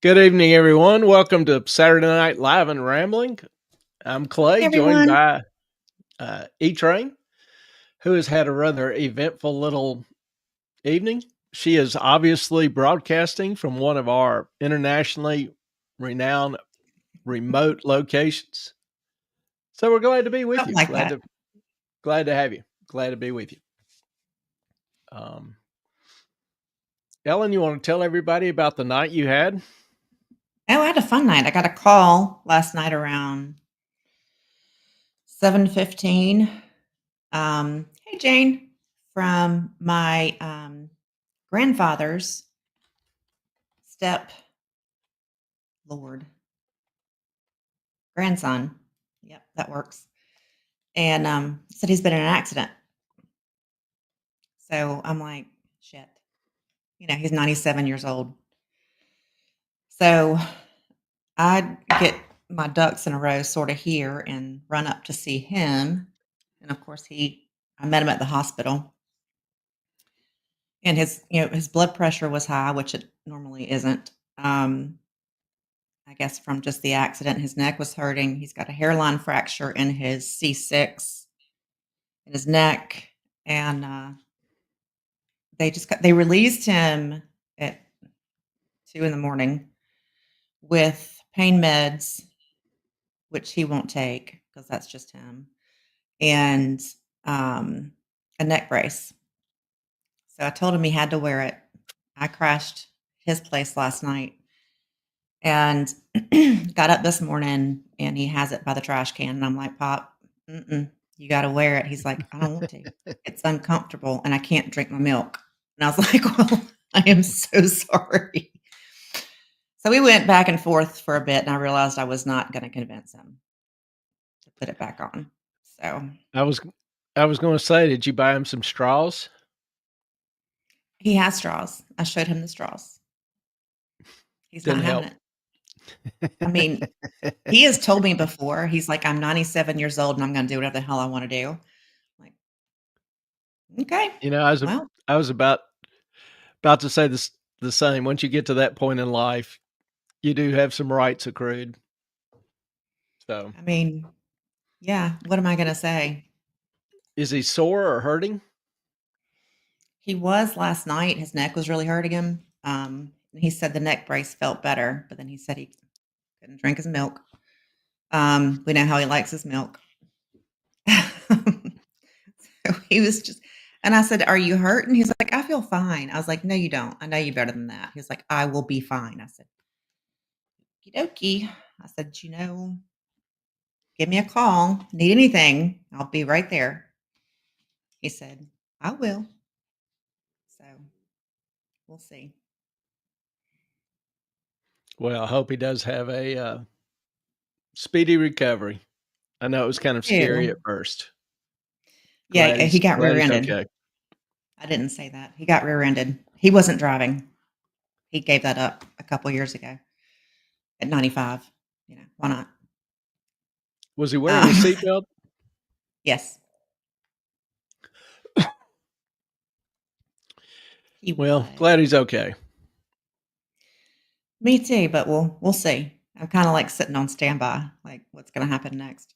Good evening, everyone. Welcome to Saturday Night Live and Rambling. I'm Clay, Hey joined everyone. by E-Train, who has had a rather eventful little evening. She is obviously broadcasting from one of our internationally renowned remote locations. So we're glad to be with Something you. like Glad that. to glad to have you. Glad to be with you. Um, Ellen, you want to tell everybody about the night you had? Oh, I had a fun night. I got a call last night around 7:15. Hey Jane, from my grandfather's step lord grandson. Yep, that works. And said he's been in an accident. So I'm like, shit. He's 97 years old. So I get my ducks in a row sort of here and run up to see him. And of course I met him at the hospital, and his blood pressure was high, which it normally isn't. I guess from just the accident, his neck was hurting. He's got a hairline fracture in his C6 in his neck, and they released him at 2 in the morning with pain meds, which he won't take because that's just him, and um, a neck brace. So I told him he had to wear it. I crashed his place last night and got up this morning and he has it by the trash can. And I'm like, Pop, you got to wear it. He's like, I don't want to. It's uncomfortable and I can't drink my milk. And I was like, well, I am so sorry. So we went back and forth for a bit and I realized I was not going to convince him to put it back on. So I was I was going to say, did you buy him some straws? he has straws. I showed him the straws. He's not Didn't having help. it. I mean, he has told me before, he's like, I'm 97 years old and I'm going to do whatever the hell I want to do. I'm like, okay, You know, I was a well, I was about to say the same. Once you get to that point in life, you do have some rights accrued. So, I mean, yeah, what am I going to say? is he sore or hurting? He was last night. His neck was really hurting him. He said the neck brace felt better, but then he said he couldn't drink his milk. We know how he likes his milk. So he was just, and I said, "Are you hurt?" And he's like, "I feel fine." I was like, "No, you don't. I know you better than that." He was like, "I will be fine." I said, "Okie dokie." I said, "Give me a call. Need anything? I'll be right there." He said, "I will." So we'll see. Well, I hope he does have a speedy recovery. I know it was kind of scary Ew. at first. Yeah, he got Glad he's rear-ended. okay. I didn't say that. He got rear-ended. He wasn't driving. He gave that up a couple years ago at 95. Why not? Was he wearing a Um, seatbelt? yes, he Well, was. glad he's okay. Me too, but we'll see. I'm kinda like sitting on standby, like what's gonna happen next.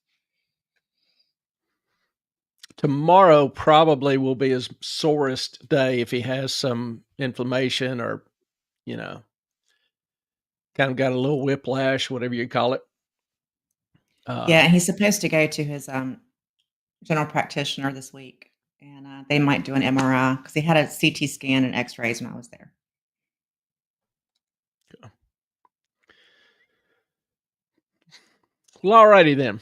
Tomorrow probably will be his sorest day if he has some inflammation or, you know, kind of got a little whiplash, whatever you call it. Yeah, and Um, he's supposed to go to his, general practitioner this week, and, they might do an MRI because he had a CT scan and X-rays when I was there. well, alrighty then.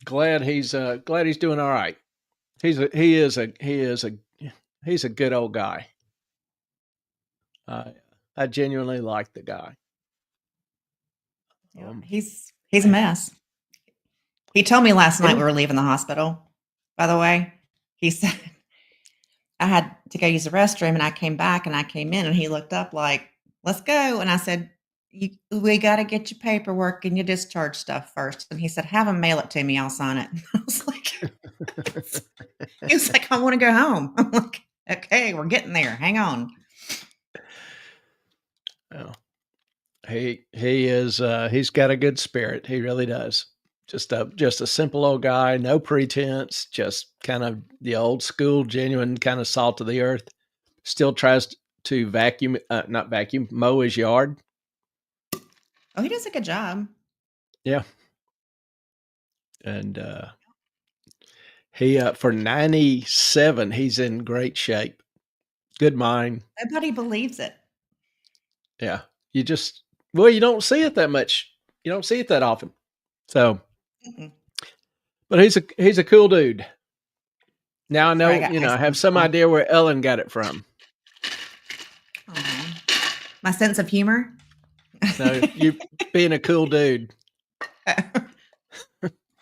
Glad he's doing all right. He's a good old guy. I I genuinely like the guy. Yep, Um, he's a mess. He told me last night we and were leaving the hospital, by the way. He said I had to go use the restroom and I came back and I came in and he looked up like, "Let's go." And I said, we got to get your paperwork and your discharge stuff first. And he said, "Have him mail it to me. I'll sign it." I was like, he was like, "I want to go home." I'm like, "Okay, we're getting there. Hang on." oh, He is he's got a good spirit. He really does. Just a simple old guy, no pretense, just kind of the old school, genuine kind of salt of the earth. Still tries to vacuum, not vacuum, mow his yard. Oh, he does a good job. Yeah, and he for 97, he's in great shape. Good mind. Nobody believes it. Yeah, you just well, you don't see it that much. You don't see it that often. So, Mm-mm. but he's a cool dude. Now I Sorry, I know, got I ice on have my some phone. idea where Ellen got it from. Aw. My sense of humor? No, you being a cool dude.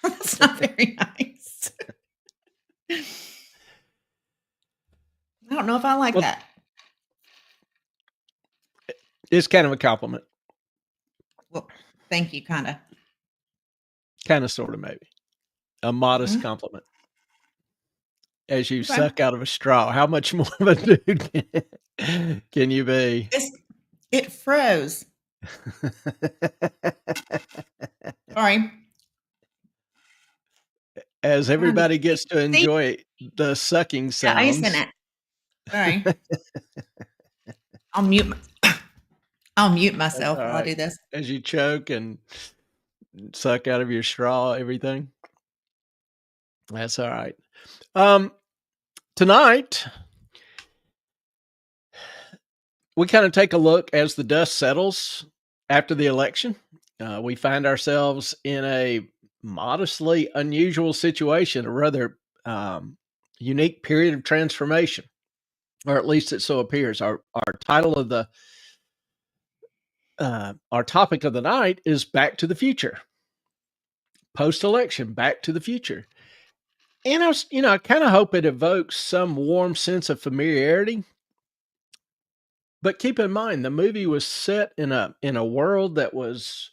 That's not very nice. I don't know if I like Well, that. it's kind of a compliment. Well, thank you, kinda. Kind of, sort of, maybe. A modest Mhm. compliment. As you Okay. suck out of a straw. How much more of a dude can you be? It froze. Sorry. As Trying to everybody gets to see enjoy the sucking the ice in sounds. it. Sorry. I'll mute my I'll mute That's myself while I alright. do this. As you choke and suck out of your straw, everything. That's alright. Um, tonight, we kinda take a look as the dust settles after the election. We find ourselves in a modestly unusual situation, a rather, unique period of transformation, or at least it so appears. Our title of the our topic of the night is Back to the Future. Post-election, Back to the Future. And I kinda hope it evokes some warm sense of familiarity. But keep in mind, the movie was set in a world that was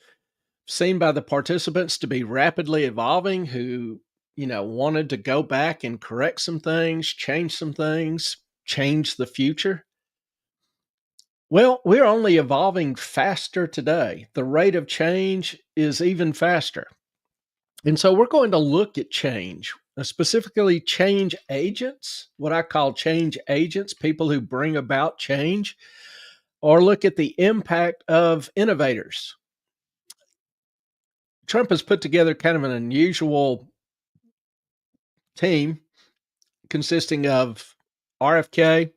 seen by the participants to be rapidly evolving, who, wanted to go back and correct some things, change the future. Well, we're only evolving faster today. The rate of change is even faster. And so we're going to look at change, specifically change agents, what I call change agents, people who bring about change, or look at the impact of innovators. Trump has put together kind of an unusual team consisting of RFK,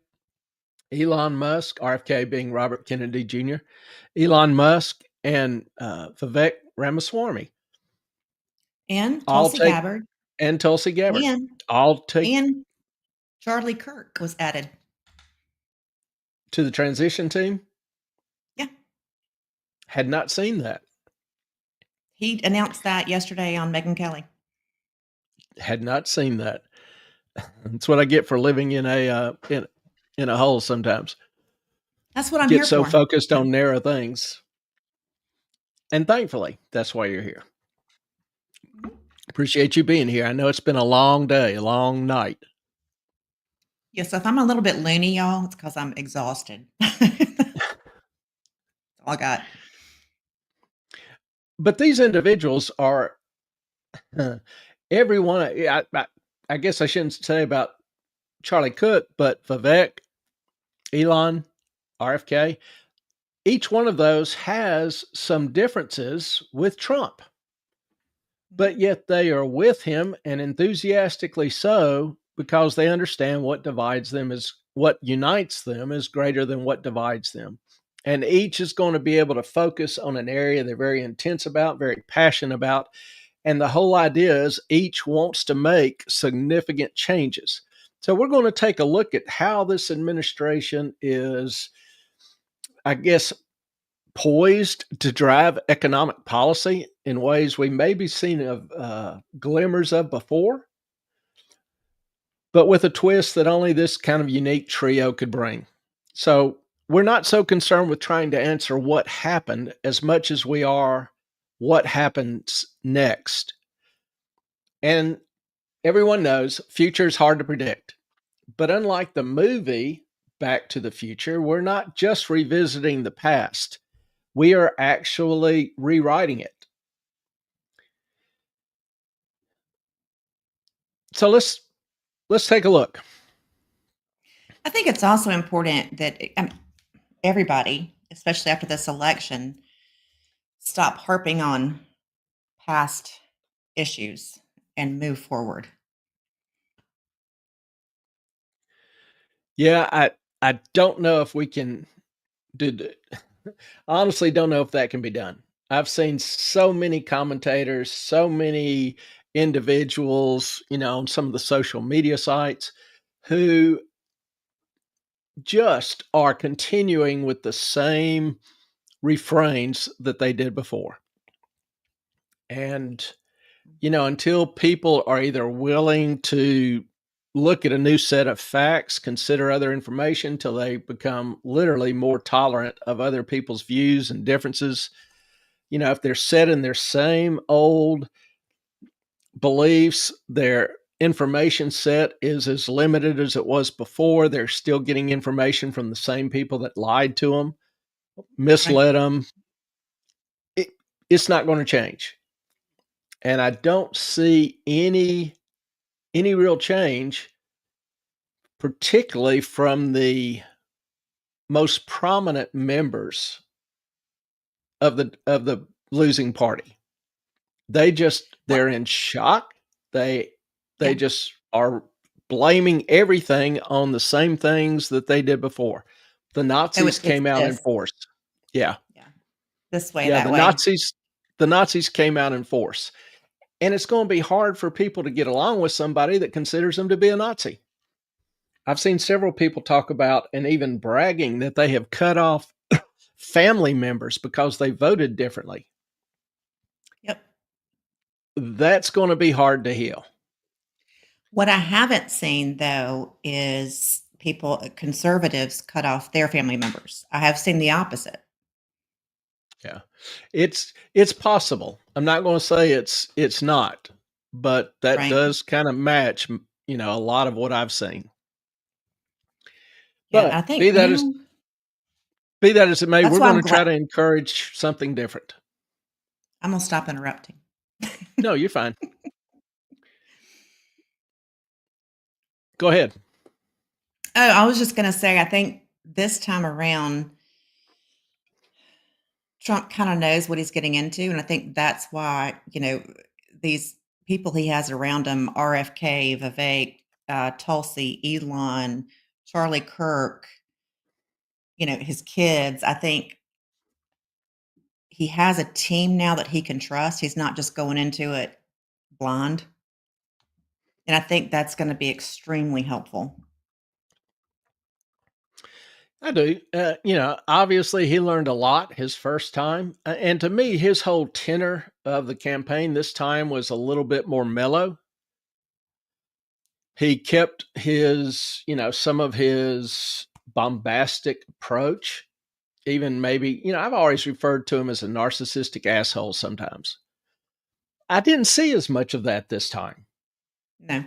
Elon Musk, RFK being Robert Kennedy Jr., Elon Musk, and Vivek Ramaswamy, And all Tulsi take Gabbard and Tulsi Gabbard, and all take and Charlie Kirk was added. to the transition team. Yeah. Had not seen that. He announced that yesterday on Megyn Kelly. Had not seen that. That's what I get for living in a hole sometimes. That's what I'm Get here so for. focused on narrow things. And thankfully, that's why you're here. Mhm. Appreciate you being here. I know it's been a long day, a long night. Yeah, so if I'm a little bit loony, y'all, it's because I'm exhausted. That's all I got. But these individuals are everyone. I guess I shouldn't say about Charlie Cook, but Vivek, Elon, RFK, each one of those has some differences with Trump, but Mhm. yet they are with him, and enthusiastically so, because they understand what unites them is greater than what divides them. And each is going to be able to focus on an area they're very intense about, very passionate about. And the whole idea is each wants to make significant changes. So we're going to take a look at how this administration is, I guess, poised to drive economic policy in ways we maybe seen of glimmers of before, but with a twist that only this kind of unique trio could bring. So we're not so concerned with trying to answer what happened as much as we are what happens next. And everyone knows future is hard to predict. But unlike the movie Back to the Future, we're not just revisiting the past. We are actually rewriting it. So let's take a look. I think it's also important that everybody, especially after this election, stop harping on past issues and move forward. Yeah, I don't know if we can do. I honestly don't know if that can be done. I've seen so many commentators, so many individuals, on some of the social media sites who just are continuing with the same refrains that they did before. And, until people are either willing to look at a new set of facts, consider other information till they become literally more tolerant of other people's views and differences. If they're set in their same old beliefs, their information set is as limited as it was before. They're still getting information from the same people that lied to them, Right. misled them. It, it's not going to change. And I don't see any real change, particularly from the most prominent members of the losing party. What? They're in shock. They Yeah. just are blaming everything on the same things that they did before. The Oh, Nazis it's came out in this. force. Yeah. Yeah. This way, Yeah, that way. The Nazis came out in force. And it's going to be hard for people to get along with somebody that considers them to be a Nazi. I've seen several people talk about and even bragging that they have cut off family members because they voted differently. Yep. That's going to be hard to heal. What I haven't seen though is conservatives cut off their family members. I have seen the opposite. Yeah. It's possible. I'm not going to say it's not, but that Right. does kind of match, a lot of what I've seen. Yeah. I But think, be that as it may, that's we're why going I'm to try glad to encourage something different. I'm going to stop interrupting. No, you're fine. Go ahead. Oh, I was just going to say, I think this time around, Trump kind of knows what he's getting into. And I think that's why, these people he has around him, RFK, Vivek, Tulsi, Elon, Charlie Kirk, his kids, I think he has a team now that he can trust. He's not just going into it blind. And I think that's going to be extremely helpful. I do. Obviously, he learned a lot his first time. And to me, his whole tenor of the campaign this time was a little bit more mellow. He kept some of his bombastic approach. Even maybe, I've always referred to him as a narcissistic asshole sometimes. I didn't see as much of that this time. No,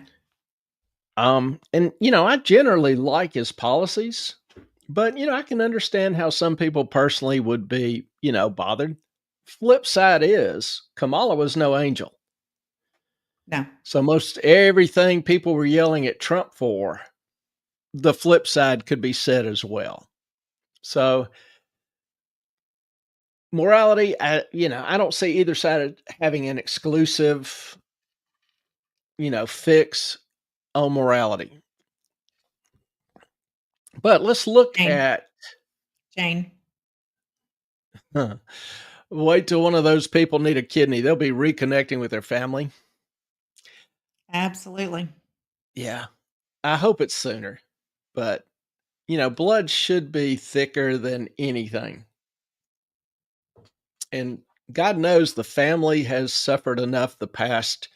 And I generally like his policies, but I can understand how some people personally would be, bothered. Flip side is Kamala was no angel. no. So most everything people were yelling at Trump for, the flip side could be said as well. So morality, I don't see either side having an exclusive, fix on morality. But let's look Jane, at Jane, huh, wait till one of those people need a kidney. They'll be reconnecting with their family. absolutely. Yeah. I hope it's sooner. But, blood should be thicker than anything. And God knows the family has suffered enough the past,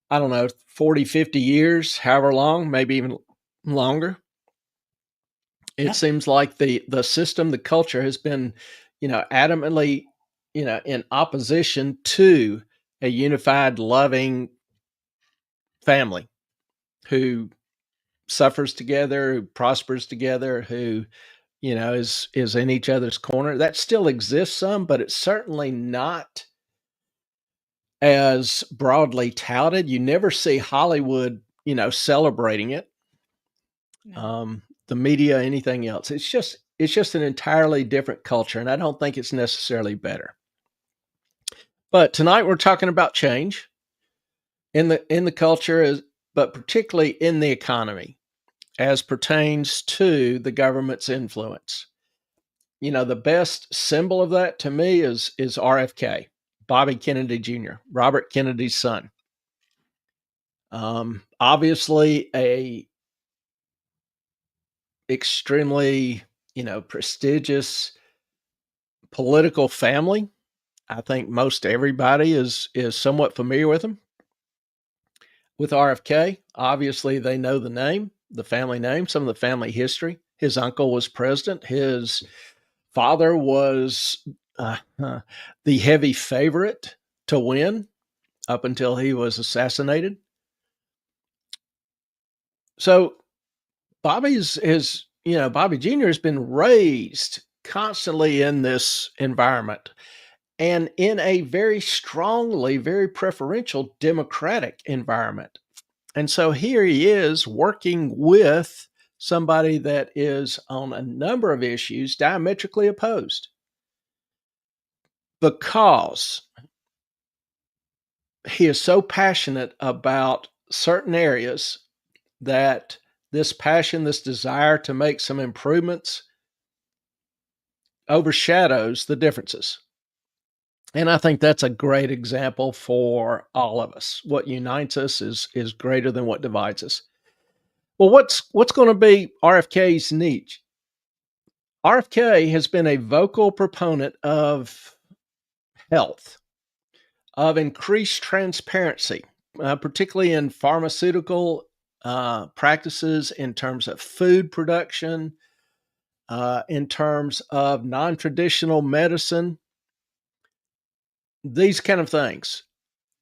I don't know, 40, 50 years, however long, maybe even longer. It Yep. seems like the system, the culture has been, adamantly, in opposition to a unified, loving family who suffers together, who prospers together, who, is in each other's corner. That still exists some, but it's certainly not as broadly touted. You never see Hollywood, celebrating it, No. the media, anything else. It's just an entirely different culture, and I don't think it's necessarily better. But tonight we're talking about change in the culture, but particularly in the economy as pertains to the government's influence. The best symbol of that to me is RFK, Bobby Kennedy Jr., Robert Kennedy's son. Obviously, a extremely prestigious political family. I think most everybody is somewhat familiar with him. With RFK, obviously they know the family name, some of the family history. His uncle was president. His father was the heavy favorite to win up until he was assassinated. So Bobby Jr. has been raised constantly in this environment and in a very strongly, very preferential Democratic environment. And so here he is working with somebody that is on a number of issues diametrically opposed because he is so passionate about certain areas that this passion, this desire to make some improvements overshadows the differences. And I think that's a great example for all of us. What unites us is greater than what divides us. Well, what's going to be RFK's niche? RFK has been a vocal proponent of health, of increased transparency, particularly in pharmaceutical practices, in terms of food production, in terms of non traditional medicine, these kind of things.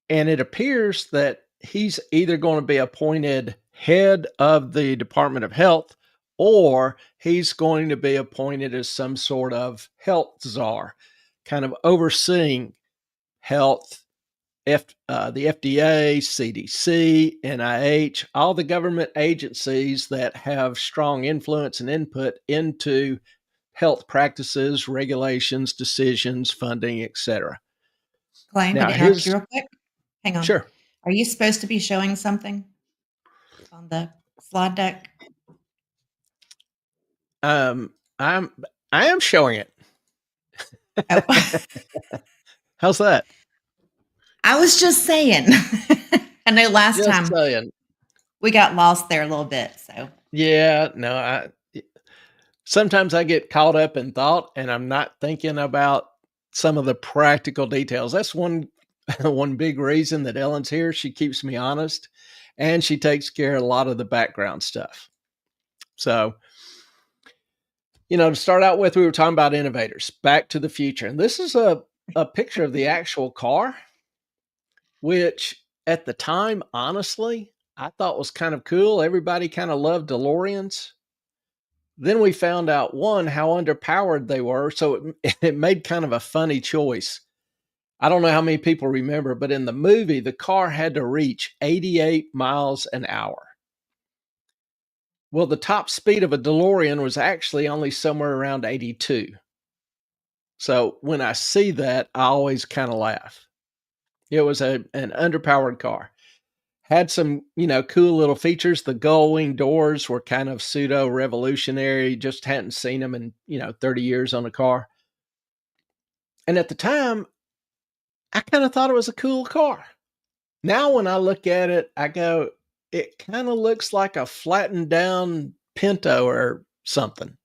And it appears that he's either going to be appointed head of the Department of Health or he's going to be appointed as some sort of health czar, kind of overseeing health, the FDA, CDC, NIH, all the government agencies that have strong influence and input into health practices, regulations, decisions, funding, etc. Clay, can Now, I interrupt you his real quick? Hang on. sure. Are you supposed to be showing something on the slide deck? I'm I am showing it. Oh, How's that? I was just saying. I know last Just time saying. we got lost there a little bit. So, Yeah, no, sometimes I get caught up in thought and I'm not thinking about some of the practical details. That's one one big reason that Ellen's here. She keeps me honest and she takes care of a lot of the background stuff. So, to start out with, we were talking about innovators, Back to the Future. And this is a picture of the actual car, which at the time, honestly, I thought was kind of cool. Everybody kind of loved DeLoreans. Then we found out, one, how underpowered they were. So it made kind of a funny choice. I don't know how many people remember, but in the movie, the car had to reach 88 miles an hour. Well, the top speed of a DeLorean was actually only somewhere around 82. So when I see that, I always kind of laugh. It was an underpowered car. Had some, cool little features. The gull wing doors were kind of pseudo revolutionary. Just hadn't seen them in, 30 years on a car. And at the time, I kind of thought it was a cool car. Now, when I look at it, I go, it kind of looks like a flattened down Pinto or something.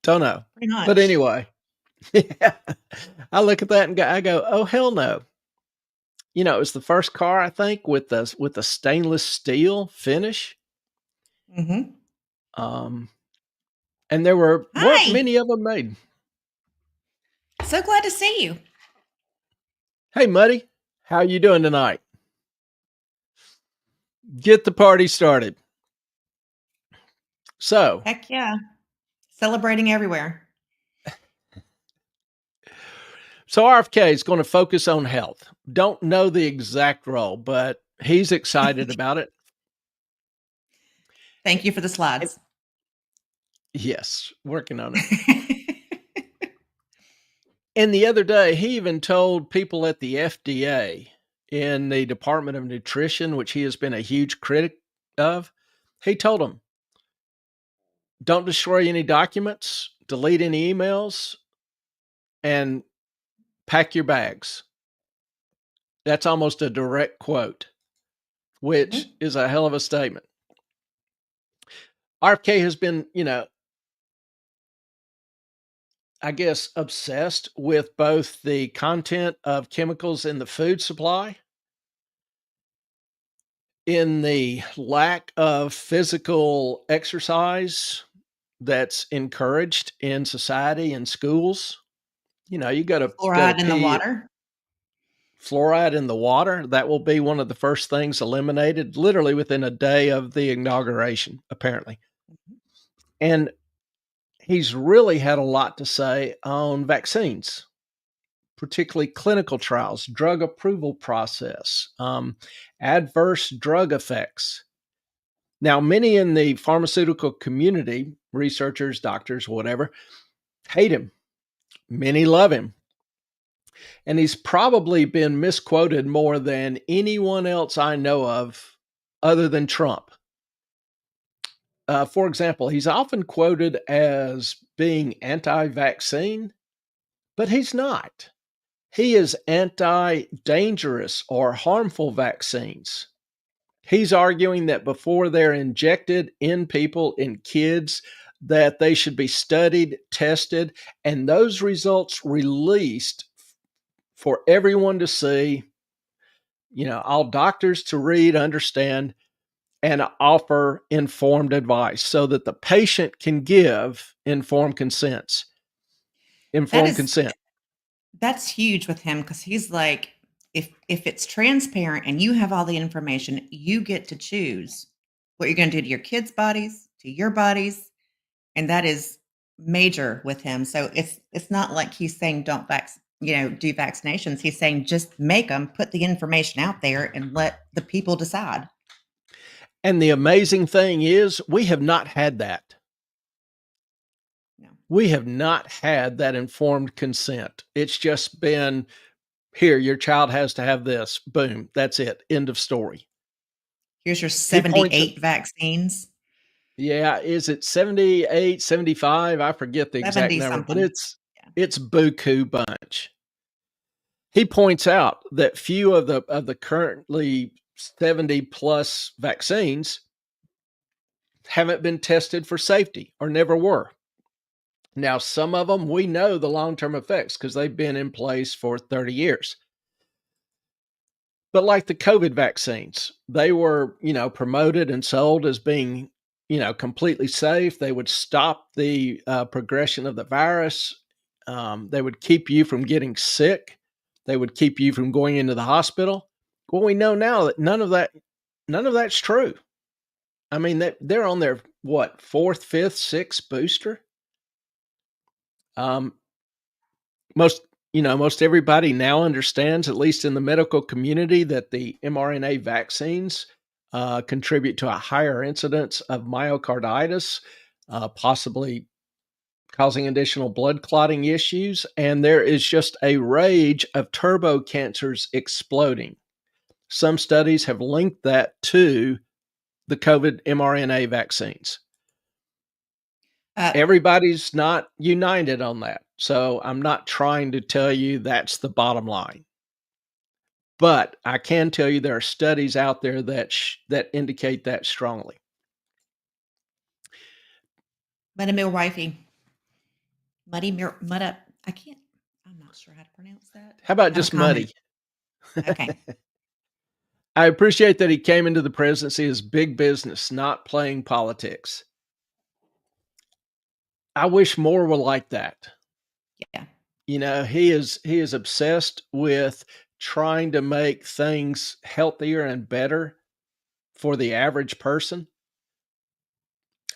Don't know. pretty But much. anyway, yeah, I look at that and I go, oh, hell no. It was the first car, I think, with the stainless steel finish. Hmm. Um, and there weren't Hi. many of them made. So glad to see you. Hey, Muddy, how you doing tonight? Get the party started. So, Heck yeah. Celebrating everywhere. So RFK is going to focus on health. Don't know the exact role, but he's excited about it. Thank you for the And slides. yes, working on it. And the other day, he even told people at the FDA in the Department of Nutrition, which he has been a huge critic of, he told them, don't destroy any documents, delete any emails, and pack your bags. That's almost a direct quote, which Mhm. is a hell of a statement. RFK has been, I guess, obsessed with both the content of chemicals in the food supply, in the lack of physical exercise that's encouraged in society and schools. You got to Fluoride in the pee. water. Fluoride in the water, that will be one of the first things eliminated literally within a day of the inauguration, apparently. Mhm. And he's really had a lot to say on vaccines, particularly clinical trials, drug approval process, adverse drug effects. Now, many in the pharmaceutical community, researchers, doctors, whatever, hate him. Many love him. And he's probably been misquoted more than anyone else I know of other than Trump. For example, he's often quoted as being anti vaccine, but he's not. He is anti dangerous or harmful vaccines. He's arguing that before they're injected in people, in kids, that they should be studied, tested, and those results released for everyone to see, all doctors to read, understand, and offer informed advice so that the patient can give That informed is consent. that's huge with him because he's like, if it's transparent and you have all the information, you get to choose what you're going to do to your kids' bodies, to your bodies, and that is major with him. So it's not like he's saying don't do vaccinations. He's saying just make them, put the information out there, and let the people decide. And the amazing thing is, we have not had that. No, We have not had that informed consent. It's just been, here, your child has to have this. Boom, that's it. End of story. here's your He points, 78 vaccines, yeah, is it 78, 75? I forget the exact 70 number, but something. Yeah. it's buku bunch. He points out that few of the currently 70 plus vaccines haven't been tested for safety or never were. Now, some of them we know the long-term effects because they've been in place for 30 years. But like the COVID vaccines, they were, promoted and sold as being, completely safe. They would stop the progression of the virus. They would keep you from getting sick. They would keep you from going into the hospital. Well, we know now that none of that's true. I mean, they're on their what, fourth, fifth, sixth booster. Um, most everybody now understands, at least in the medical community, that the mRNA vaccines contribute to a higher incidence of myocarditis, possibly causing additional blood clotting issues. And there is just a rage of turbo cancers exploding. Some studies have linked that to the COVID mRNA vaccines. Uh, Everybody's not united on that. So I'm not trying to tell you that's the bottom line. But I can tell you there are studies out there that indicate that strongly. Muddy Wifey. Mud up. I can't. I'm not sure how to pronounce that. How about Have a just comment. Muddy? Okay. I appreciate that he came into the presidency as big business, not playing politics. I wish more were like that. Yeah. He is obsessed with trying to make things healthier and better for the average person.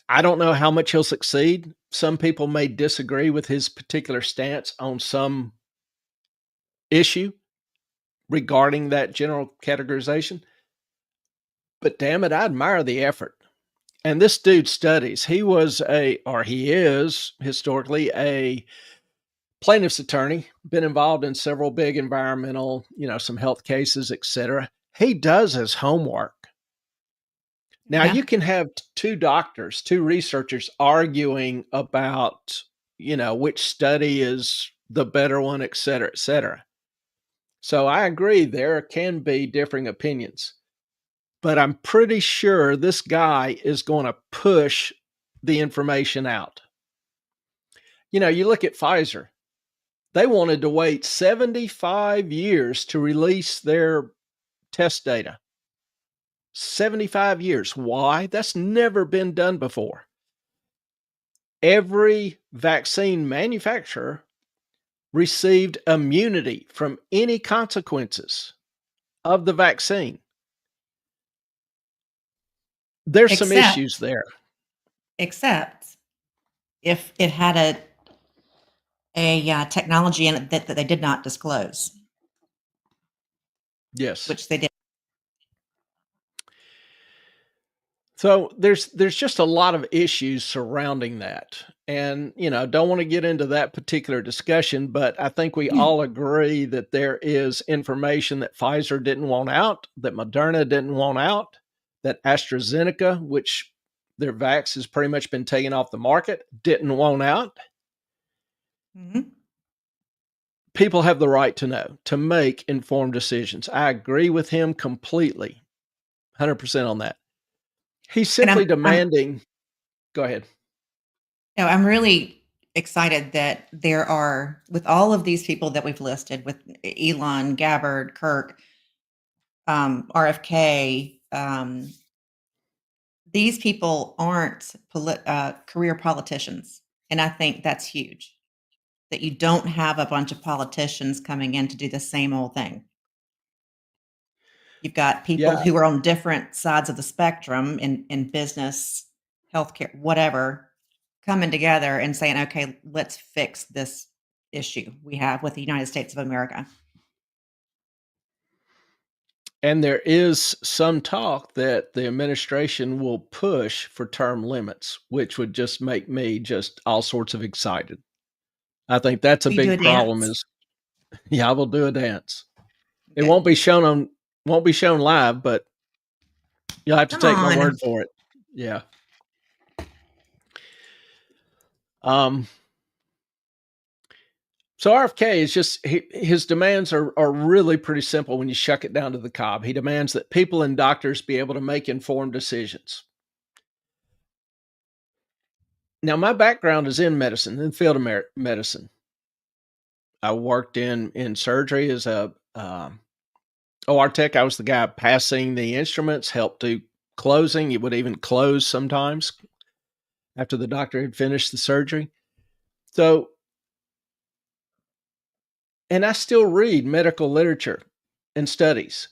I don't know how much he'll succeed. some people may disagree with his particular stance on some issue regarding that general categorization. But damn it, I admire the effort. And this dude studies. He is historically a plaintiff's attorney, been involved in several big environmental, some health cases, etc. He does his homework. Now, Yeah. you can have two doctors, two researchers arguing about, which study is the better one, et cetera, et cetera. So I agree there can be differing opinions, but I'm pretty sure this guy is going to push the information out. You look at Pfizer, they wanted to wait 75 years to release their test data. 75 years. Why? That's never been done before. Every vaccine manufacturer received immunity from any consequences of the vaccine. There's some issues Except there. except if it had a technology in it that they did not disclose, Yes. which they did. So there's just a lot of issues surrounding that. And, don't want to get into that particular discussion, but I think we all agree that there is information that Pfizer didn't want out, that Moderna didn't want out, that AstraZeneca, which their vax has pretty much been taken off the market, didn't want out. Mhm. People have the right to know, to make informed decisions. I agree with him completely, 100% on that. He's And simply demanding. Go ahead. I'm really excited that there are, with all of these people that we've listed, with Elon, Gabbard, Kirk, RFK, these people aren't career politicians, and I think that's huge. That you don't have a bunch of politicians coming in to do the same old thing. You've got people Yeah. who are on different sides of the spectrum in business, healthcare, whatever, coming together and saying, "Okay, let's fix this issue we have with the United States of America." And there is some talk that the administration will push for term limits, which would just make me just all sorts of excited. I think that's a Will you do big a problem dance? is yeah, I will do a dance. It Okay. won't be shown live, but you'll have to Come take my on. word for it. Yeah. Um so RFK is just his demands are really pretty simple when you shuck it down to the cob. He demands that people and doctors be able to make informed decisions. Now, my background is in medicine, in the field of medicine. I worked in surgery as a OR tech. I was the guy passing the instruments, helped do closing. It would even close sometimes after the doctor had finished the surgery. So, and I still read medical literature and studies.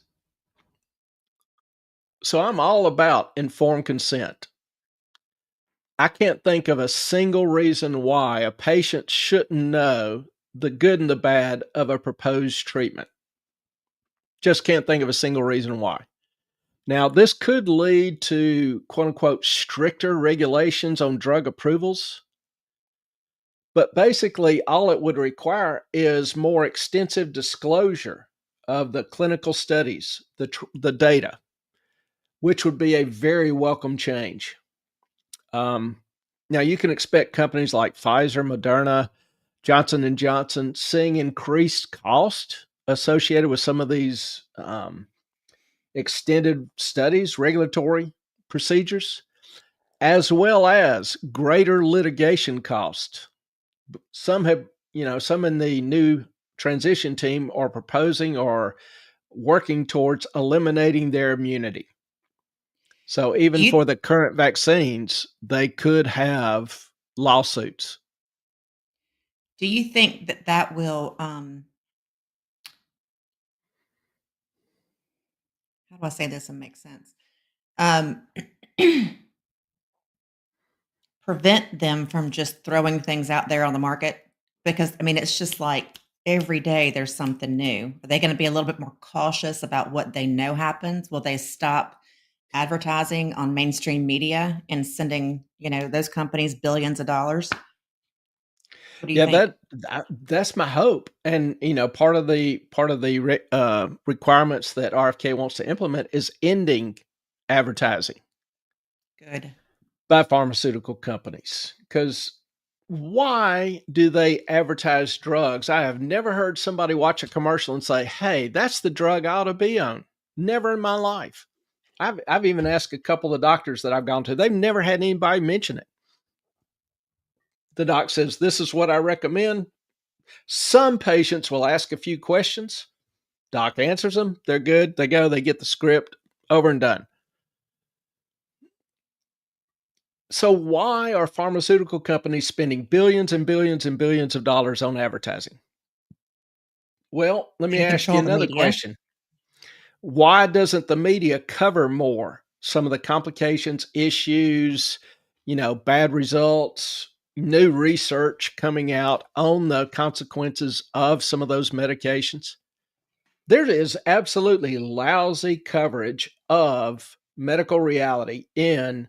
So I'm all about informed consent. I can't think of a single reason why a patient shouldn't know the good and the bad of a proposed treatment. Just can't think of a single reason why. Now, this could lead to quote unquote stricter regulations on drug approvals, but basically, all it would require is more extensive disclosure of the clinical studies, the data, which would be a very welcome change. Um, Now, you can expect companies like Pfizer, Moderna, Johnson and Johnson seeing increased cost associated with some of these extended studies, regulatory procedures, as well as greater litigation costs. Some have, some in the new transition team are proposing or working towards eliminating their immunity. So Do even you for the current vaccines, they could have lawsuits. do you think that that will how do I say this and make sense? Um prevent them from just throwing things out there on the market? Because, I mean, it's just like every day there's something new. Are they gonna be a little bit more cautious about what they know happens? Will they stop advertising on mainstream media and sending, those companies billions of dollars? What do you Yeah, think? that's my hope, and, part of the requirements that RFK wants to implement is ending advertising Good. by pharmaceutical companies. Because why do they advertise drugs? I have never heard somebody watch a commercial and say, "Hey, that's the drug I ought to be on." Never in my life. I've even asked a couple of doctors that I've gone to, they've never had anybody mention it. The doc says, "This is what I recommend." Some patients will ask a few questions. Doc answers them. They're good. They go, they get the script, over and done. So, why are pharmaceutical companies spending billions and billions and billions of dollars on advertising? Well, let me In ask you control of the another media. question. Why doesn't the media cover more some of the complications, issues, bad results, new research coming out on the consequences of some of those medications? There is absolutely lousy coverage of medical reality in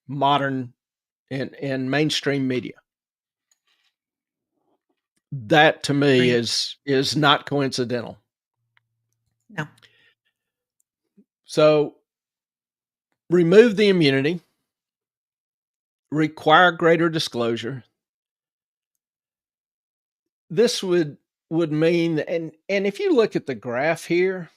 modern in mainstream media. That to me Agreed. is not coincidental. No. So remove the immunity, require greater disclosure. This would mean, and if you look at the graph here,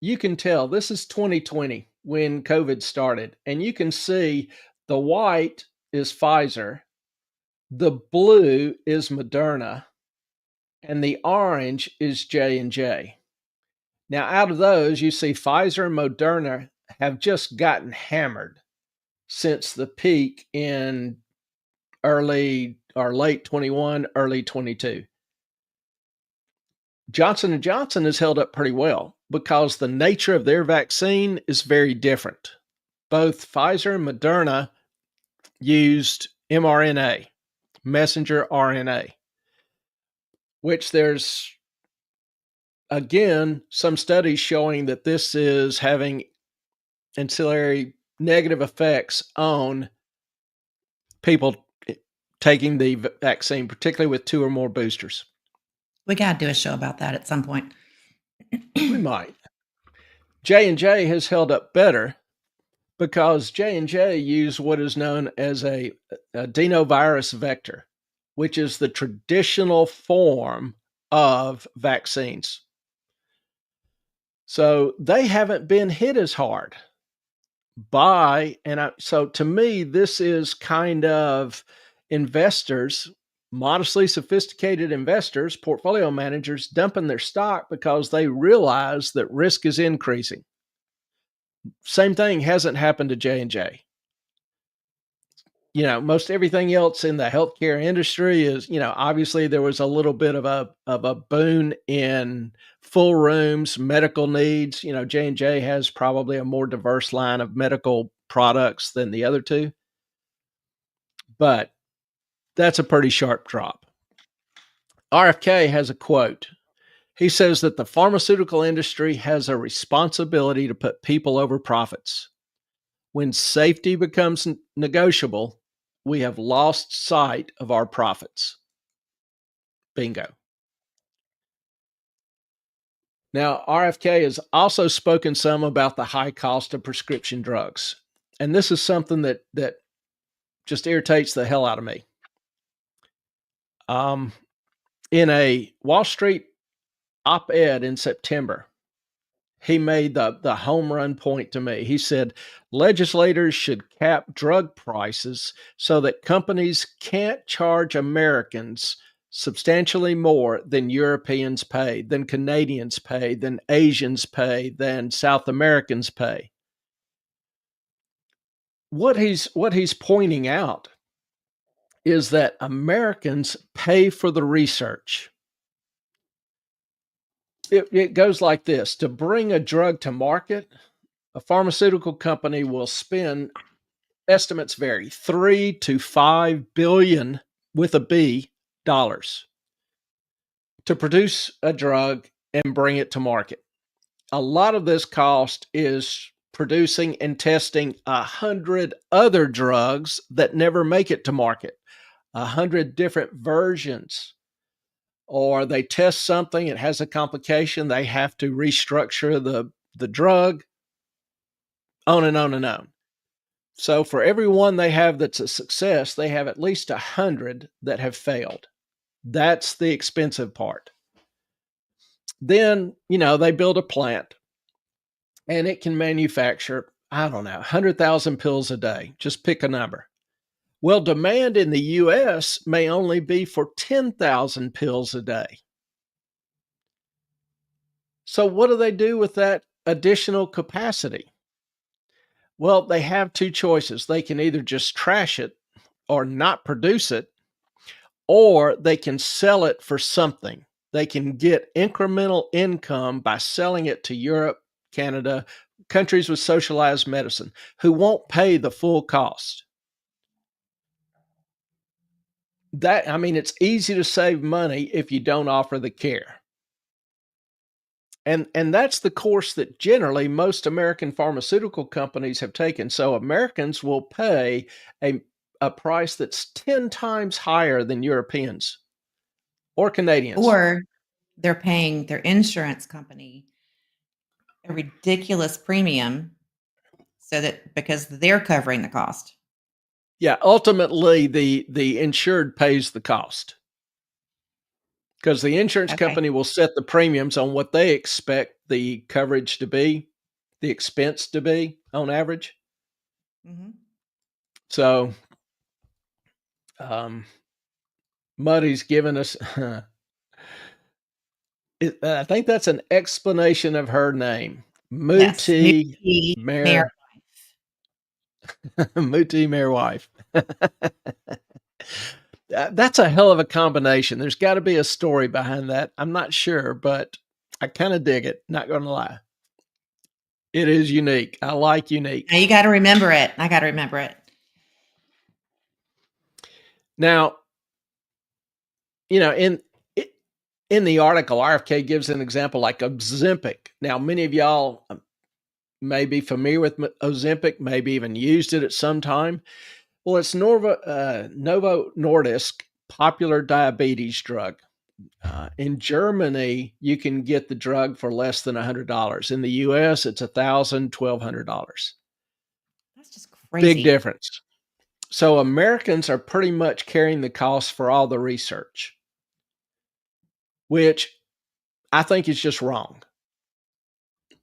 you can tell this is 2020 when COVID started, and you can see the white is Pfizer, the blue is Moderna, and the orange is J&J. Now, out of those, you see Pfizer and Moderna have just gotten hammered since the peak in early or late 21, early 22. Johnson & Johnson has held up pretty well because the nature of their vaccine is very different. Both Pfizer and Moderna used mRNA, messenger RNA, which there's again some studies showing that this is having ancillary negative effects on people taking the vaccine, particularly with 2 or more boosters. We gotta do a show about that at some point. We might. J&J has held up better because J&J used what is known as a adenovirus vector, which is the traditional form of vaccines. So they haven't been hit as hard so to me, this is kind of investors, modestly sophisticated investors, portfolio managers dumping their stock because they realize that risk is increasing. Same thing hasn't happened to J&J. Most everything else in the healthcare industry is, obviously there was a little bit of a boon in full rooms, medical needs. J&J has probably a more diverse line of medical products than the other two, but that's a pretty sharp drop. RFK has a quote. He says that the pharmaceutical industry has a responsibility to put people over profits. When safety becomes negotiable, we have lost sight of our profits. Bingo. Now, RFK has also spoken some about the high cost of prescription drugs. And this is something that just irritates the hell out of me. In a Wall Street op-ed in September, he made the home run point to me. He said, legislators should cap drug prices so that companies can't charge Americans substantially more than Europeans pay, than Canadians pay, than Asians pay, than South Americans pay. What he's pointing out is that Americans pay for the research. It goes like this: to bring a drug to market, a pharmaceutical company will spend estimates vary, 3 to 5 billion with a B dollars to produce a drug and bring it to market. A lot of this cost is producing and testing 100 other drugs that never make it to market, 100 different versions. Or they test something, it has a complication, they have to restructure the drug, on and on and on. So for every one they have that's a success, they have at least 100 that have failed. That's the expensive part. Then, they build a plant and it can manufacture, I don't know, 100,000 pills a day. Just pick a number. Well, demand in the US may only be for 10,000 pills a day. So, what do they do with that additional capacity? Well, they have two choices. They can either just trash it or not produce it, or they can sell it for something. They can get incremental income by selling it to Europe, Canada, countries with socialized medicine who won't pay the full cost. It's easy to save money if you don't offer the care. And that's the course that generally most American pharmaceutical companies have taken. So Americans will pay a price that's 10 times higher than Europeans or Canadians. Or they're paying their insurance company a ridiculous premium so that because they're covering the cost. Yeah, ultimately the insured pays the cost. Because the insurance Okay. company will set the premiums on what they expect the coverage to be, the expense to be on average. Mhm. So, um, Muddy's given us, I think that's an explanation of her name, Yes, Muti Muti Mare. Mare, Muti Mare wife. That's a hell of a combination. There's got to be a story behind that. I'm not sure, but I kind of dig it. Not going to lie. It is unique. I like unique. Now you gotta remember it. I gotta remember it. Now, you know, in the article, RFK gives an example like Ozempic. Now, many of y'all may be familiar with Ozempic, maybe even used it at some time. Well, it's Novo Nordisk popular diabetes drug. In Germany, you can get the drug for less than $100. In the US, it's $1,000, $1,200. That's just Big crazy. difference. So Americans are pretty much carrying the cost for all the research, which I think is just wrong.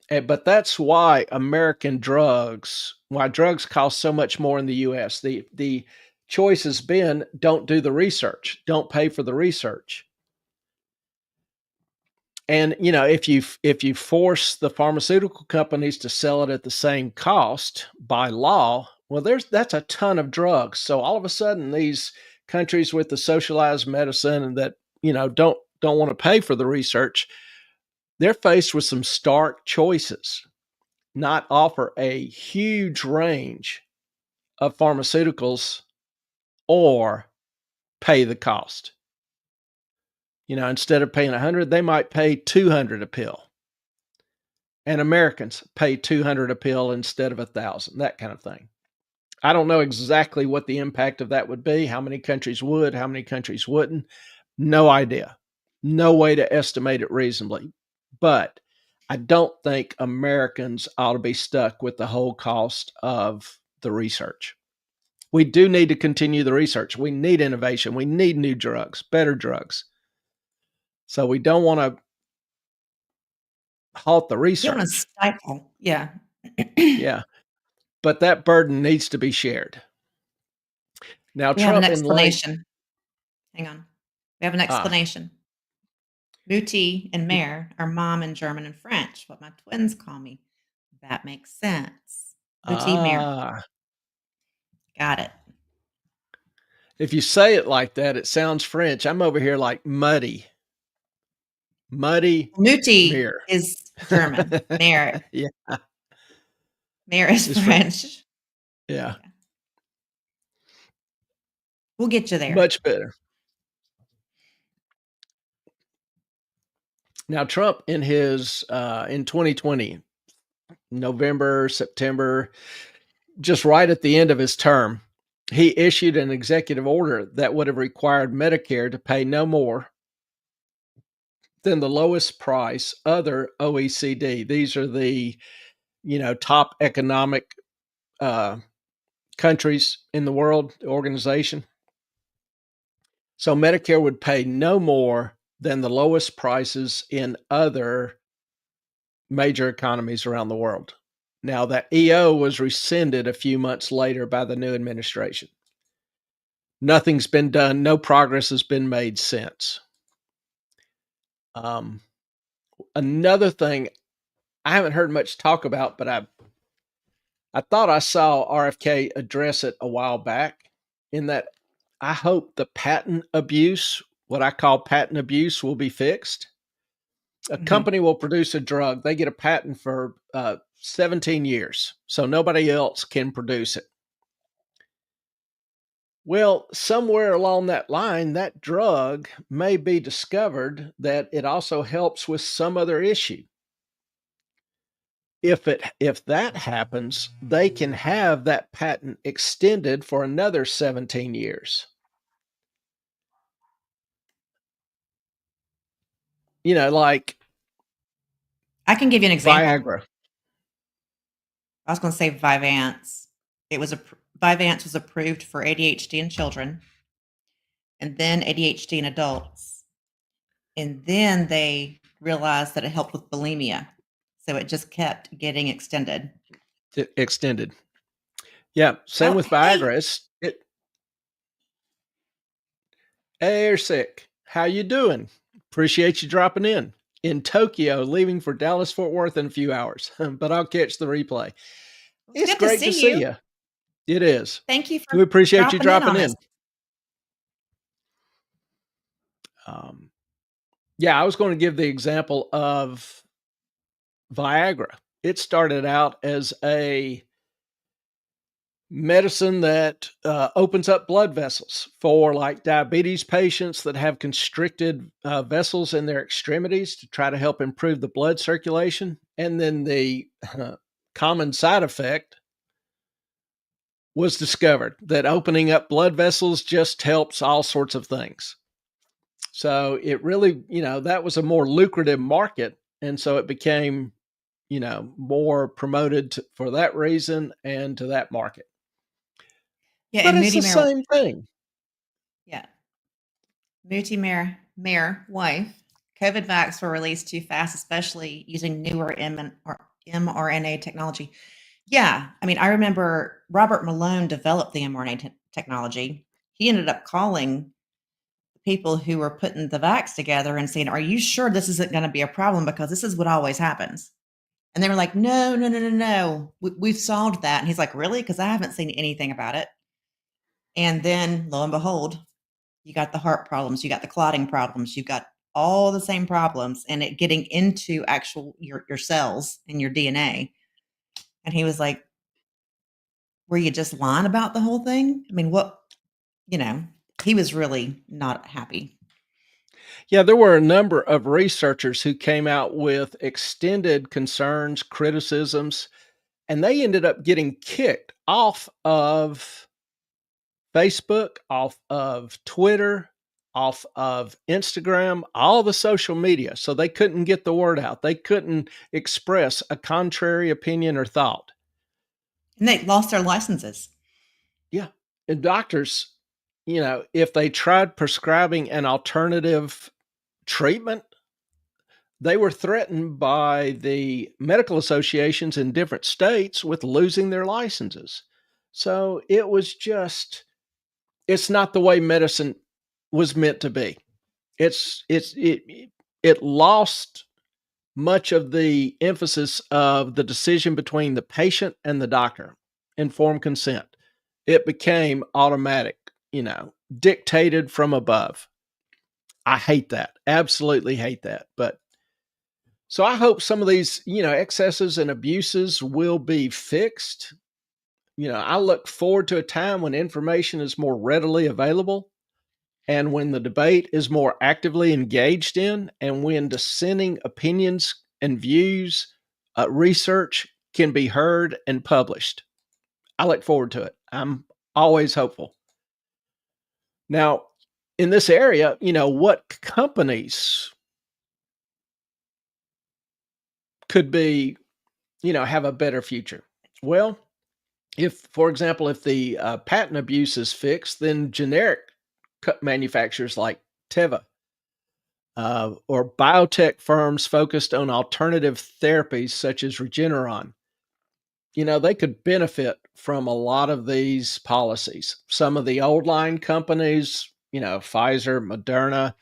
But that's why why drugs cost so much more in the US. The choice has been don't do the research, don't pay for the research. And if you force the pharmaceutical companies to sell it at the same cost by law, well, that's a ton of drugs. So all of a sudden, these countries with the socialized medicine and that don't want to pay for the research, they're faced with some stark choices: not offer a huge range of pharmaceuticals or pay the cost. Instead of paying 100, they might pay 200 a pill. And Americans pay 200 a pill instead of 1,000, that kind of thing. I don't know exactly what the impact of that would be, how many countries would, how many countries wouldn't. No idea. No way to estimate it reasonably. But I don't think Americans ought to be stuck with the whole cost of the research. We do need to continue the research. We need innovation. We need new drugs, better drugs. So we don't want to halt the You don't wanna research. stifle. Yeah. Yeah. But that burden needs to be shared. Now, We have an Trump in late, explanation. Hang on. We have an ah, explanation. Muti and Mare are mom in German and French, what my twins call me. That makes sense. Muti Mare. ah, Got it. if you say it like that, it sounds French. I'm over here like muddy, muddy Muti mirror. is German. Mare Yeah, Mare is it's French. French. Yeah. Yeah. We'll get you there. Much better. Now, Trump in his in 2020, November, September, just right at the end of his term, he issued an executive order that would have required Medicare to pay no more than the lowest price other OECD. These are the, top economic uh, countries in the world, the organization. So Medicare would pay no more than the lowest prices in other major economies around the world. Now, that EO was rescinded a few months later by the new administration. Nothing's been done, no progress has been made since. Um, Another thing I haven't heard much talk about, but I thought I saw RFK address it a while back, in that I hope the patent abuse, what I call patent abuse, will be fixed. A Mhm. company will produce a drug, they get a patent for 17 years, so nobody else can produce it. Well, somewhere along that line, that drug may be discovered that it also helps with some other issue. If that happens, they can have that patent extended for another 17 years. Like I can give you an example. Viagra. I was gonna say Vyvanse. Vyvanse was approved for ADHD in children, and then ADHD in adults, and then they realized that it helped with bulimia, so it just kept getting extended. Extended. Yeah, same Oh, with hey, Viagra. Hey, sick. How you doing? Appreciate you dropping in Tokyo, leaving for Dallas Fort Worth in a few hours, but I'll catch the replay. it's It's good to great to see see you. you. It is. Thank you We for appreciate you dropping in dropping on us. in. Um, yeah, I was going to give the example of Viagra. It started out as a medicine that opens up blood vessels for like diabetes patients that have constricted vessels in their extremities to try to help improve the blood circulation. And then the common side effect was discovered that opening up blood vessels just helps all sorts of things. So it really, that was a more lucrative market. And so it became, more promoted for that reason and to that market. Yeah, But and it's Moody the Mare, same thing. yeah, Moody Mare wife. COVID vax were released too fast, especially using newer mRNA technology. Yeah, I mean, I remember Robert Malone developed the mRNA technology. He ended up calling people who were putting the vax together and saying, "Are you sure this isn't going to be a problem? Because this is what always happens." And they were like, "No, no, no, no, no. We've solved that." And he's like, "Really? Because I haven't seen anything about it." And then, lo and behold, you got the heart problems, you got the clotting problems, you got all the same problems, and it getting into actual your cells and your DNA. And he was like, "Were you just lying about the whole thing?" I mean, what you know, he was really not happy. Yeah, there were a number of researchers who came out with extended concerns, criticisms, and they ended up getting kicked off of Facebook, off of Twitter, off of Instagram, all the social media. So they couldn't get the word out. They couldn't express a contrary opinion or thought. And they lost their licenses. Yeah. And doctors, if they tried prescribing an alternative treatment, they were threatened by the medical associations in different states with losing their licenses. So it's not the way medicine was meant to be. It lost much of the emphasis of the decision between the patient and the doctor, informed consent. It became automatic, dictated from above. I hate that. Absolutely hate that. But so I hope some of these, excesses and abuses will be fixed. I look forward to a time when information is more readily available and when the debate is more actively engaged in, and when dissenting opinions and views, research can be heard and published. I look forward to it. I'm always hopeful. Now, in this area, what companies could be, have a better future? Well, if, for example, if the patent abuse is fixed, then generic manufacturers like Teva or biotech firms focused on alternative therapies such as Regeneron, they could benefit from a lot of these policies. Some of the old line companies, Pfizer, Moderna,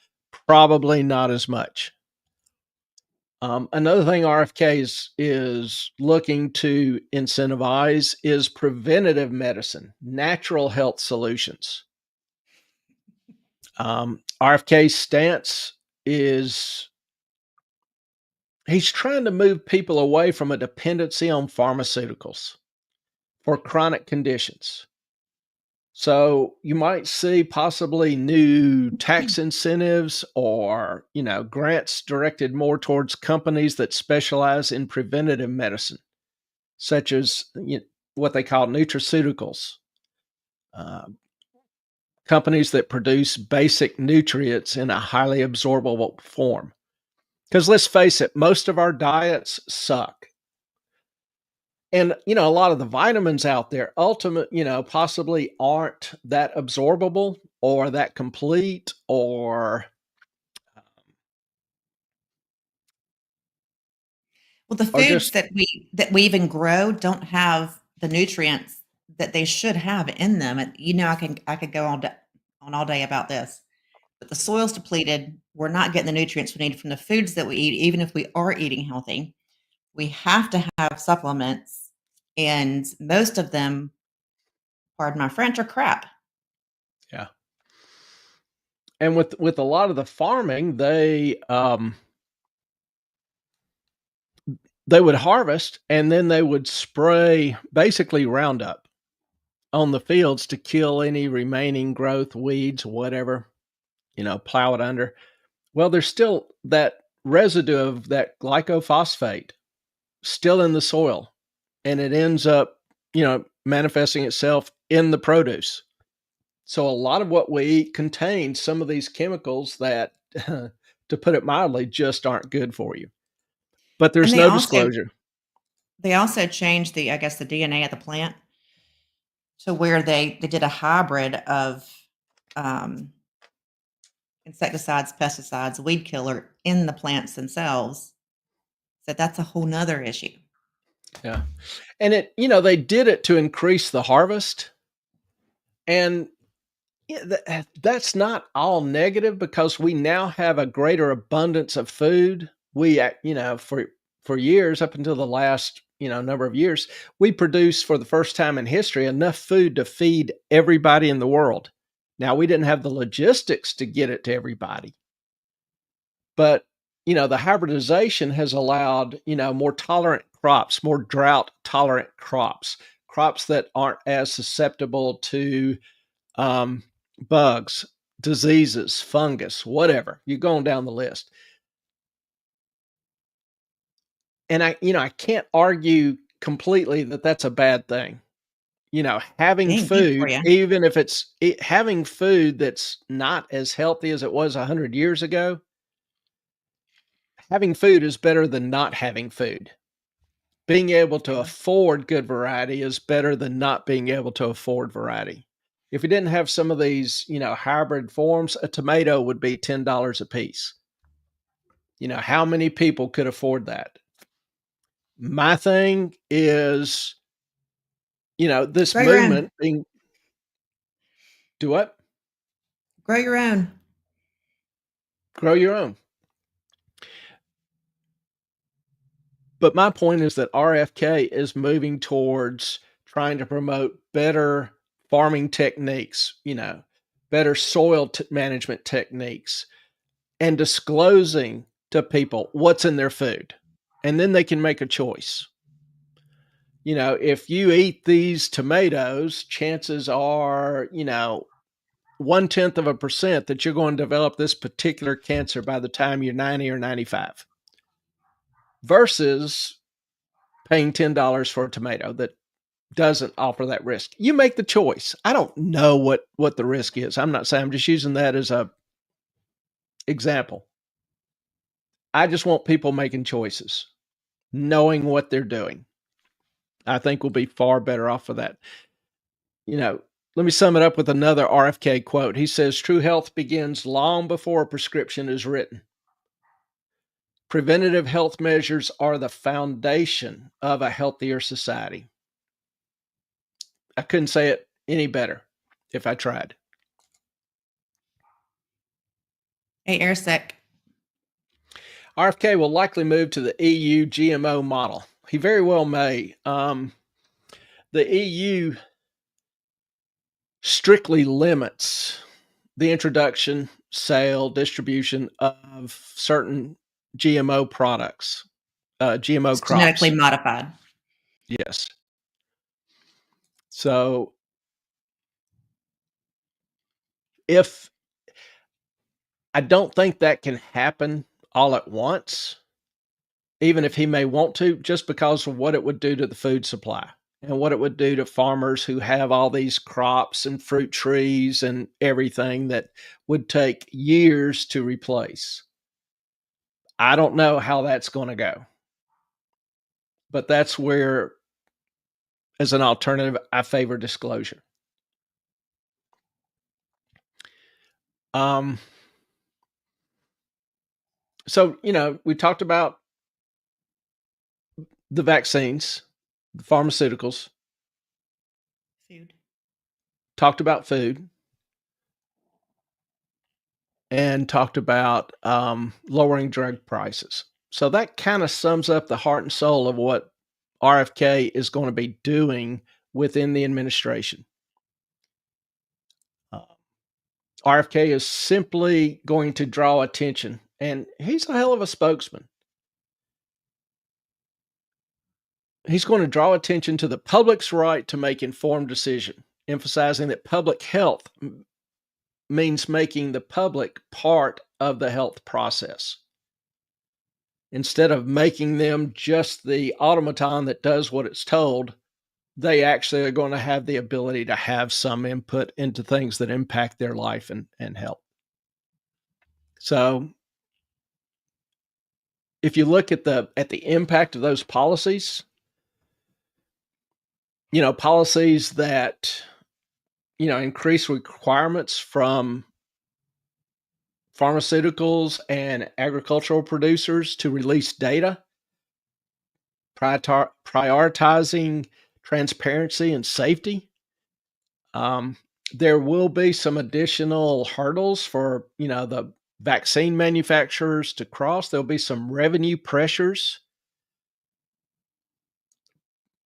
probably not as much. Another thing RFK is looking to incentivize is preventative medicine, natural health solutions. RFK's stance is he's trying to move people away from a dependency on pharmaceuticals for chronic conditions. So you might see possibly new tax incentives or, grants directed more towards companies that specialize in preventative medicine, such as what they call nutraceuticals, uh, companies that produce basic nutrients in a highly absorbable form. Because let's face it, most of our diets suck. And, a lot of the vitamins out there possibly aren't that absorbable or that complete or Well, the or foods just that we even grow don't have the nutrients that they should have in them. And I could go on all day about this. But the soil's depleted. We're not getting the nutrients we need from the foods that we eat, even if we are eating healthy. We have to have supplements, and most of them, pardon my French, are crap. yeah. And with a lot of the farming, they would harvest and then they would spray basically Roundup on the fields to kill any remaining growth, weeds, whatever, plow it under. Well, there's still that residue of that glycophosphate still in the soil, and it ends up, manifesting itself in the produce. So a lot of what we eat contains some of these chemicals that, to put it mildly, just aren't good for you. But And there's they no also disclosure. they also changed the, I guess, the DNA of the plant to where they did a hybrid of um, insecticides, pesticides, weed killer in the plants themselves. So that's a whole nother issue. Yeah. And they did it to increase the harvest. And yeah, that's not all negative because we now have a greater abundance of food. For years, up until the last, number of years, we produced for the first time in history enough food to feed everybody in the world. Now, we didn't have the logistics to get it to everybody, but the hybridization has allowed, more tolerant crops, more drought tolerant crops that aren't as susceptible to um, bugs, diseases, fungus, whatever. You're going down the list. And I can't argue completely that that's a bad thing. It Having ain't good for food, you. even if having food that's not as healthy as it was 100 years ago, having food is better than not having food. Being able to Yeah. afford good variety is better than not being able to afford variety. If we didn't have some of these, hybrid forms, a tomato would be $10 a piece. How many people could afford that? My thing is, this Grow your own. movement being do what? Grow your own. Grow your own. But my point is that RFK is moving towards trying to promote better farming techniques, better soil management techniques, and disclosing to people what's in their food. And then they can make a choice. If you eat these tomatoes, chances are, 0.1% that you're going to develop this particular cancer by the time you're 90 or 95 versus paying $10 for a tomato that doesn't offer that risk. You make the choice. I don't know what the risk is. I'm not saying, I'm just using that as a example. I just want people making choices, knowing what they're doing. I think we'll be far better off for that. Let me sum it up with another RFK quote. He says, "True health begins long before a prescription is written. Preventative health measures are the foundation of a healthier society." I couldn't say it any better if I tried. Hey, Airsick. RFK will likely move to the EU GMO model. He very well may. The EU strictly limits the introduction, sale, distribution of certain GMO products, GMO It's crops. genetically modified. Yes. So if I don't think that can happen all at once, even if he may want to, just because of what it would do to the food supply and what it would do to farmers who have all these crops and fruit trees and everything that would take years to replace. I don't know how that's going to go. But that's where, as an alternative, I favor disclosure. So, we talked about the vaccines, the pharmaceuticals, Food. talked about food, and talked about lowering drug prices. So that kind of sums up the heart and soul of what RFK is going to be doing within the administration. RFK is simply going to draw attention, and he's a hell of a spokesman. He's going to draw attention to the public's right to make informed decision, emphasizing that public health means making the public part of the health process. Instead of making them just the automaton that does what it's told, they actually are going to have the ability to have some input into things that impact their life and health. So if you look at the impact of those policies, policies that increase requirements from pharmaceuticals and agricultural producers to release data, prioritizing transparency and safety. There will be some additional hurdles for the vaccine manufacturers to cross. There'll be some revenue pressures,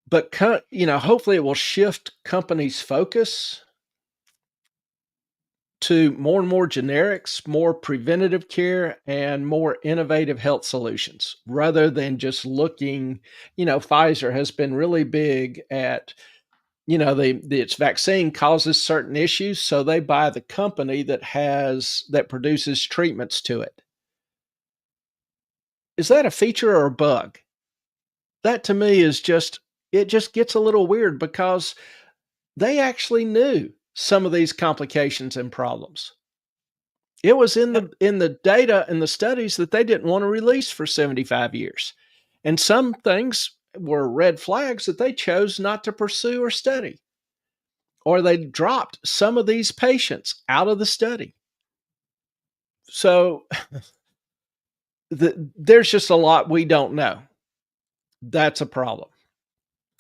but hopefully it will shift companies' focus to more and more generics, more preventative care, and more innovative health solutions rather than just looking. Pfizer has been really big at, its vaccine causes certain issues, so they buy the company that produces treatments to it. Is that a feature or a bug? That to me is it just gets a little weird because they actually knew some of these complications and problems. It was in the data and the studies that they didn't want to release for 75 years. And some things were red flags that they chose not to pursue or study. Or they dropped some of these patients out of the study. So there's just a lot we don't know. That's a problem.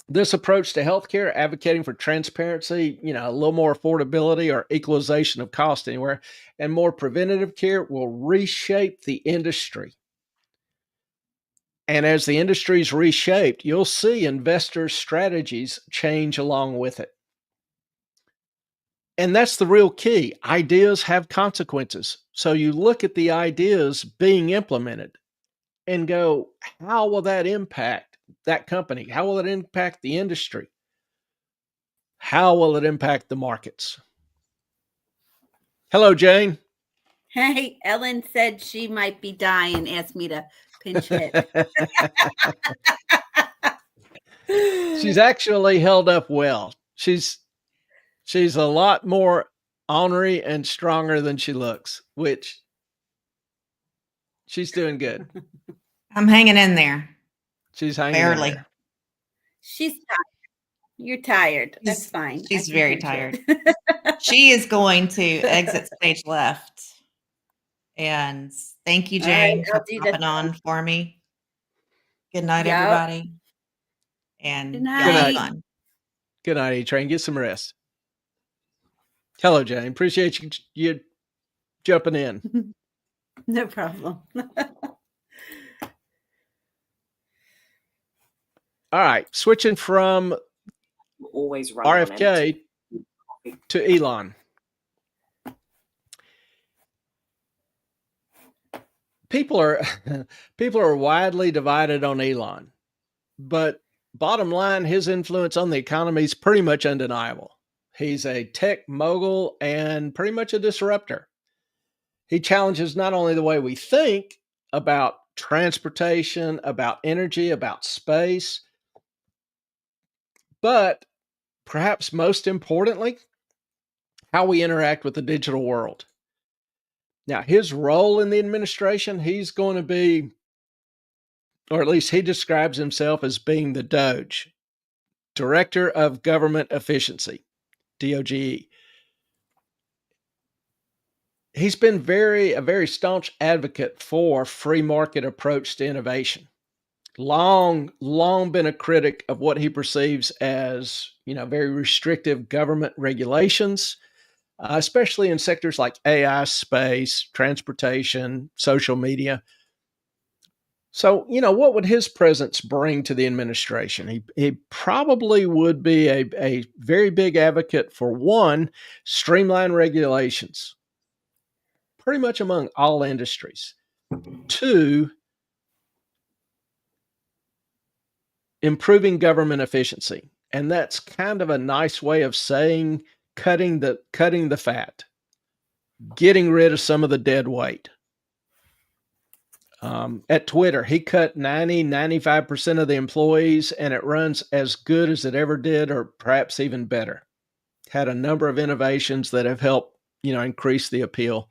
This approach to healthcare, advocating for transparency, a little more affordability or equalization of cost anywhere, and more preventative care will reshape the industry. And as the industry is reshaped, you'll see investors' strategies change along with it. And that's the real key. Ideas have consequences. So you look at the ideas being implemented and go, how will that impact that company? How will it impact the industry? How will it impact the markets? Hello, Jane. Hey, Ellen said she might be dying, asked me to pinch hit. She's actually held up well. She's a lot more ornery and stronger than she looks, which she's doing good. I'm hanging in there. She's hanging Barely. in there. She's tired. You're tired. That's fine. She's very tired. She is going to exit stage left. And thank you, Jane, for popping on for me. Good night, everybody. And good night. Fun. Good night, E-Train. Get some rest. Hello, Jane. Appreciate you jumping in. No problem. All right. Switching from always run RFK to Elon. People are widely divided on Elon, but bottom line, his influence on the economy is pretty much undeniable. He's a tech mogul and pretty much a disruptor. He challenges not only the way we think about transportation, about energy, about space, but perhaps most importantly, how we interact with the digital world. Now, his role in the administration, he's going to be, or at least he describes himself as being the Doge, Director of Government Efficiency, DOGE. He's been a very staunch advocate for free market approach to innovation. Long been a critic of what he perceives as, very restrictive government regulations, especially in sectors like AI, space, transportation, social media. So, what would his presence bring to the administration? He probably would be a very big advocate for, one, streamline regulations, pretty much among all industries. Two, improving government efficiency. And that's kind of a nice way of saying cutting the fat, getting rid of some of the dead weight. At Twitter, he cut 95% of the employees, and it runs as good as it ever did, or perhaps even better. Had a number of innovations that have helped, increase the appeal.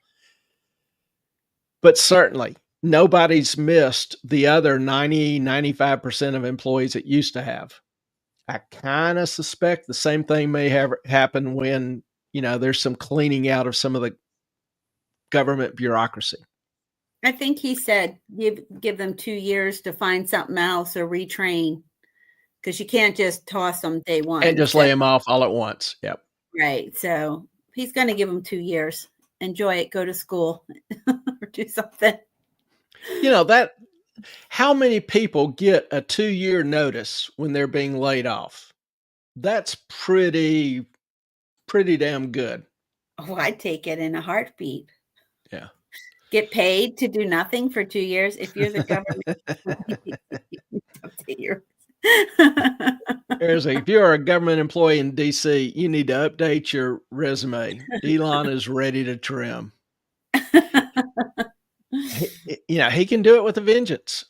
But certainly, nobody's missed the other 95% of employees it used to have. I kind of suspect the same thing may happen when, there's some cleaning out of some of the government bureaucracy. I think he said give them 2 years to find something else or retrain, because you can't just toss them day one. And just lay them off all at once. Yep. Right. So he's going to give them 2 years. Enjoy it. Go to school or do something. How many people get a 2-year notice when they're being laid off? That's pretty damn good. Oh, I'd take it in a heartbeat. Yeah. Get paid to do nothing for 2 years. If you're the government, if you're a government employee in DC, you need to update your resume. Elon is ready to trim. He can do it with a vengeance.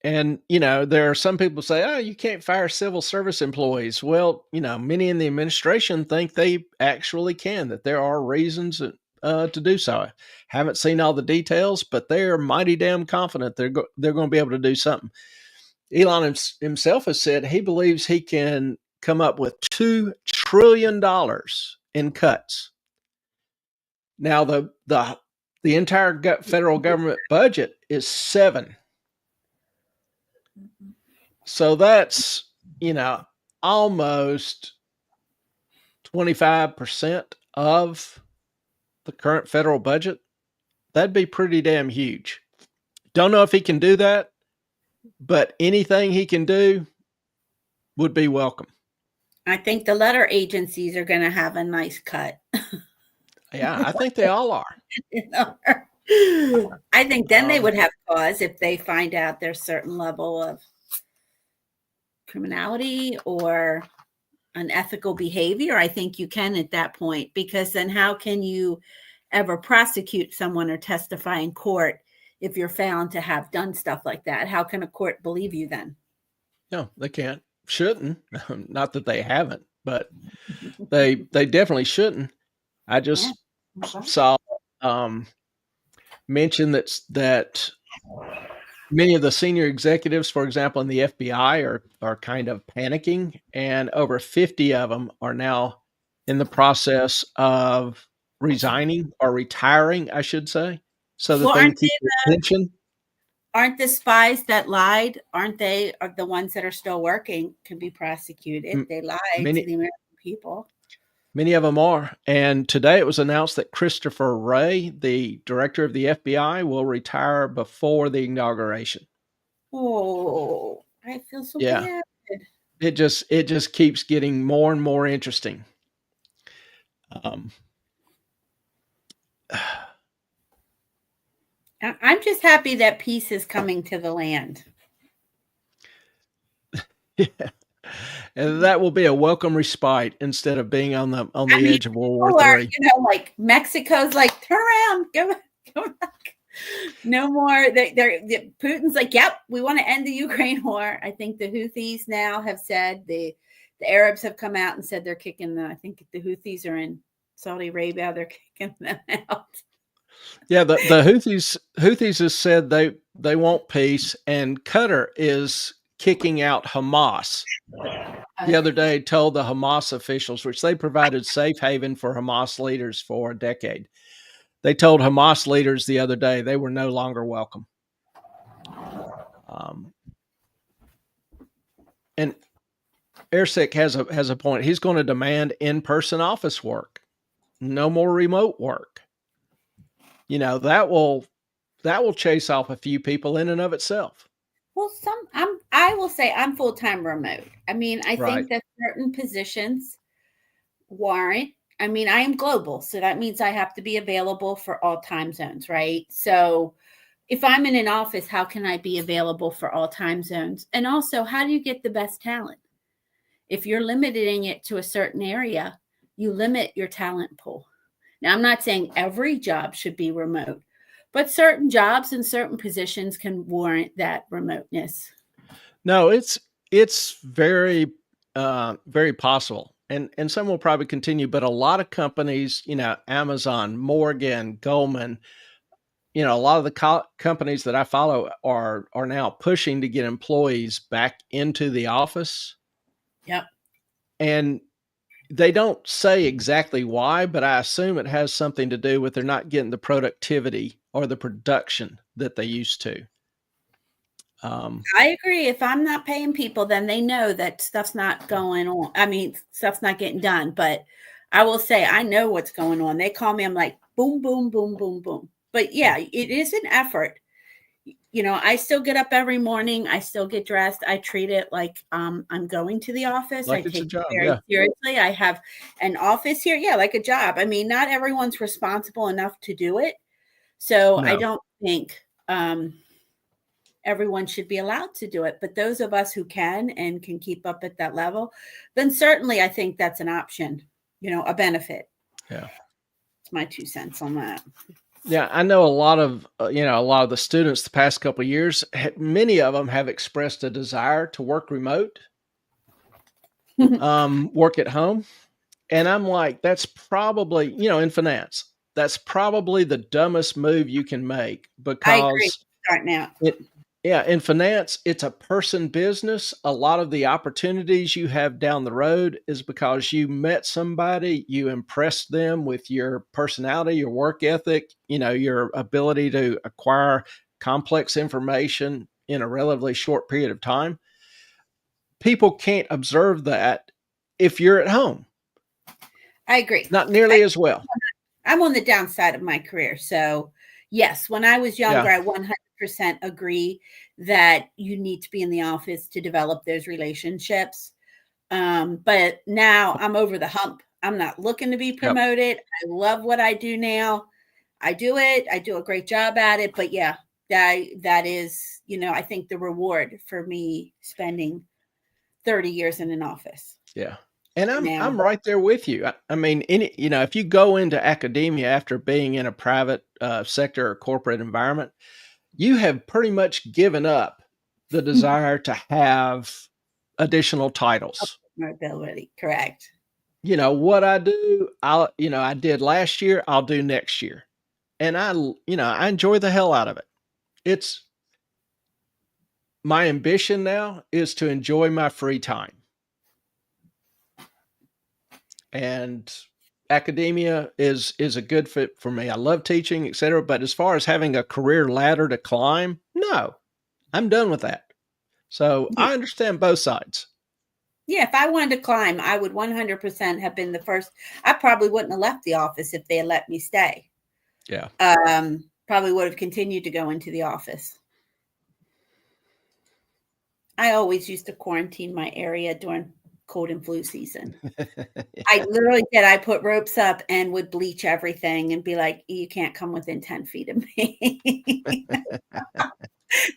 And, there are some people say, oh, you can't fire civil service employees. Well, many in the administration think they actually can, that there are reasons to do so. I haven't seen all the details, but they're mighty damn confident they're going to be able to do something. Elon himself has said he believes he can come up with $2 trillion in cuts. Now, the entire federal government budget is $7 trillion. So that's, almost 25% of the current federal budget. That'd be pretty damn huge. Don't know if he can do that, but anything he can do would be welcome. I think the letter agencies are going to have a nice cut. Yeah, I think they all are. I think then they would have cause if they find out there's certain level of criminality or unethical behavior, I think you can at that point, because then how can you ever prosecute someone or testify in court if you're found to have done stuff like that? How can a court believe you then? No, they can't. Shouldn't. Not that they haven't, but they definitely shouldn't. I just saw mention that many of the senior executives, for example, in the FBI, are kind of panicking, and over 50 of them are now in the process of resigning or retiring, I should say, so that Well, they can keep their pension. aren't the spies that lied, aren't they are the ones that are still working, can be prosecuted? They lied to Many the American people. many of them are. And today it was announced that Christopher Wray, the director of the FBI, will retire before the inauguration. Oh, I feel so Yeah. bad. It just keeps getting more and more interesting. Um, I'm just happy that peace is coming to the land. yeah. And that will be a welcome respite instead of being on the edge of World War Or, III. like Mexico's like, turn around, go back. No more. Putin's like, yep, we want to end the Ukraine war. I think the Houthis now have said the Arabs have come out and said they're kicking I think the Houthis are in Saudi Arabia. They're kicking them out. Yeah, the Houthis has said they want peace, and Qatar is kicking out Hamas. The other day told the Hamas officials, which they provided safe haven for Hamas leaders for a decade. They told Hamas leaders the other day they were no longer welcome. And Ersic has a point. He's going to demand in-person office work, no more remote work. That will chase off a few people in and of itself. Well, I will say I'm full-time remote. I mean, I Right. think that certain positions warrant. I mean, I am global, so that means I have to be available for all time zones, right? So if I'm in an office, how can I be available for all time zones? And also, how do you get the best talent? If you're limiting it to a certain area, you limit your talent pool. Now, I'm not saying every job should be remote, but certain jobs and certain positions can warrant that remoteness. No, it's very very possible, and some will probably continue, but a lot of companies, Amazon, Morgan, Goldman, a lot of the companies that I follow are now pushing to get employees back into the office. Yep. And they don't say exactly why, but I assume it has something to do with they're not getting the productivity or the production that they used to. I agree. If I'm not paying people, then they know that stuff's not going on. I mean, stuff's not getting done. But I will say, I know what's going on. They call me, I'm like, boom, boom, boom, boom, boom. But yeah, it is an effort. I still get up every morning. I still get dressed. I treat it like I'm going to the office. Like I it's a take job, it very yeah. seriously. I have an office here. Yeah, like a job. I mean, not everyone's responsible enough to do it. So I No. don't think everyone should be allowed to do it. But those of us who can and can keep up at that level, then certainly I think that's an option, a benefit. Yeah. It's my 2 cents on that. Yeah, I know a lot of the students the past couple of years, many of them have expressed a desire to work remote, work at home. And I'm like, that's probably, in finance, that's probably the dumbest move you can make, I agree. because Starting out. in finance, it's a person business. A lot of the opportunities you have down the road is because you met somebody, you impressed them with your personality, your work ethic, your ability to acquire complex information in a relatively short period of time. People can't observe that if you're at home. I agree. Not nearly as well. I'm on the downside of my career. So yes, when I was younger, Yeah. I 100% agree that you need to be in the office to develop those relationships. But now I'm over the hump. I'm not looking to be promoted. I love what I do now. I do it. I do a great job at it. But yeah, that is, I think the reward for me spending 30 years in an office. Yeah. And Now. I'm right there with you. I mean, if you go into academia after being in a private sector or corporate environment, you have pretty much given up the desire to have additional titles. Mobility, correct. What I do, I did last year, I'll do next year. And I enjoy the hell out of it. It's my ambition now is to enjoy my free time. And academia is a good fit for me. I love teaching, etc. But as far as having a career ladder to climb, no, I'm done with that. So Yeah. I understand both sides. Yeah, if I wanted to climb, I would 100% have been the first. I probably wouldn't have left the office if they had let me stay. Yeah. Probably would have continued to go into the office. I always used to quarantine my area during cold and flu season. I literally did. I put ropes up and would bleach everything and be like, you can't come within 10 feet of me.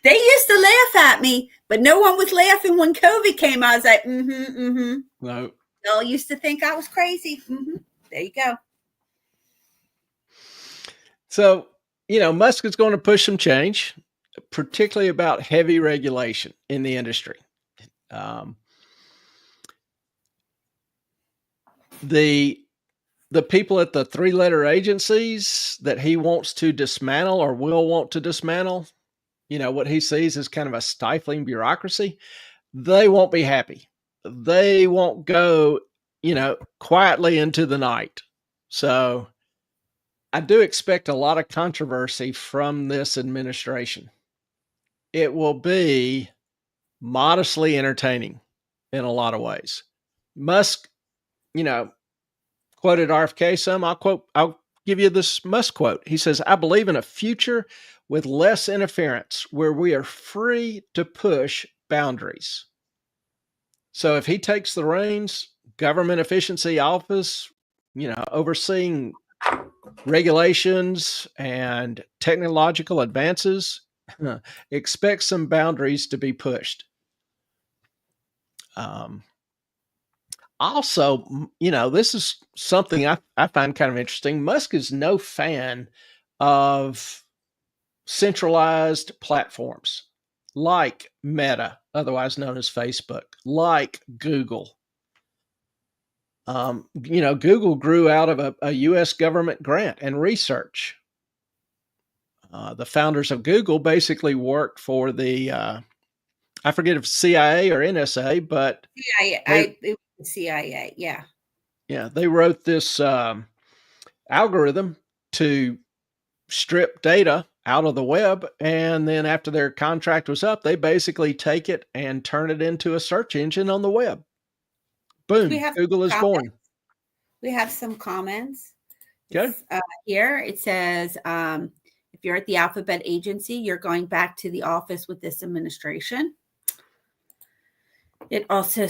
They used to laugh at me, but no one was laughing when COVID came. I was like, No. They all used to think I was crazy. There you go. So, Musk is going to push some change, particularly about heavy regulation in the industry. The people at the 3-letter agencies that he wants to dismantle or will want to dismantle, what he sees as kind of a stifling bureaucracy, they won't be happy. They won't go, quietly into the night. So I do expect a lot of controversy from this administration. It will be modestly entertaining in a lot of ways. Musk, quoted RFK some. I'll give you this Musk quote. He says, "I believe in a future with less interference where we are free to push boundaries." So if he takes the reins, government efficiency office, overseeing regulations and technological advances, expect some boundaries to be pushed. Also, this is something I find kind of interesting. Musk is no fan of centralized platforms like Meta, otherwise known as Facebook, like Google. Google grew out of a U.S. government grant and research. The founders of Google basically worked for the, I forget if CIA or NSA, but it was CIA, yeah. Yeah, they wrote this algorithm to strip data out of the web, and then after their contract was up, they basically take it and turn it into a search engine on the web. Boom, Google is born. We have some comments. Okay. Here it says, if you're at the Alphabet agency, you're going back to the office with this administration. It also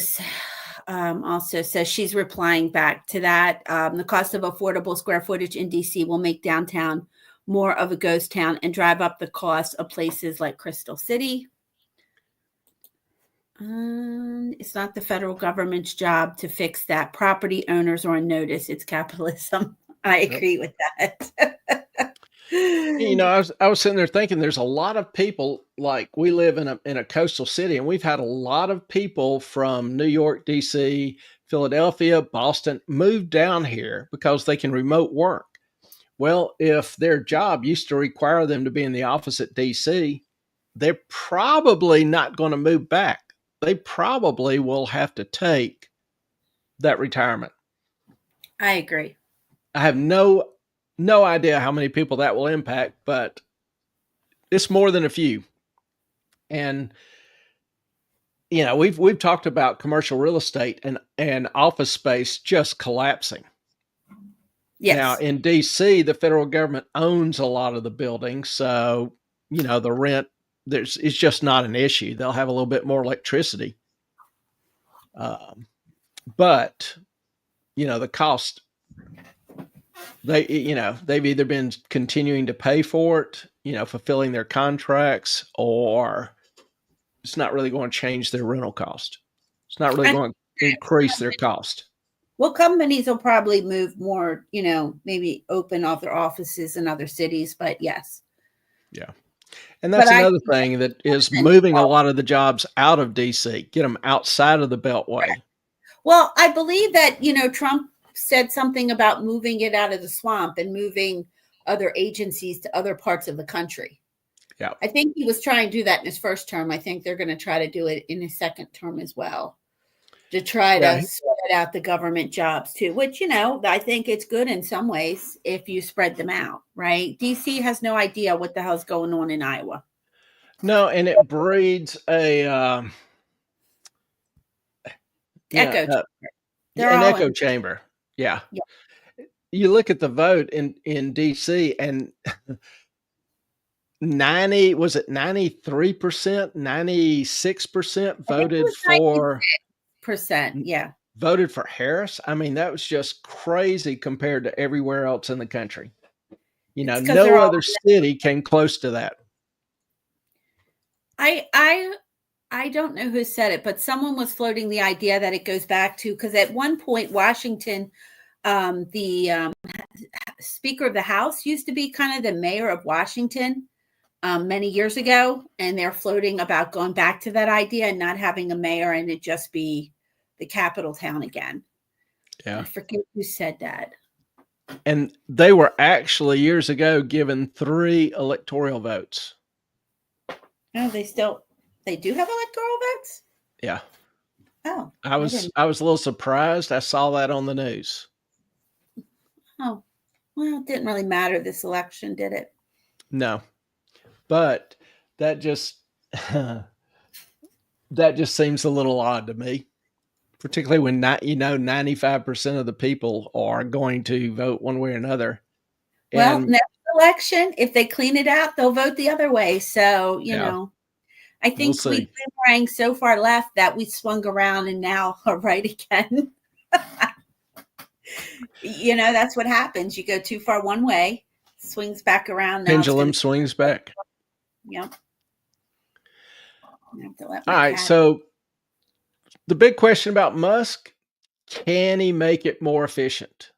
says she's replying back to that. The cost of affordable square footage in DC will make downtown more of a ghost town and drive up the cost of places like Crystal City. It's not the federal government's job to fix that. Property owners are on notice. It's capitalism. I agree with that. I was sitting there thinking there's a lot of people, like we live in a coastal city, and we've had a lot of people from New York, DC, Philadelphia, Boston move down here because they can remote work. Well, if their job used to require them to be in the office at DC, they're probably not going to move back. They probably will have to take that retirement. I agree. I have no idea how many people that will impact, but it's more than a few. And we've talked about commercial real estate and office space just collapsing. Yes. Now in DC, the federal government owns a lot of the buildings, so the rent it's just not an issue. They'll have a little bit more electricity, but the cost. They've either been continuing to pay for it, fulfilling their contracts, or it's not really going to change their rental cost. It's not really I- going to increase their cost. Well, companies will probably move more, maybe open other offices in other cities, but yes. Yeah. And that's But I another thing that is moving a lot of the jobs out of DC, get them outside of the Beltway. Well, I believe that, Trump said something about moving it out of the swamp and moving other agencies to other parts of the country. Yeah. I think he was trying to do that in his first term. I think they're going to try to do it in his second term as well, to try to spread out the government jobs too, which, I think it's good in some ways if you spread them out, right? DC has no idea what the hell's going on in Iowa. No, and it breeds an echo chamber. Yeah. You look at the vote in DC, and 93%, 96% voted for 96%. Yeah. Voted for Harris. I mean, that was just crazy compared to everywhere else in the country. No other city came close to that. I don't know who said it, but someone was floating the idea that it goes back to, because at one point Washington, the Speaker of the House used to be kind of the mayor of Washington many years ago, and they're floating about going back to that idea and not having a mayor and it just be the capital town again. Yeah. I forget who said that. And they were actually years ago given 3 electoral votes. No, they do have electoral votes? Yeah. Oh. I was a little surprised. I saw that on the news. Oh. Well, it didn't really matter this election, did it? No. But that just seems a little odd to me, particularly when 95% of the people are going to vote one way or another. Well, next election, if they clean it out, they'll vote the other way. So, I think we boomerang so far left that we swung around and now are right again. That's what happens. You go too far one way, swings back around. Pendulum swings back. Yep. All right. So the big question about Musk, can he make it more efficient?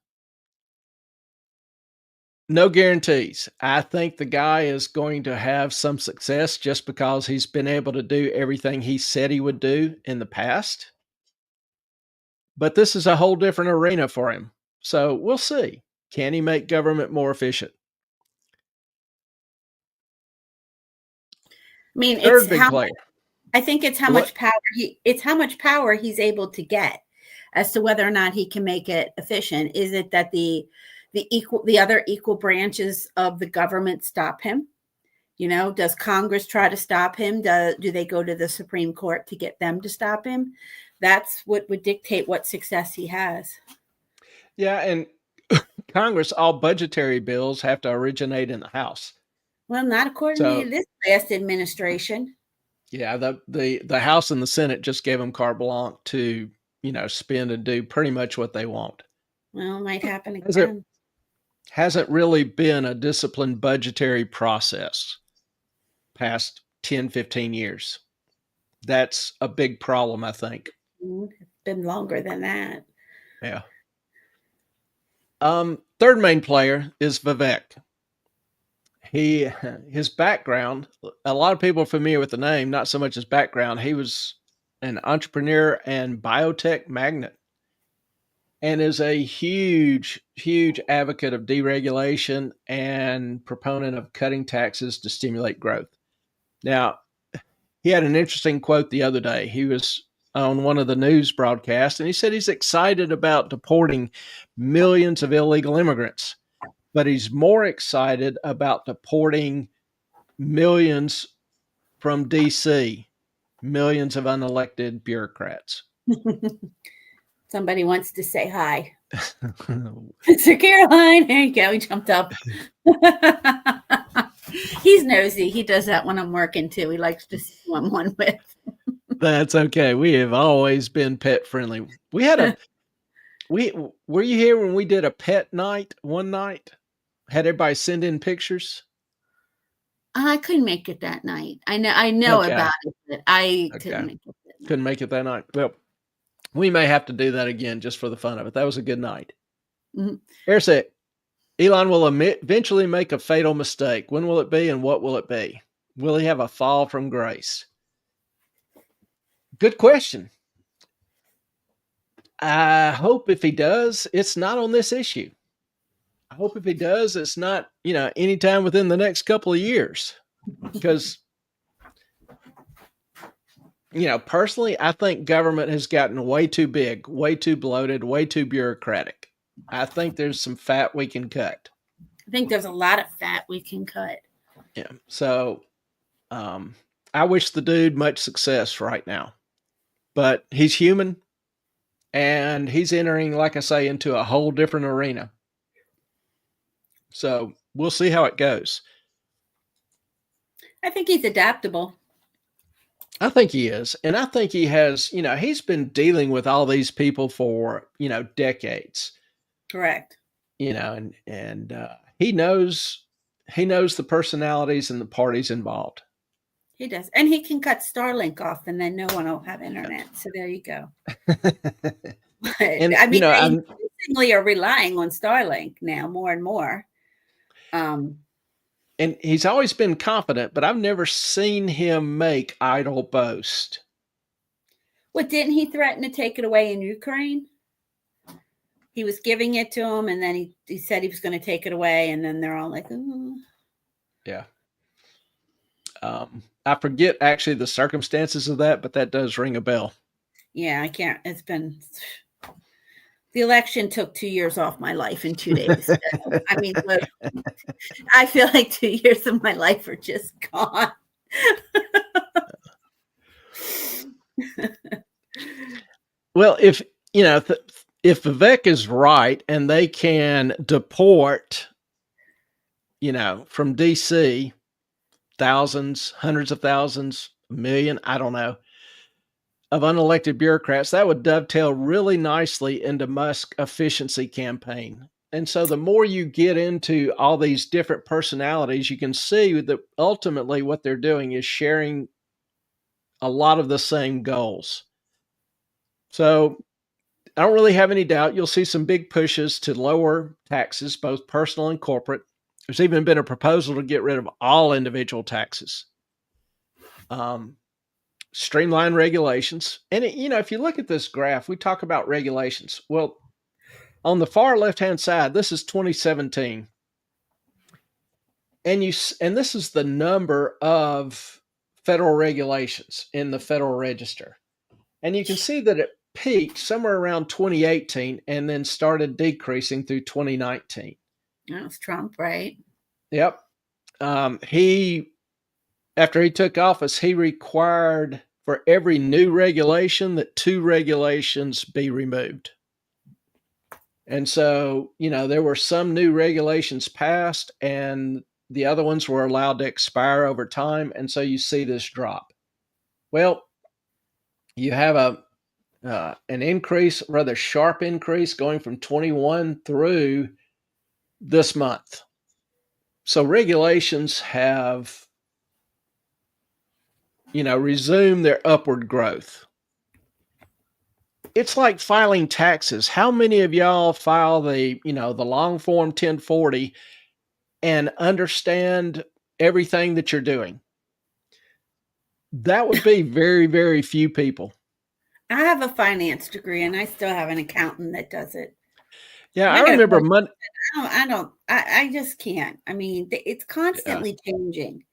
No guarantees. I think the guy is going to have some success just because he's been able to do everything he said he would do in the past. But this is a whole different arena for him. So we'll see. Can he make government more efficient? I mean, I think it's how much power he's able to get as to whether or not he can make it efficient. Is it that the other equal branches of the government stop him? Does Congress try to stop him? Do they go to the Supreme Court to get them to stop him? That's what would dictate what success he has. Yeah, and Congress, all budgetary bills have to originate in the House. Well, not according to this last administration. Yeah, the House and the Senate just gave them carte blanche to, spend and do pretty much what they want. Well, it might happen again. Hasn't really been a disciplined budgetary process past 10, 15 years. That's a big problem, I think. It's been longer than that. Yeah. Third main player is Vivek. His background, a lot of people are familiar with the name, not so much his background. He was an entrepreneur and biotech magnate and is a huge, huge advocate of deregulation and proponent of cutting taxes to stimulate growth. Now, he had an interesting quote the other day. He was on one of the news broadcasts, and he said he's excited about deporting millions of illegal immigrants, but he's more excited about deporting millions from DC, millions of unelected bureaucrats. Somebody wants to say hi. Sir Caroline, there you go. He jumped up. He's nosy. He does that when I'm working too. He likes to see who I'm on with. That's okay. We have always been pet friendly. We had were you here when we did a pet night one night? Had everybody send in pictures? I couldn't make it that night. I know okay. About it, but I couldn't make it that night. Couldn't make it that night. Well, We may have to do that again just for the fun of it. That was a good night. Mhm. Here's it. Elon will eventually make a fatal mistake. When will it be and what will it be? Will he have a fall from grace? Good question. I hope if he does, it's not on this issue. I hope if he does, it's not, anytime within the next couple of years. Because, personally, I think government has gotten way too big, way too bloated, way too bureaucratic. I think there's some fat we can cut. I think there's a lot of fat we can cut. Yeah. So I wish the dude much success right now. But he's human. And he's entering, like I say, into a whole different arena. So we'll see how it goes. I think he's adaptable. I think he is. And I think he has, he's been dealing with all these people for, decades. Correct. And he knows the personalities and the parties involved. He does. And he can cut Starlink off and then no one will have internet. So there you go. And, I mean, they increasingly are relying on Starlink now more and more. And he's always been confident, but I've never seen him make idle boast. What, didn't he threaten to take it away in Ukraine? He was giving it to him, and then he said he was going to take it away, and then they're all like, ooh. Yeah. I forget actually the circumstances of that, but that does ring a bell. Yeah, I can't. It's been... The election took 2 years off my life in 2 days. So, I mean, look, I feel like 2 years of my life are just gone. Well, if Vivek is right and they can deport, from DC, thousands, hundreds of thousands, a million, I don't know, of unelected bureaucrats, that would dovetail really nicely into Musk's efficiency campaign. And so the more you get into all these different personalities, you can see that ultimately what they're doing is sharing a lot of the same goals. So I don't really have any doubt you'll see some big pushes to lower taxes, both personal and corporate. There's even been a proposal to get rid of all individual taxes. Streamline regulations. And, if you look at this graph, we talk about regulations. Well, on the far left-hand side, this is 2017. And this is the number of federal regulations in the Federal Register. And you can see that it peaked somewhere around 2018 and then started decreasing through 2019. That was Trump, right? Yep. After he took office, he required for every new regulation that 2 regulations be removed. And so, there were some new regulations passed and the other ones were allowed to expire over time. And so you see this drop. Well, you have an increase, rather sharp increase going from 21 through this month. So regulations have resume their upward growth. It's like filing taxes. How many of y'all file the long form 1040 and understand everything that you're doing? That would be very, very few people. I have a finance degree and I still have an accountant that does it. Yeah, I remember I just can't. I mean, it's constantly changing.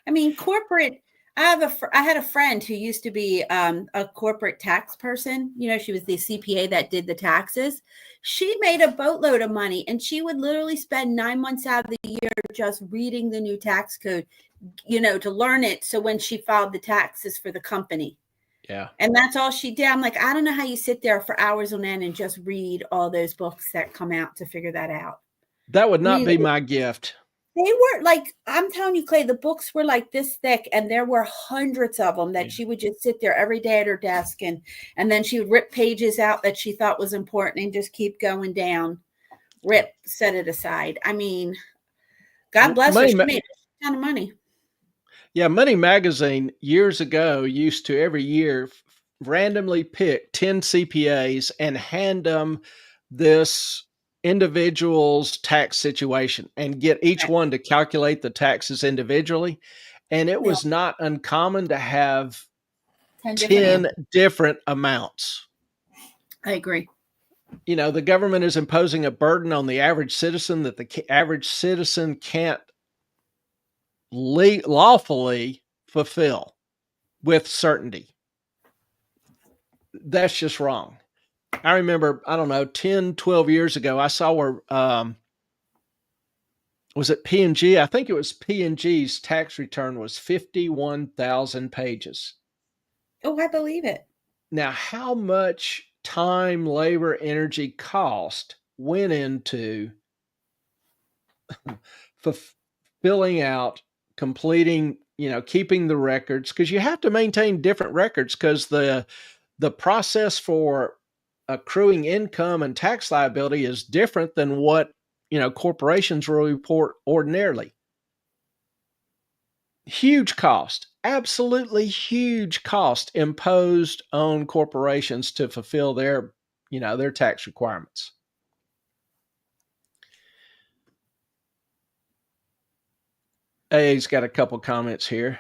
I mean, corporate... I had a friend who used to be a corporate tax person. She was the CPA that did the taxes. She made a boatload of money and she would literally spend 9 months out of the year just reading the new tax code, to learn it. So when she filed the taxes for the company. Yeah. And that's all she did. I'm like, I don't know how you sit there for hours on end and just read all those books that come out to figure that out. That would not be my gift. They were like, I'm telling you, Clay, the books were like this thick and there were hundreds of them that she would just sit there every day at her desk and then she would rip pages out that she thought was important and just keep going down, set it aside. I mean, God bless her. She made a ton of money. Yeah. Money Magazine years ago used to every year randomly pick 10 CPAs and hand them this individual's tax situation and get each one to calculate the taxes individually. And it was not uncommon to have 10 different amounts. I agree. You know, the government is imposing a burden on the average citizen that the average citizen can't lawfully fulfill with certainty. That's just wrong. I remember, I don't know, 10, 12 years ago, I saw where, was it P&G? I think it was P&G's tax return was 51,000 pages. Oh, I believe it. Now, how much time, labor, energy, cost went into filling out, completing, you know, keeping the records? Because you have to maintain different records, because the process for accruing income and tax liability is different than what, you know, corporations will report ordinarily. Huge cost, absolutely huge cost imposed on corporations to fulfill their, you know, their tax requirements. AA's got a couple comments here.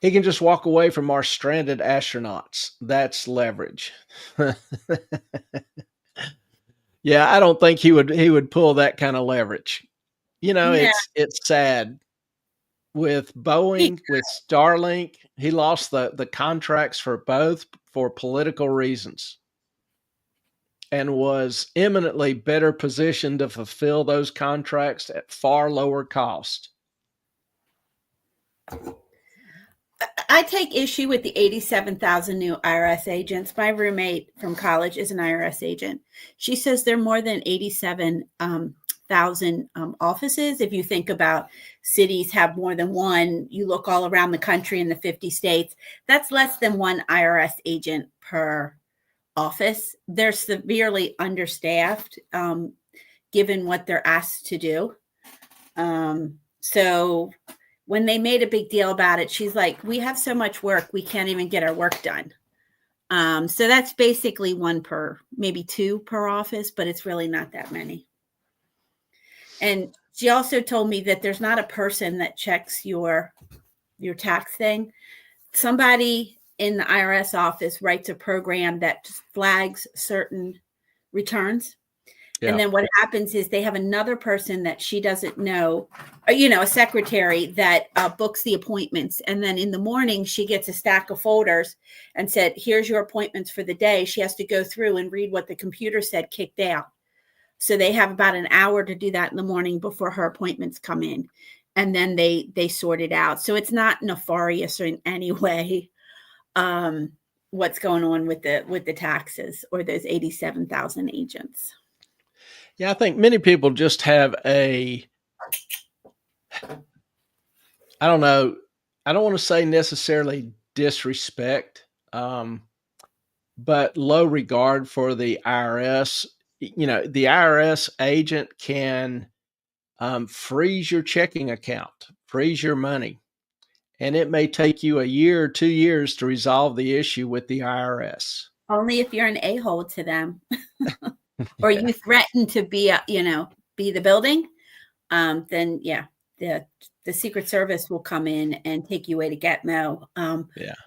He can just walk away from our stranded astronauts. That's leverage. Yeah, I don't think he would pull that kind of leverage. You know, Yeah. it's sad. With Boeing, with Starlink, he lost the contracts for both for political reasons and was eminently better positioned to fulfill those contracts at far lower cost. I take issue with the 87,000 new IRS agents. My roommate from college is an IRS agent. She says there are more than 87,000 offices. If you think about cities have more than one, you look all around the country in the 50 states, that's less than one IRS agent per office. They're severely understaffed, given what they're asked to do. So when they made a big deal about it, she's like, we have so much work, we can't even get our work done. So that's basically one per, maybe two per office, but it's really not that many. And she also told me that there's not a person that checks your tax thing. Somebody in the IRS office writes a program that flags certain returns. Yeah. And then what happens is they have another person that she doesn't know, you know, a secretary that books the appointments. And then in the morning, she gets a stack of folders and said, here's your appointments for the day. She has to go through and read what the computer said kicked out. So they have about an hour to do that in the morning before her appointments come in. And then they sort it out. So it's not nefarious in any way. What's going on with the taxes or those 87,000 agents. Yeah, I think many people just have I don't know, I don't want to say necessarily disrespect, but low regard for the IRS. You know, the IRS agent can freeze your checking account, freeze your money, and it may take you a year or 2 years to resolve the issue with the IRS. Only if you're an a-hole to them. Or you threaten to be the building, then yeah, the Secret Service will come in and take you away to Gitmo.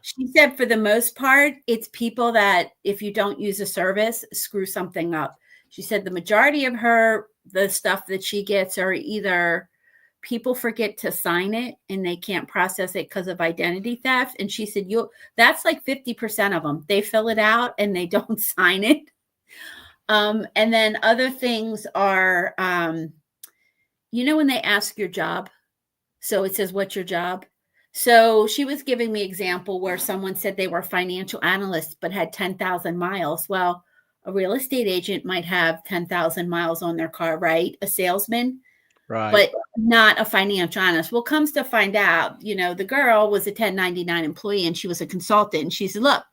She said for the most part, it's people that if you don't use a service, screw something up. She said the majority of the stuff that she gets are either people forget to sign it and they can't process it because of identity theft. And she said, that's like 50% of them. They fill it out and they don't sign it. And then other things are, when they ask your job, so it says, what's your job? So she was giving me an example where someone said they were a financial analyst, but had 10,000 miles. Well, a real estate agent might have 10,000 miles on their car, right? A salesman, right? But not a financial analyst. Well, comes to find out, the girl was a 1099 employee and she was a consultant. And she said, look,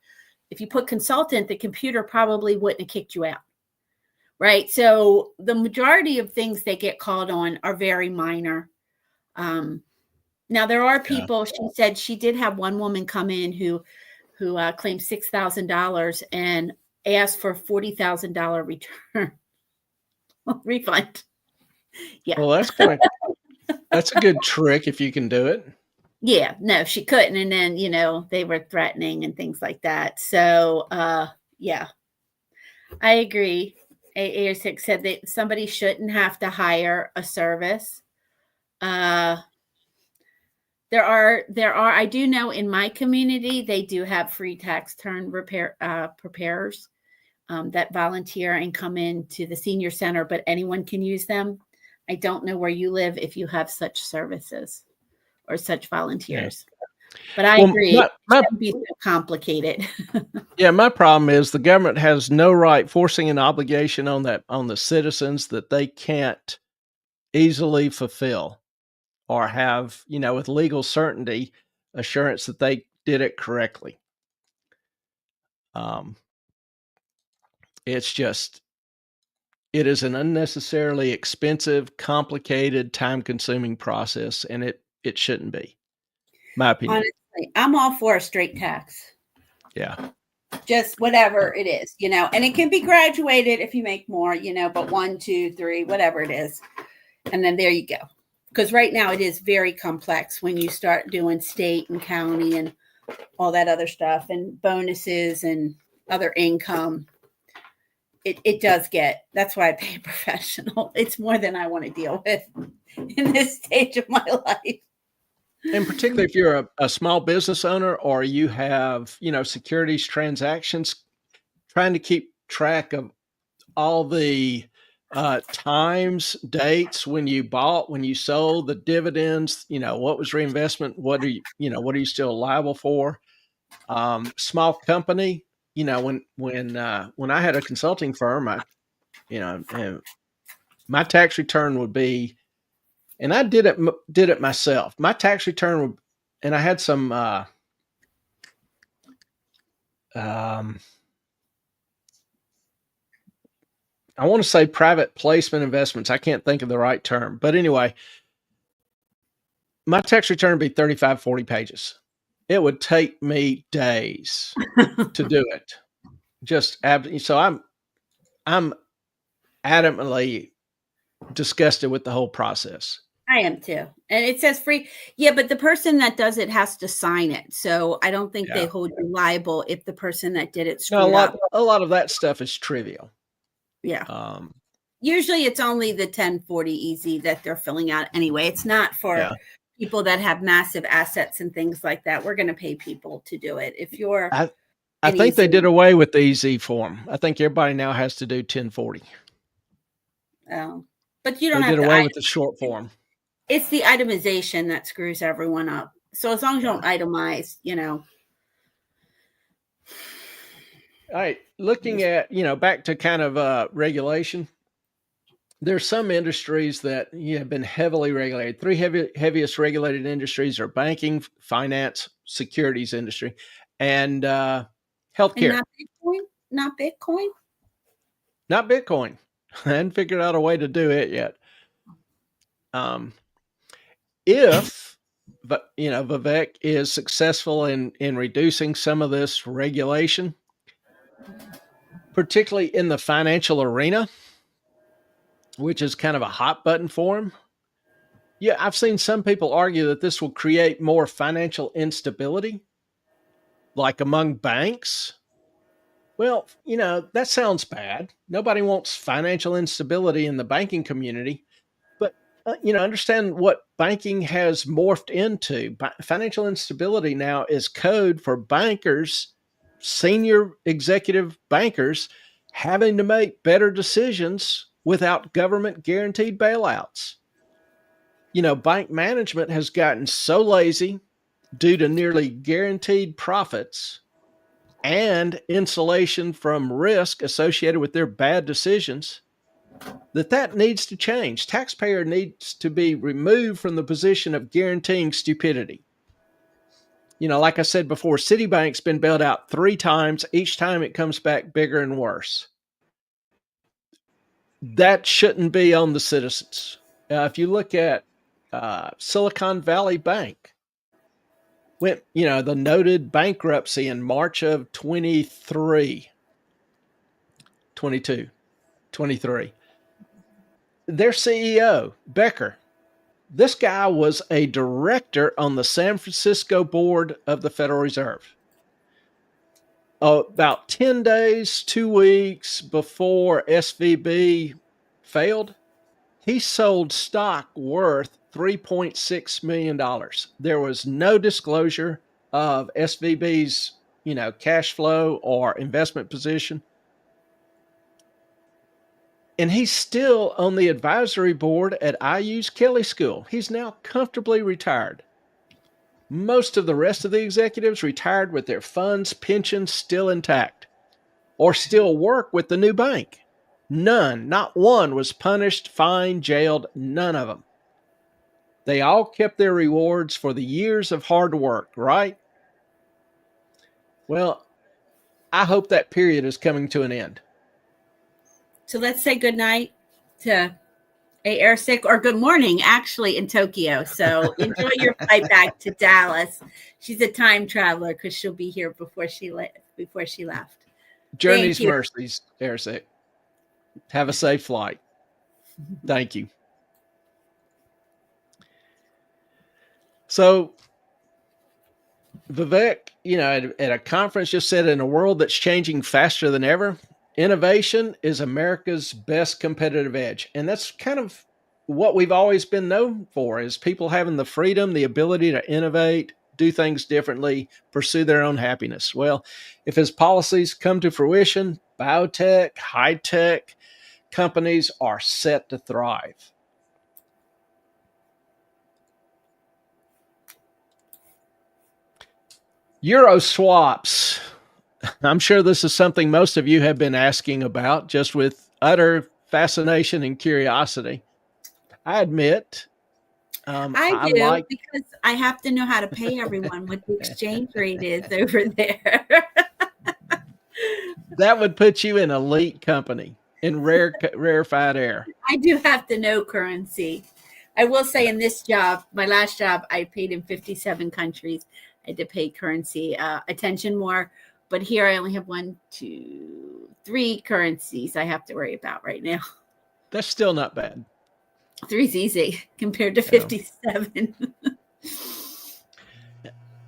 if you put consultant, the computer probably wouldn't have kicked you out. Right. So the majority of things they get called on are very minor. Now, there are people, she said she did have one woman come in who who claimed $6,000 and asked for $40,000 return refund. Yeah. Well, that's a good trick if you can do it. Yeah, no, she couldn't. And then, they were threatening and things like that. So, yeah, I agree. A6 said that somebody shouldn't have to hire a service. There are, I do know in my community, they do have free tax return preparers that volunteer and come into the senior center, but anyone can use them. I don't know where you live if you have such services or such volunteers. Yeah. But I agree, it shouldn't be so complicated. Yeah, my problem is the government has no right forcing an obligation on the citizens that they can't easily fulfill or have, with legal certainty, assurance that they did it correctly. It is an unnecessarily expensive, complicated, time-consuming process, and it shouldn't be. My opinion. Honestly, I'm all for a straight tax. Yeah. Just whatever it is, and it can be graduated if you make more, but 1, 2, 3, whatever it is. And then there you go. Because right now it is very complex when you start doing state and county and all that other stuff and bonuses and other income. It does that's why I pay a professional. It's more than I want to deal with in this stage of my life. And particularly if you're a small business owner or you have, securities transactions, trying to keep track of all the times, dates, when you bought, when you sold, the dividends, what was reinvestment, what are you still liable for? Small company, when I had a consulting firm, my tax return would be, and I did it myself. My tax return would, and I had some I want to say private placement investments. I can't think of the right term, but anyway, my tax return would be 35, 40 pages. It would take me days to do it. So I'm adamantly disgusted with the whole process. I am too. And it says free. Yeah, but the person that does it has to sign it. So I don't think they hold you liable if the person that did it screwed up. A lot of that stuff is trivial. Yeah. Usually it's only the 1040 easy that they're filling out anyway. It's not for people that have massive assets and things like that. We're going to pay people to do it. If you're I think they did away with the easy form. I think everybody now has to do 1040. Oh, but you don't have to. They did away with the short form. It's the itemization that screws everyone up. So as long as you don't itemize, All right. Looking at, back to kind of regulation, there's some industries that have been heavily regulated. Three heaviest regulated industries are banking, finance, securities industry, and healthcare. And not Bitcoin? Not Bitcoin. I hadn't figured out a way to do it yet. If Vivek is successful in reducing some of this regulation, particularly in the financial arena, which is kind of a hot button for him. Yeah, I've seen some people argue that this will create more financial instability, like among banks. Well, that sounds bad. Nobody wants financial instability in the banking community. But, understand what banking has morphed into. Financial instability now is code for bankers, senior executive bankers, having to make better decisions without government guaranteed bailouts. Bank management has gotten so lazy due to nearly guaranteed profits and insulation from risk associated with their bad decisions that needs to change. Taxpayer needs to be removed from the position of guaranteeing stupidity. Like I said before, Citibank's been bailed out 3 times. Each time it comes back bigger and worse. That shouldn't be on the citizens. If you look at Silicon Valley Bank, went, the noted bankruptcy in March of 22, 23. Their CEO, Becker, this guy was a director on the San Francisco board of the Federal Reserve. About 10 days, 2 weeks before SVB failed, he sold stock worth $3.6 million. There was no disclosure of SVB's, cash flow or investment position. And he's still on the advisory board at IU's Kelley School. He's now comfortably retired. Most of the rest of the executives retired with their funds, pensions still intact, or still work with the new bank. None, not one, was punished, fined, jailed, none of them. They all kept their rewards for the years of hard work, right? Well, I hope that period is coming to an end. So let's say goodnight to Air Sick, or good morning, actually, in Tokyo. So enjoy your flight back to Dallas. She's a time traveler because she'll be here before she left. Journey's mercies, Air Sick. Have a safe flight. Thank you. So Vivek, at a conference just said, in a world that's changing faster than ever, innovation is America's best competitive edge. And that's kind of what we've always been known for, is people having the freedom, the ability to innovate, do things differently, pursue their own happiness. Well, if his policies come to fruition, biotech, high-tech companies are set to thrive. Euro swaps. I'm sure this is something most of you have been asking about, just with utter fascination and curiosity. I admit, I do, because I have to know how to pay everyone what the exchange rate is over there. That would put you in elite company, in rarefied air. I do have to know currency. I will say, in this job, my last job, I paid in 57 countries. I had to pay currency attention more. But here I only have 1, 2, 3 currencies I have to worry about right now. That's still not bad. 3's easy compared to 57.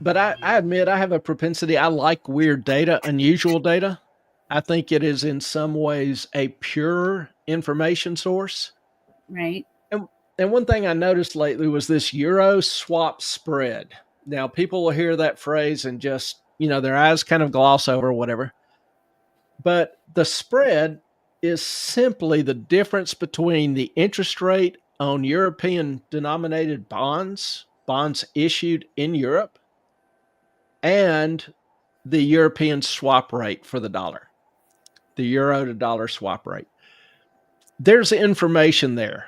But I admit I have a propensity. I like weird data, unusual data. I think it is in some ways a pure information source. Right. And one thing I noticed lately was this euro swap spread. Now, people will hear that phrase and just, their eyes kind of gloss over or whatever. But the spread is simply the difference between the interest rate on European denominated bonds issued in Europe, and the European swap rate for the dollar, the euro to dollar swap rate. There's information there.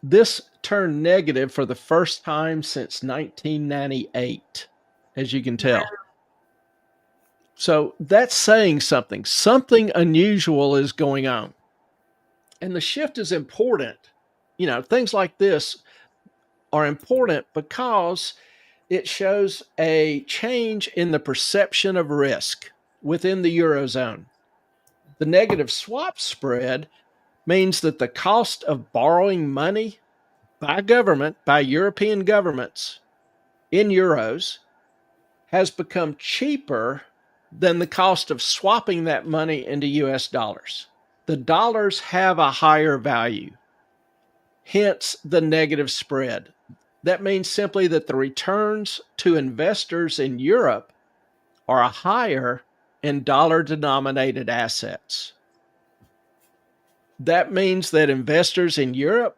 This turned negative for the first time since 1998, as you can tell. So that's saying something. Something unusual is going on. And the shift is important. Things like this are important because it shows a change in the perception of risk within the Eurozone. The negative swap spread means that the cost of borrowing money by European governments in euros has become cheaper than the cost of swapping that money into US dollars. The dollars have a higher value, hence the negative spread. That means simply that the returns to investors in Europe are higher in dollar-denominated assets. That means that investors in Europe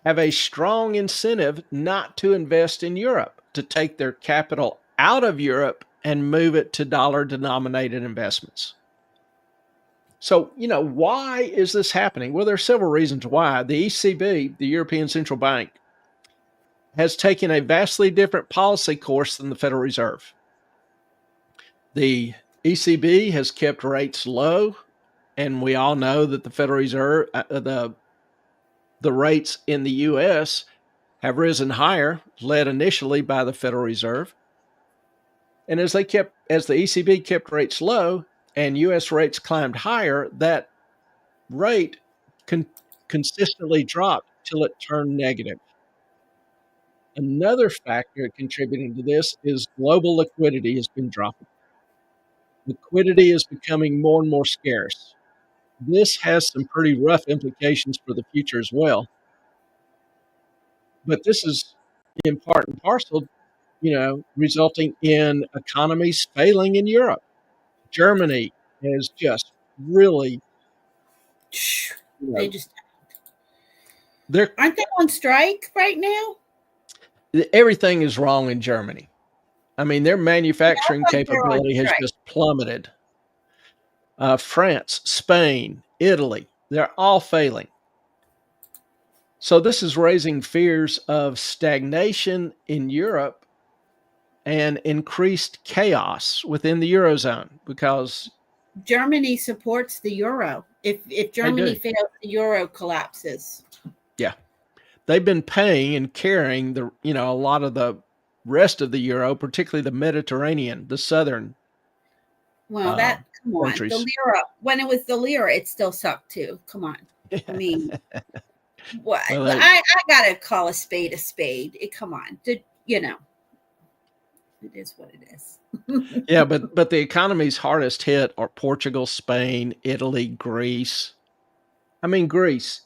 have a strong incentive not to invest in Europe, to take their capital out of Europe and move it to dollar-denominated investments. So, why is this happening? Well, there are several reasons why. The ECB, the European Central Bank, has taken a vastly different policy course than the Federal Reserve. The ECB has kept rates low, and we all know that the Federal Reserve, the rates in the U.S. have risen higher, led initially by the Federal Reserve. And as the ECB kept rates low and US rates climbed higher, that rate consistently dropped till it turned negative. Another factor contributing to this is global liquidity has been dropping. Liquidity is becoming more and more scarce. This has some pretty rough implications for the future as well. But this is in part and parcel, resulting in economies failing in Europe. Germany has just really, They just they're aren't they on strike right now? everything is wrong in Germany. I mean, their manufacturing like they're on capability has strike. just plummeted. France, Spain, Italy, they're all failing. So this is raising fears of stagnation in Europe and increased chaos within the Eurozone because Germany supports the euro. If Germany do. fails, the euro collapses. Yeah, they've been paying and carrying a lot of the rest of the euro, particularly the Mediterranean, the southern Well, come on. countries. The lira, when it was the lira, it still sucked too. Come on. I mean, what? Well, I gotta call a spade a spade. Come on. It is what it is. Yeah, but the economies hardest hit are Portugal, Spain, Italy, Greece. I mean, Greece.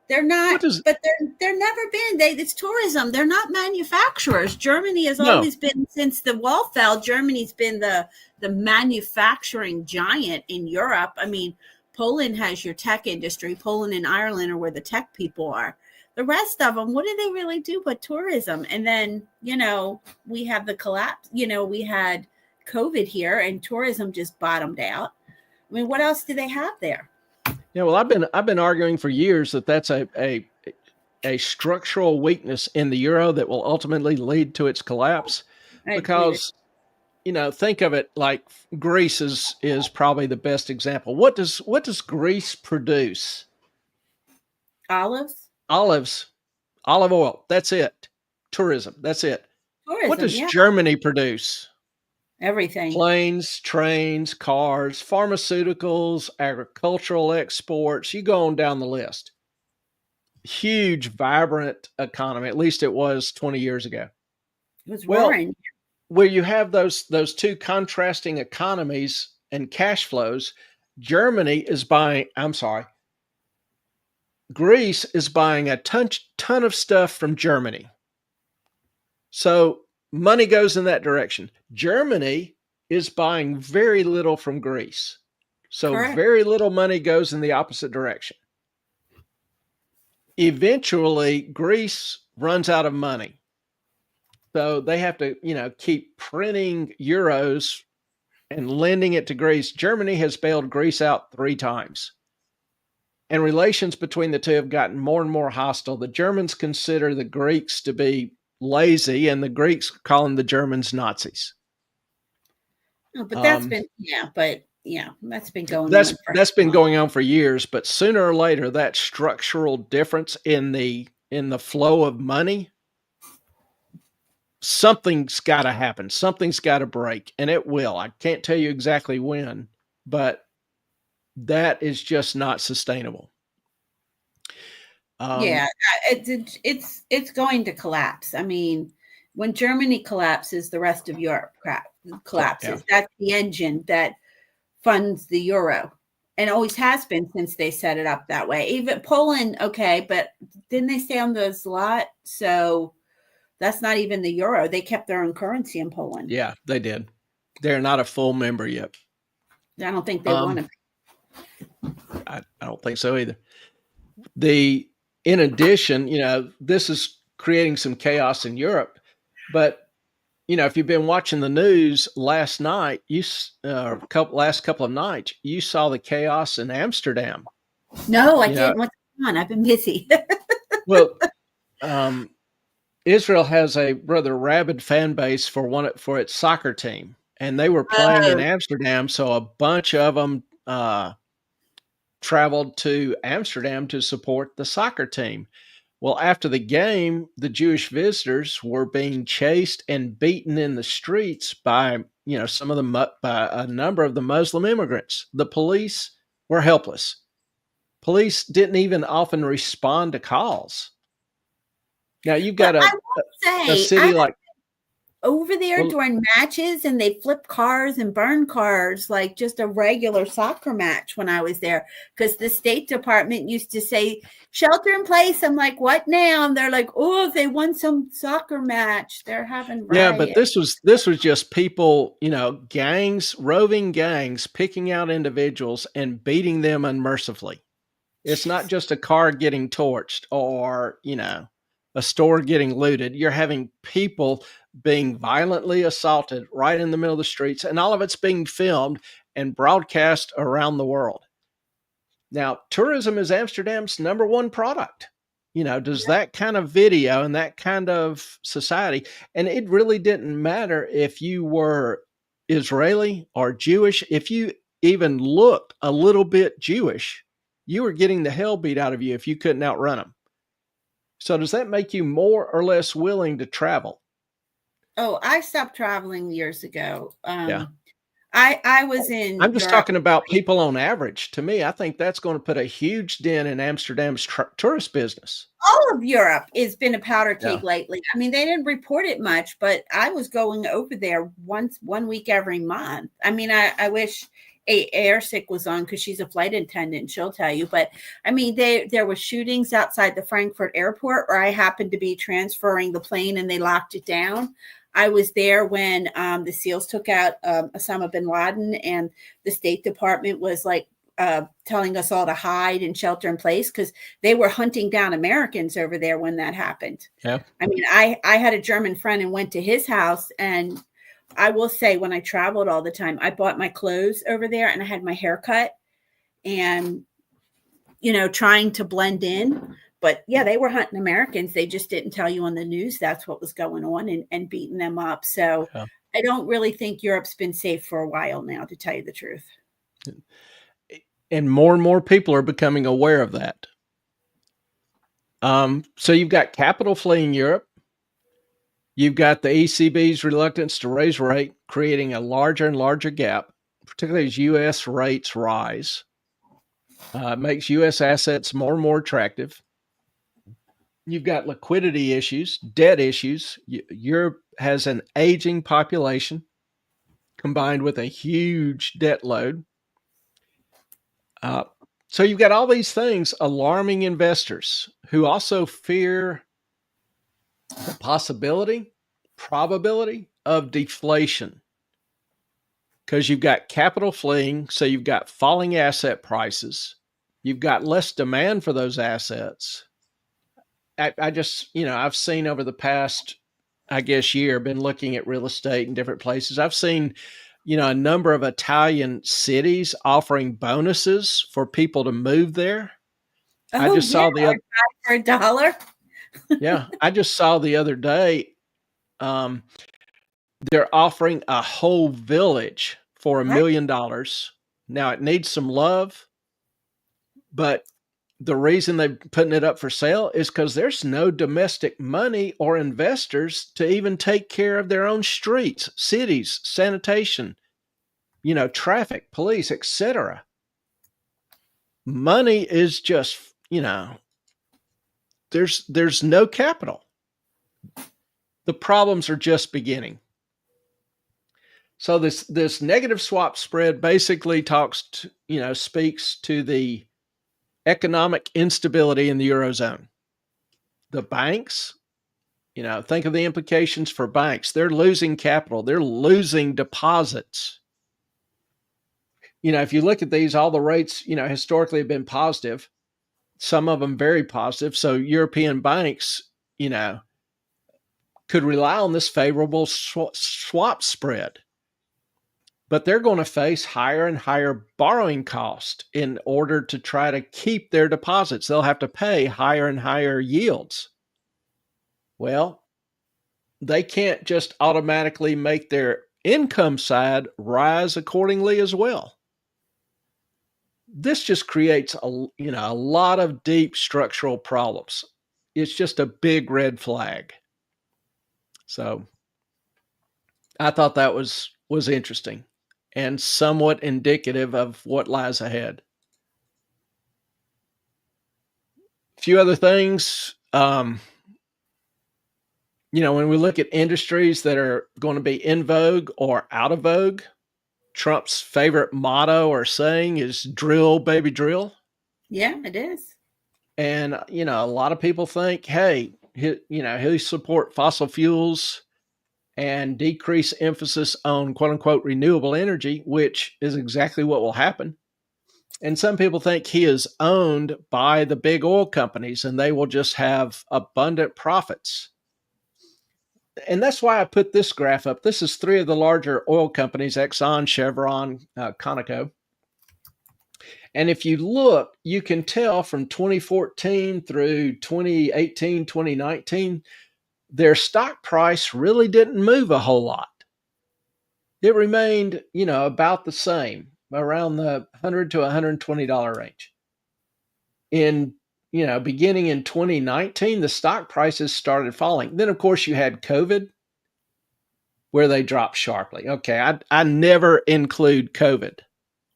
They're not, but they're never been. It's tourism. They're not manufacturers. Germany has always been, since the wall fell, Germany's been the manufacturing giant in Europe. I mean, Poland has your tech industry. Poland and Ireland are where the tech people are. The rest of them, what do they really do but tourism? And then, we have the collapse. We had COVID here and tourism just bottomed out. I mean, what else do they have there? Yeah, well, I've been arguing for years that that's a structural weakness in the euro that will ultimately lead to its collapse. Because, think of it like Greece is probably the best example. What does Greece produce? Olives, olive oil. That's it. Tourism. That's it. Tourism, what does Germany produce? Everything. Planes, trains, cars, pharmaceuticals, agricultural exports. You go on down the list. Huge, vibrant economy. At least it was 20 years ago. It was roaring. Where you have those two contrasting economies and cash flows, Greece is buying a ton of stuff from Germany. So money goes in that direction. Germany is buying very little from Greece. So Correct. Very little money goes in the opposite direction. Eventually, Greece runs out of money. So they have to, keep printing euros and lending it to Greece. Germany has bailed Greece out 3 times. And relations between the two have gotten more and more hostile. The Germans consider the Greeks to be lazy, and the Greeks calling the Germans Nazis. Oh, but that's been that's been going. That's been going on for years. But sooner or later, that structural difference in the flow of money, something's got to happen. Something's got to break, and it will. I can't tell you exactly when, but that is just not sustainable. It's going to collapse. I mean, when Germany collapses, the rest of Europe collapses. Yeah. That's the engine that funds the euro, and always has been since they set it up that way. Even Poland, okay, but didn't they stay on the zloty? So that's not even the euro. They kept their own currency in Poland. Yeah, they did. They're not a full member yet. I don't think they want to. I don't think so either. In addition, this is creating some chaos in Europe. But, if you've been watching the news last night, last couple of nights, you saw the chaos in Amsterdam. No, I didn't. What's going on? I've been busy. Well, Israel has a rather rabid fan base for its soccer team, and they were playing in Amsterdam. So a bunch of them traveled to Amsterdam to support the soccer team. Well, after the game, the Jewish visitors were being chased and beaten in the streets by, some of by a number of the Muslim immigrants. The police were helpless. Police didn't even often respond to calls. Now you've But got I a will say, city like, over there well, during matches, and they flip cars and burn cars like just a regular soccer match when I was there, because the State Department used to say shelter in place. I'm like, what now? And they're like, oh, they won some soccer match, they're having yeah, but riots. this was just people, roving gangs picking out individuals and beating them unmercifully. It's not just a car getting torched or, a store getting looted. You're having people being violently assaulted right in the middle of the streets, and all of it's being filmed and broadcast around the world. Now, tourism is Amsterdam's number one product. Does that kind of video and that kind of society, and it really didn't matter if you were Israeli or Jewish, if you even looked a little bit Jewish, you were getting the hell beat out of you if you couldn't outrun them. So does that make you more or less willing to travel? Oh, I stopped traveling years ago. Yeah. I was in I'm just Europe. talking about people on average. To me, I think that's going to put a huge dent in Amsterdam's tourist business. All of Europe has been a powder keg Yeah. lately. I mean, they didn't report it much, but I was going over there one week every month. I mean, I wish Airsick was on, because she's a flight attendant and she'll tell you. But I mean, there were shootings outside the Frankfurt airport where I happened to be transferring the plane and they locked it down. I was there when the SEALs took out Osama bin Laden, and the State Department was like telling us all to hide and shelter in place, because they were hunting down Americans over there when that happened. Yeah. I mean, I had a German friend and went to his house, and I will say, when I traveled all the time, I bought my clothes over there and I had my hair cut and, trying to blend in. But yeah, they were hunting Americans. They just didn't tell you on the news that's what was going on, and beating them up. So Yeah. I don't really think Europe's been safe for a while now, to tell you the truth. And more people are becoming aware of that. So you've got capital fleeing Europe. You've got the ECB's reluctance to raise rate, creating a larger and larger gap, particularly as U.S. rates rise. It makes U.S. assets more and more attractive. You've got liquidity issues, debt issues. Europe has an aging population combined with a huge debt load. So you've got all these things alarming investors who also fear the probability of deflation, because you've got capital fleeing. So you've got falling asset prices. You've got less demand for those assets. I just, I've seen over the past, year, been looking at real estate in different places. I've seen, a number of Italian cities offering bonuses for people to move there. I just saw the other for $1. Yeah, I just saw the other day, they're offering a whole village for $1 million. Now it needs some love, but the reason they're putting it up for sale is because there's no domestic money or investors to even take care of their own streets, cities, sanitation, traffic, police, etc. Money is just, there's no capital. The problems are just beginning. So this negative swap spread basically speaks to the economic instability in the Eurozone. The banks, think of the implications for banks. They're losing capital. They're losing deposits. If you look at these, all the rates, historically have been positive. Some of them very positive. So European banks, could rely on this favorable swap spread. But they're going to face higher and higher borrowing costs in order to try to keep their deposits. They'll have to pay higher and higher yields. Well, they can't just automatically make their income side rise accordingly as well. This just creates a lot of deep structural problems. it's just a big red flag. So I thought that was interesting and somewhat indicative of what lies ahead. A few other things. When we look at industries that are going to be in vogue or out of vogue, Trump's favorite motto or saying is drill, baby, drill. Yeah, it is. And, a lot of people think, hey, he'll support fossil fuels and decrease emphasis on quote unquote renewable energy, which is exactly what will happen. And some people think he is owned by the big oil companies and they will just have abundant profits. And that's why I put this graph up. This is 3 of the larger oil companies, Exxon, Chevron, Conoco. And if you look, you can tell from 2014 through 2018, 2019, their stock price really didn't move a whole lot. It remained, about the same, around the $100 to $120 range. Beginning in 2019, the stock prices started falling. Then, of course, you had COVID, where they dropped sharply. Okay, I never include COVID.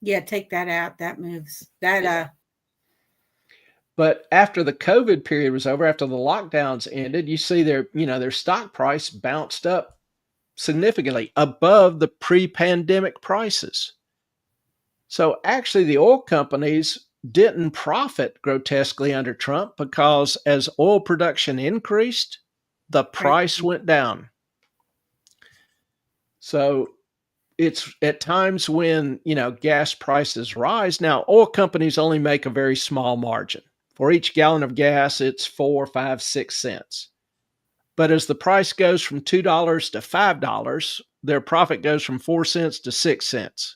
Yeah, take that out. That moves. That Yeah. But after the COVID period was over, after the lockdowns ended, you see their stock price bounced up significantly above the pre-pandemic prices. So actually the oil companies didn't profit grotesquely under Trump because as oil production increased, the price went down. So it's at times when, gas prices rise. Now, oil companies only make a very small margin. For each gallon of gas, it's 4, 5, 6 cents. But as the price goes from $2 to $5, their profit goes from 4 cents to 6 cents.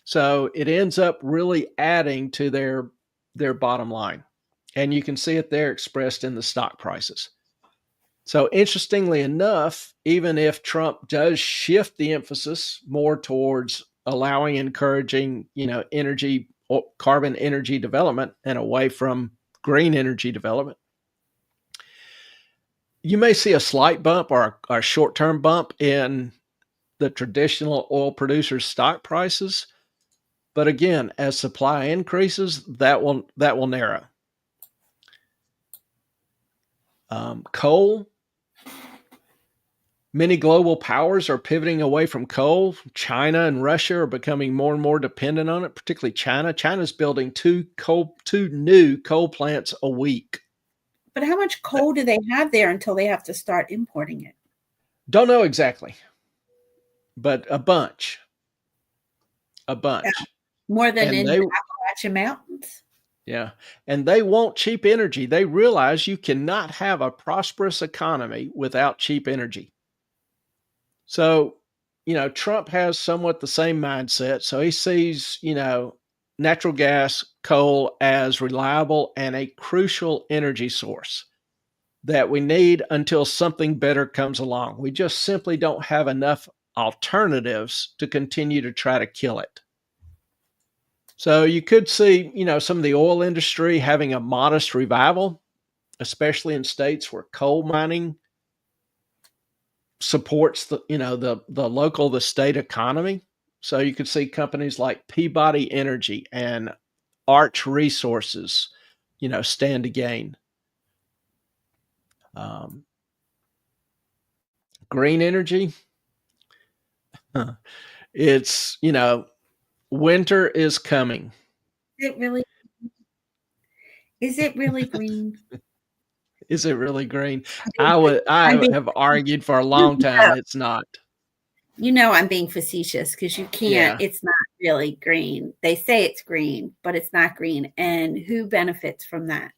So it ends up really adding to their bottom line. And you can see it there expressed in the stock prices. So interestingly enough, even if Trump does shift the emphasis more towards encouraging, energy or carbon energy development and away from green energy development, you may see a slight bump or a short-term bump in the traditional oil producers' stock prices. But again, as supply increases, that will narrow. Coal. Many global powers are pivoting away from coal. China and Russia are becoming more and more dependent on it, particularly China. China's building 2 new coal plants a week. But how much coal do they have there until they have to start importing it? Don't know exactly, but a bunch. Yeah. More than in the Appalachian Mountains? Yeah. And they want cheap energy. They realize you cannot have a prosperous economy without cheap energy. So, Trump has somewhat the same mindset. So he sees, natural gas, coal as reliable and a crucial energy source that we need until something better comes along. We just simply don't have enough alternatives to continue to try to kill it. So you could see, some of the oil industry having a modest revival, especially in states where coal mining supports the state economy. So you could see companies like Peabody Energy and Arch Resources, stand to gain. Green energy. It's, winter is coming. Is it really green? Is it really green? I have argued for a long time it's not. I'm being facetious because you can't, It's not really green. They say it's green, but it's not green. And who benefits from that?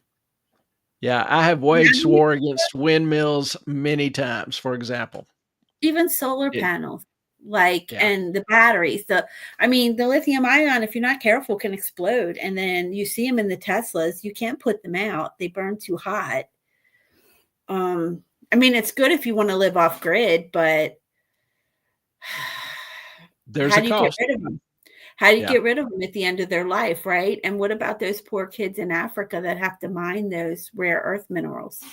Yeah, I have waged war against windmills many times, for example. Even solar panels, and the batteries. The lithium ion, if you're not careful, can explode. And then you see them in the Teslas. You can't put them out. They burn too hot. It's good if you want to live off grid, but there's a cost. Get rid of them? How do you Yeah. get rid of them at the end of their life, right? And what about those poor kids in Africa that have to mine those rare earth minerals?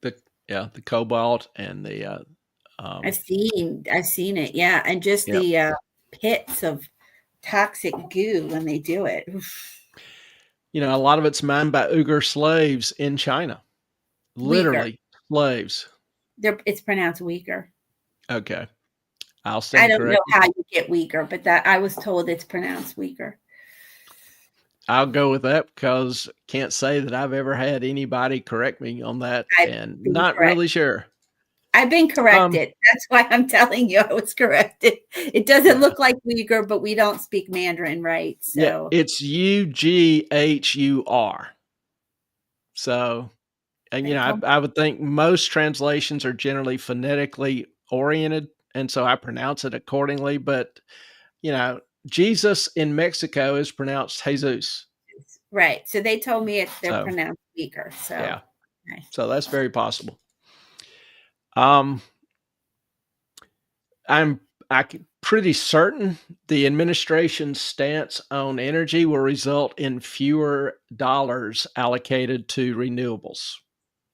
The cobalt and the I've um, seen it, yeah, and just yeah. the pits of toxic goo when they do it. Oof. A lot of it's mined by Uyghur slaves in China. Weaker. Literally slaves. It's pronounced weaker. Okay. I'll I stand don't know corrected. how you get weaker, but that I was told it's pronounced weaker. I'll go with that because can't say that I've ever had anybody correct me on that I've and been not correct. really sure. I've been Um, corrected. That's why I'm telling you I was corrected. It doesn't yeah. look like Uyghur, but we don't speak Mandarin, right? Yeah, So it's Ughur. So, and they call I would think most translations are generally phonetically oriented, and so I pronounce it accordingly. But you know, Jesus in Mexico is pronounced Jesus. right. So they told me they're So pronounced weaker. So yeah, okay. so that's very possible. Um, I'm pretty certain the administration's stance on energy will result in fewer dollars allocated to renewables,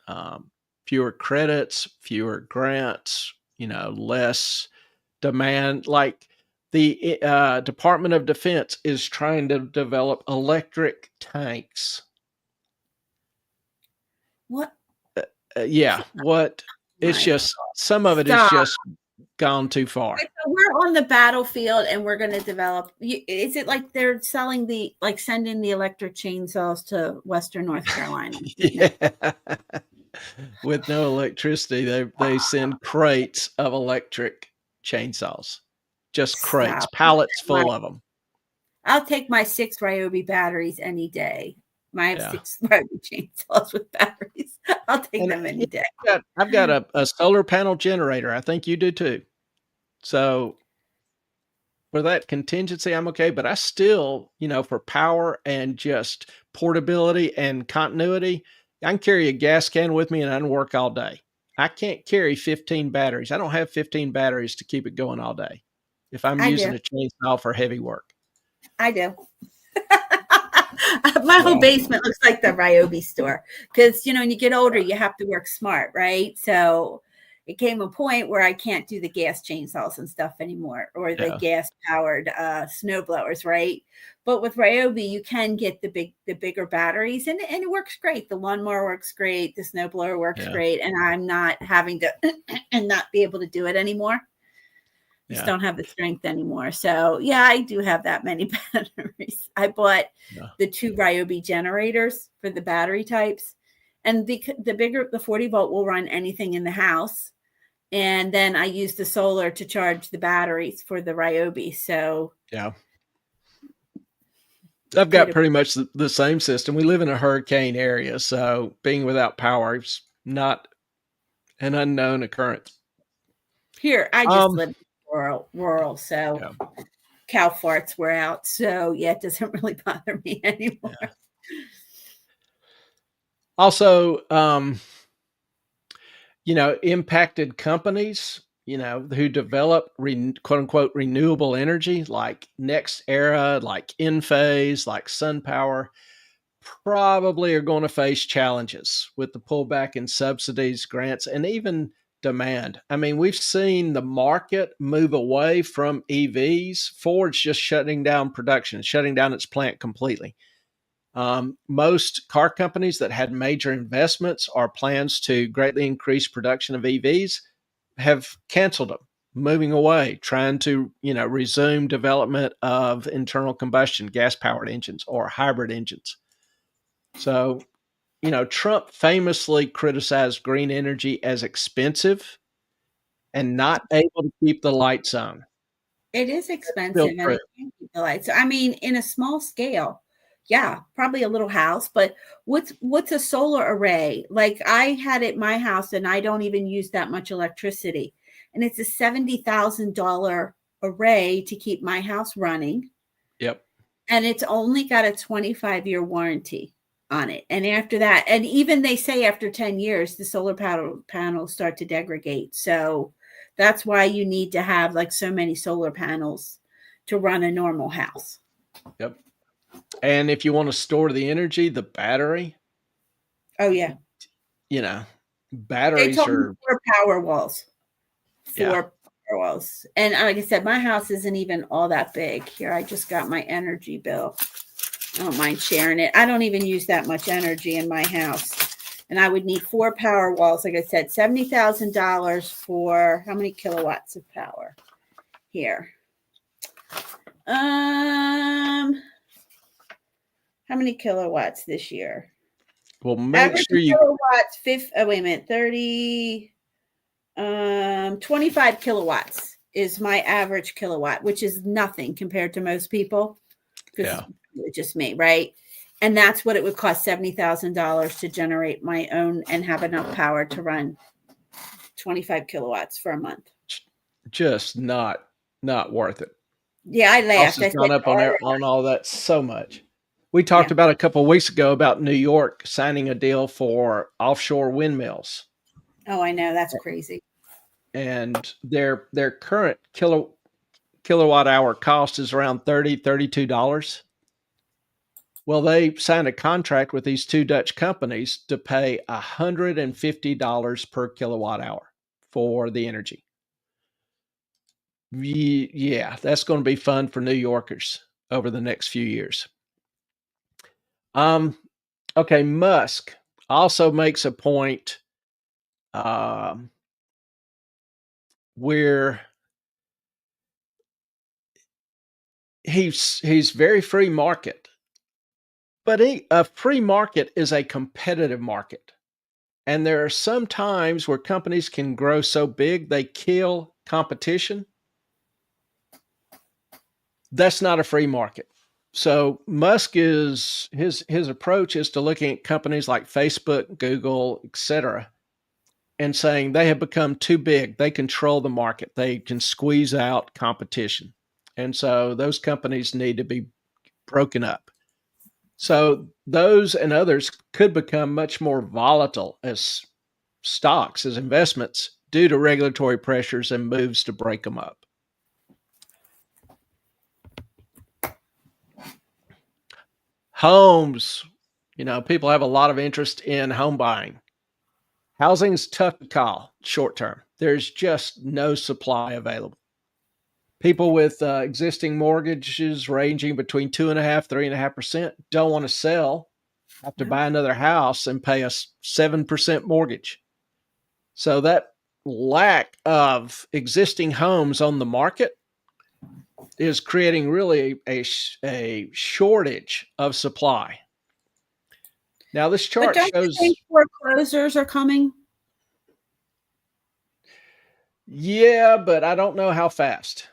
um, fewer credits, fewer grants, less demand. Like the Department of Defense is trying to develop electric tanks. What? Yeah, what? It's My just some of it is stop. just gone too far. So we're on the battlefield and we're going to develop. Is it like they're selling sending the electric chainsaws to Western North Carolina? No. Yeah. With no electricity, they send crates of electric chainsaws. Just crates, Stop. pallets full of them. I'll take my 6 Ryobi batteries any day. I have Yeah. 6 Ryobi chainsaws with batteries. I'll take And them any day. I've got a solar panel generator. I think you do too. So for that contingency, I'm okay. But I still, for power and just portability and continuity, I can carry a gas can with me and I can work all day. I can't carry 15 batteries. I don't have 15 batteries to keep it going all day if I'm I do. using a chainsaw for heavy work. I do. My whole Yeah. basement looks like the Ryobi store because when you get older, you have to work smart, right? So it came a point where I can't do the gas chainsaws and stuff anymore, or the Yeah. gas powered snow blowers, right? But with Ryobi, you can get the bigger batteries, and it works great. The lawnmower works great, the snow blower works Yeah. great, and I'm not having to and not be able to do it anymore. Just Yeah. don't have the strength anymore. So yeah, I do have that many batteries. I bought Yeah. the 2 Ryobi generators for the battery types, and the bigger, the 40 volt will run anything in the house, and then I use the solar to charge the batteries for the Ryobi. So Yeah. I've got pretty much the same system. We live in a hurricane area, so being without power is not an unknown occurrence. Here, I just Um, live rural, so yeah, cow farts were out. So yeah, it doesn't really bother me anymore. yeah. Also, impacted companies, who develop quote unquote renewable energy like Next Era, like Enphase, like SunPower, probably are going to face challenges with the pullback in subsidies, grants, and even demand. I mean, we've seen the market move away from EVs. Ford's just shutting down production, shutting down its plant completely. Most car companies that had major investments or plans to greatly increase production of EVs have canceled them, moving away, trying to resume development of internal combustion gas powered engines or hybrid engines. So, Trump famously criticized green energy as expensive and not able to keep the lights on. It is Still expensive and true. it can keep the lights. So, I mean, in a small scale, yeah, probably a little house, but what's a solar array? Like I had at my house and I don't even use that much electricity. And it's a $70,000 array to keep my house running. Yep. And it's only got a 25-year warranty on it. And after that, and even they say after 10 years, the solar panels start to degrade. So that's why you need to have like so many solar panels to run a normal house. Yep. And if you want to store the energy, the battery, Oh yeah. They batteries told me are, 4 power walls. yeah. 4 power walls. And like I said, my house isn't even all that big. Here, I just got my energy bill. I don't mind sharing it. I don't even use that much energy in my house. And I would need 4 power walls. Like I said, $70,000 for how many kilowatts of power? Here. How many kilowatts this year? Well, make Average sure you, kilowatts, wait a minute, 25 kilowatts is my average kilowatt, which is nothing compared to most people because yeah. it's just me, right? And that's what it would cost, $70,000 to generate my own and have enough power to run 25 kilowatts for a month. Just not worth it. Yeah, I Cost laughed. has I gone said, up on all that so much. We talked Yeah. about a couple of weeks ago about New York signing a deal for offshore windmills, oh, I know. That's crazy. and their current kilowatt hour cost is around $32. Well, they signed a contract with these two Dutch companies to pay $150 per kilowatt hour for the energy. Yeah, that's going to be fun for New Yorkers over the next few years. Okay, Musk also makes a point where he's very free market, but a free market is a competitive market. And there are some times where companies can grow so big they kill competition. That's not a free market. So Musk is his approach is to looking at companies like Facebook, Google, etc., and saying they have become too big. They control the market. They can squeeze out competition. And so those companies need to be broken up. So those and others could become much more volatile as stocks, as investments, due to regulatory pressures and moves to break them up. Homes, people have a lot of interest in home buying. Housing is tough to call short term. There's just no supply available. People with existing mortgages ranging between 2.5%, 3.5% don't want to sell, have to buy another house and pay a 7% mortgage. So that lack of existing homes on the market is creating really a shortage of supply. Now, this But chart don't you shows, think foreclosures are coming? yeah, but I don't know how fast.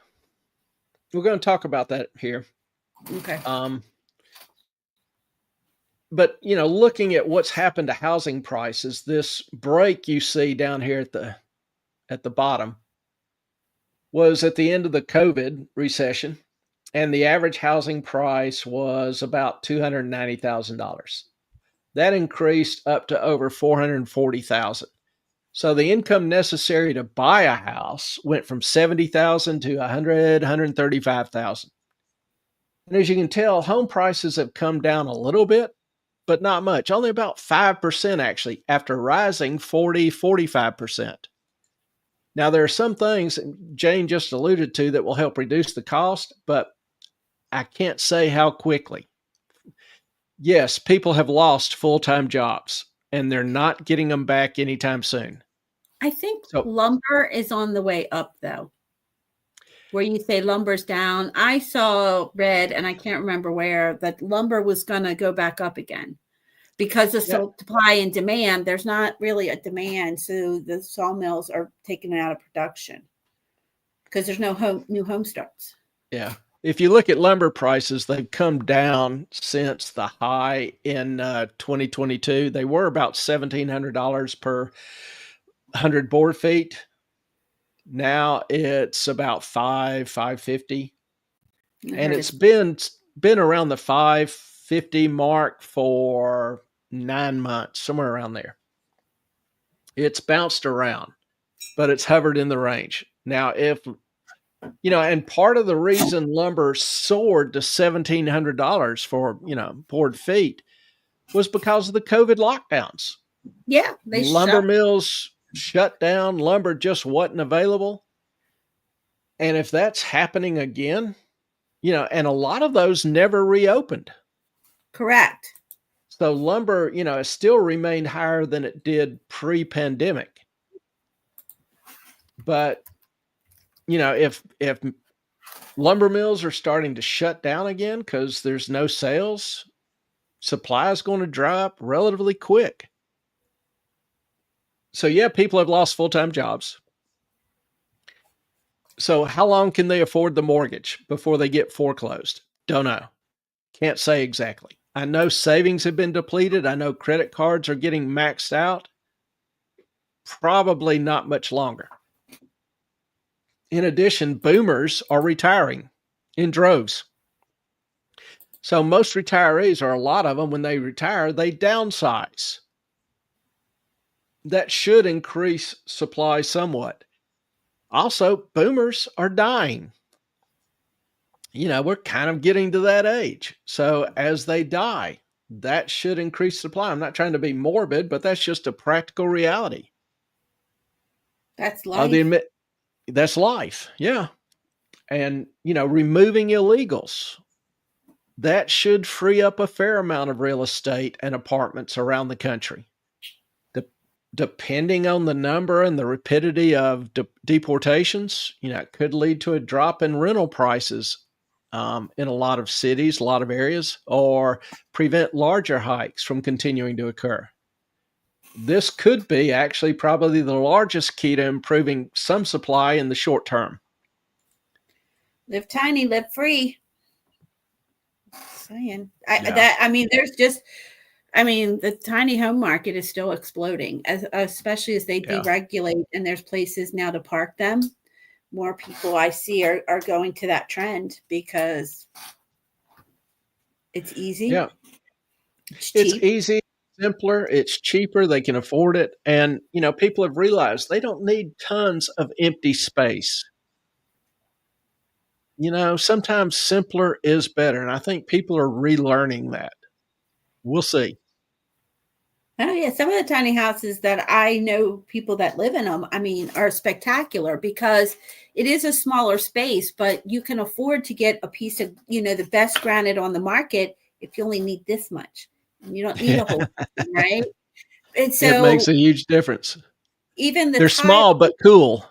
We're going to talk about that here. Okay. But looking at what's happened to housing prices, this break you see down here at the bottom was at the end of the COVID recession, and the average housing price was about $290,000. That increased up to over $440,000. So the income necessary to buy a house went from $70,000 to $135,000. And as you can tell, home prices have come down a little bit, but not much, only about 5% actually, after rising 45%. Now, there are some things Jane just alluded to that will help reduce the cost, but I can't say how quickly. Yes, people have lost full-time jobs, and they're not getting them back anytime soon. I think So, lumber is on the way up, though. Where you say lumber's down. I read, and I can't remember where, that lumber was going to go back up again because of yeah, supply and demand. There's not really a demand, so the sawmills are taken out of production because there's no new home starts. yeah. If you look at lumber prices, they've come down since the high in 2022. They were about $1,700 per 100 board feet. Now it's about 550, and it's been around the 550 mark for 9 months, somewhere around there. It's bounced around, but it's hovered in the range. Now, if And part of the reason lumber soared to $1,700 for, board feet was because of the COVID lockdowns. Yeah, they Lumber shut. mills shut down, lumber just wasn't available. And if that's happening again, and a lot of those never reopened. Correct. So lumber, has still remained higher than it did pre-pandemic. But, if lumber mills are starting to shut down again because there's no sales, supply is going to dry up relatively quick. So yeah, people have lost full-time jobs. So how long can they afford the mortgage before they get foreclosed? Don't know. Can't say exactly. I know savings have been depleted. I know credit cards are getting maxed out. Probably not much longer. In addition, boomers are retiring in droves. So most retirees, or a lot of them, when they retire, they downsize. That should increase supply somewhat. Also, boomers are dying. We're kind of getting to that age. So as they die, that should increase supply. I'm not trying to be morbid, but that's just a practical reality. That's life. That's life. Yeah. And, removing illegals, that should free up a fair amount of real estate and apartments around the country. Depending on the number and the rapidity of deportations, it could lead to a drop in rental prices in a lot of cities, a lot of areas, or prevent larger hikes from continuing to occur. This could be actually probably the largest key to improving some supply in the short term. Live tiny, live free. Saying. Yeah. The tiny home market is still exploding, especially as they deregulate and there's places now to park them. More people I see are going to that trend because it's easy. Yeah. It's It's cheap. easy, simpler, it's cheaper, they can afford it. And, people have realized they don't need tons of empty space. Sometimes simpler is better. And I think people are relearning that. We'll see. Oh yeah, some of the tiny houses that I know people that live in them, are spectacular because it is a smaller space, but you can afford to get a piece of, the best granite on the market if you only need this much. You don't need a whole thing, right? And It makes so a huge difference. even the They're tile, small but cool.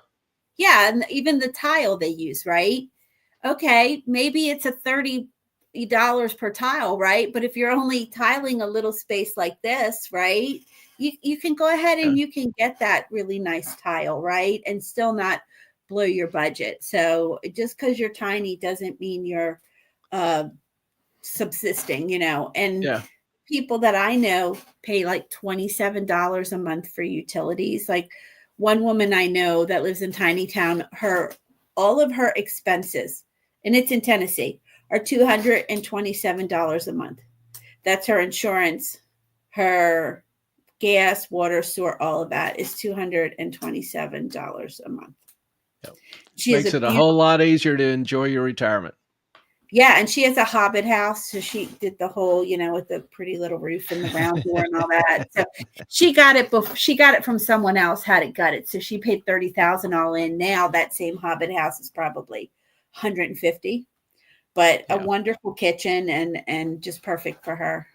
yeah, and even the tile they use, right? Okay, maybe it's a $30 per tile, right? But if you're only tiling a little space like this, right, you can go ahead and you can get that really nice tile, right, and still not blow your budget. So just because you're tiny doesn't mean you're subsisting, and people that I know pay like $27 a month for utilities. Like one woman I know that lives in tiny town, all of her expenses, and it's in Tennessee, are $227 a month. That's her insurance, her gas, water, sewer, all of that is $227 a month. Yep. She Makes it a whole lot easier to enjoy your retirement. Yeah, and she has a hobbit house, so she did the whole, with the pretty little roof and the round door and all that. So she got it from someone else, had it gutted. So she paid $30,000 all in. Now that same hobbit house is probably $150,000, but a wonderful kitchen and just perfect for her.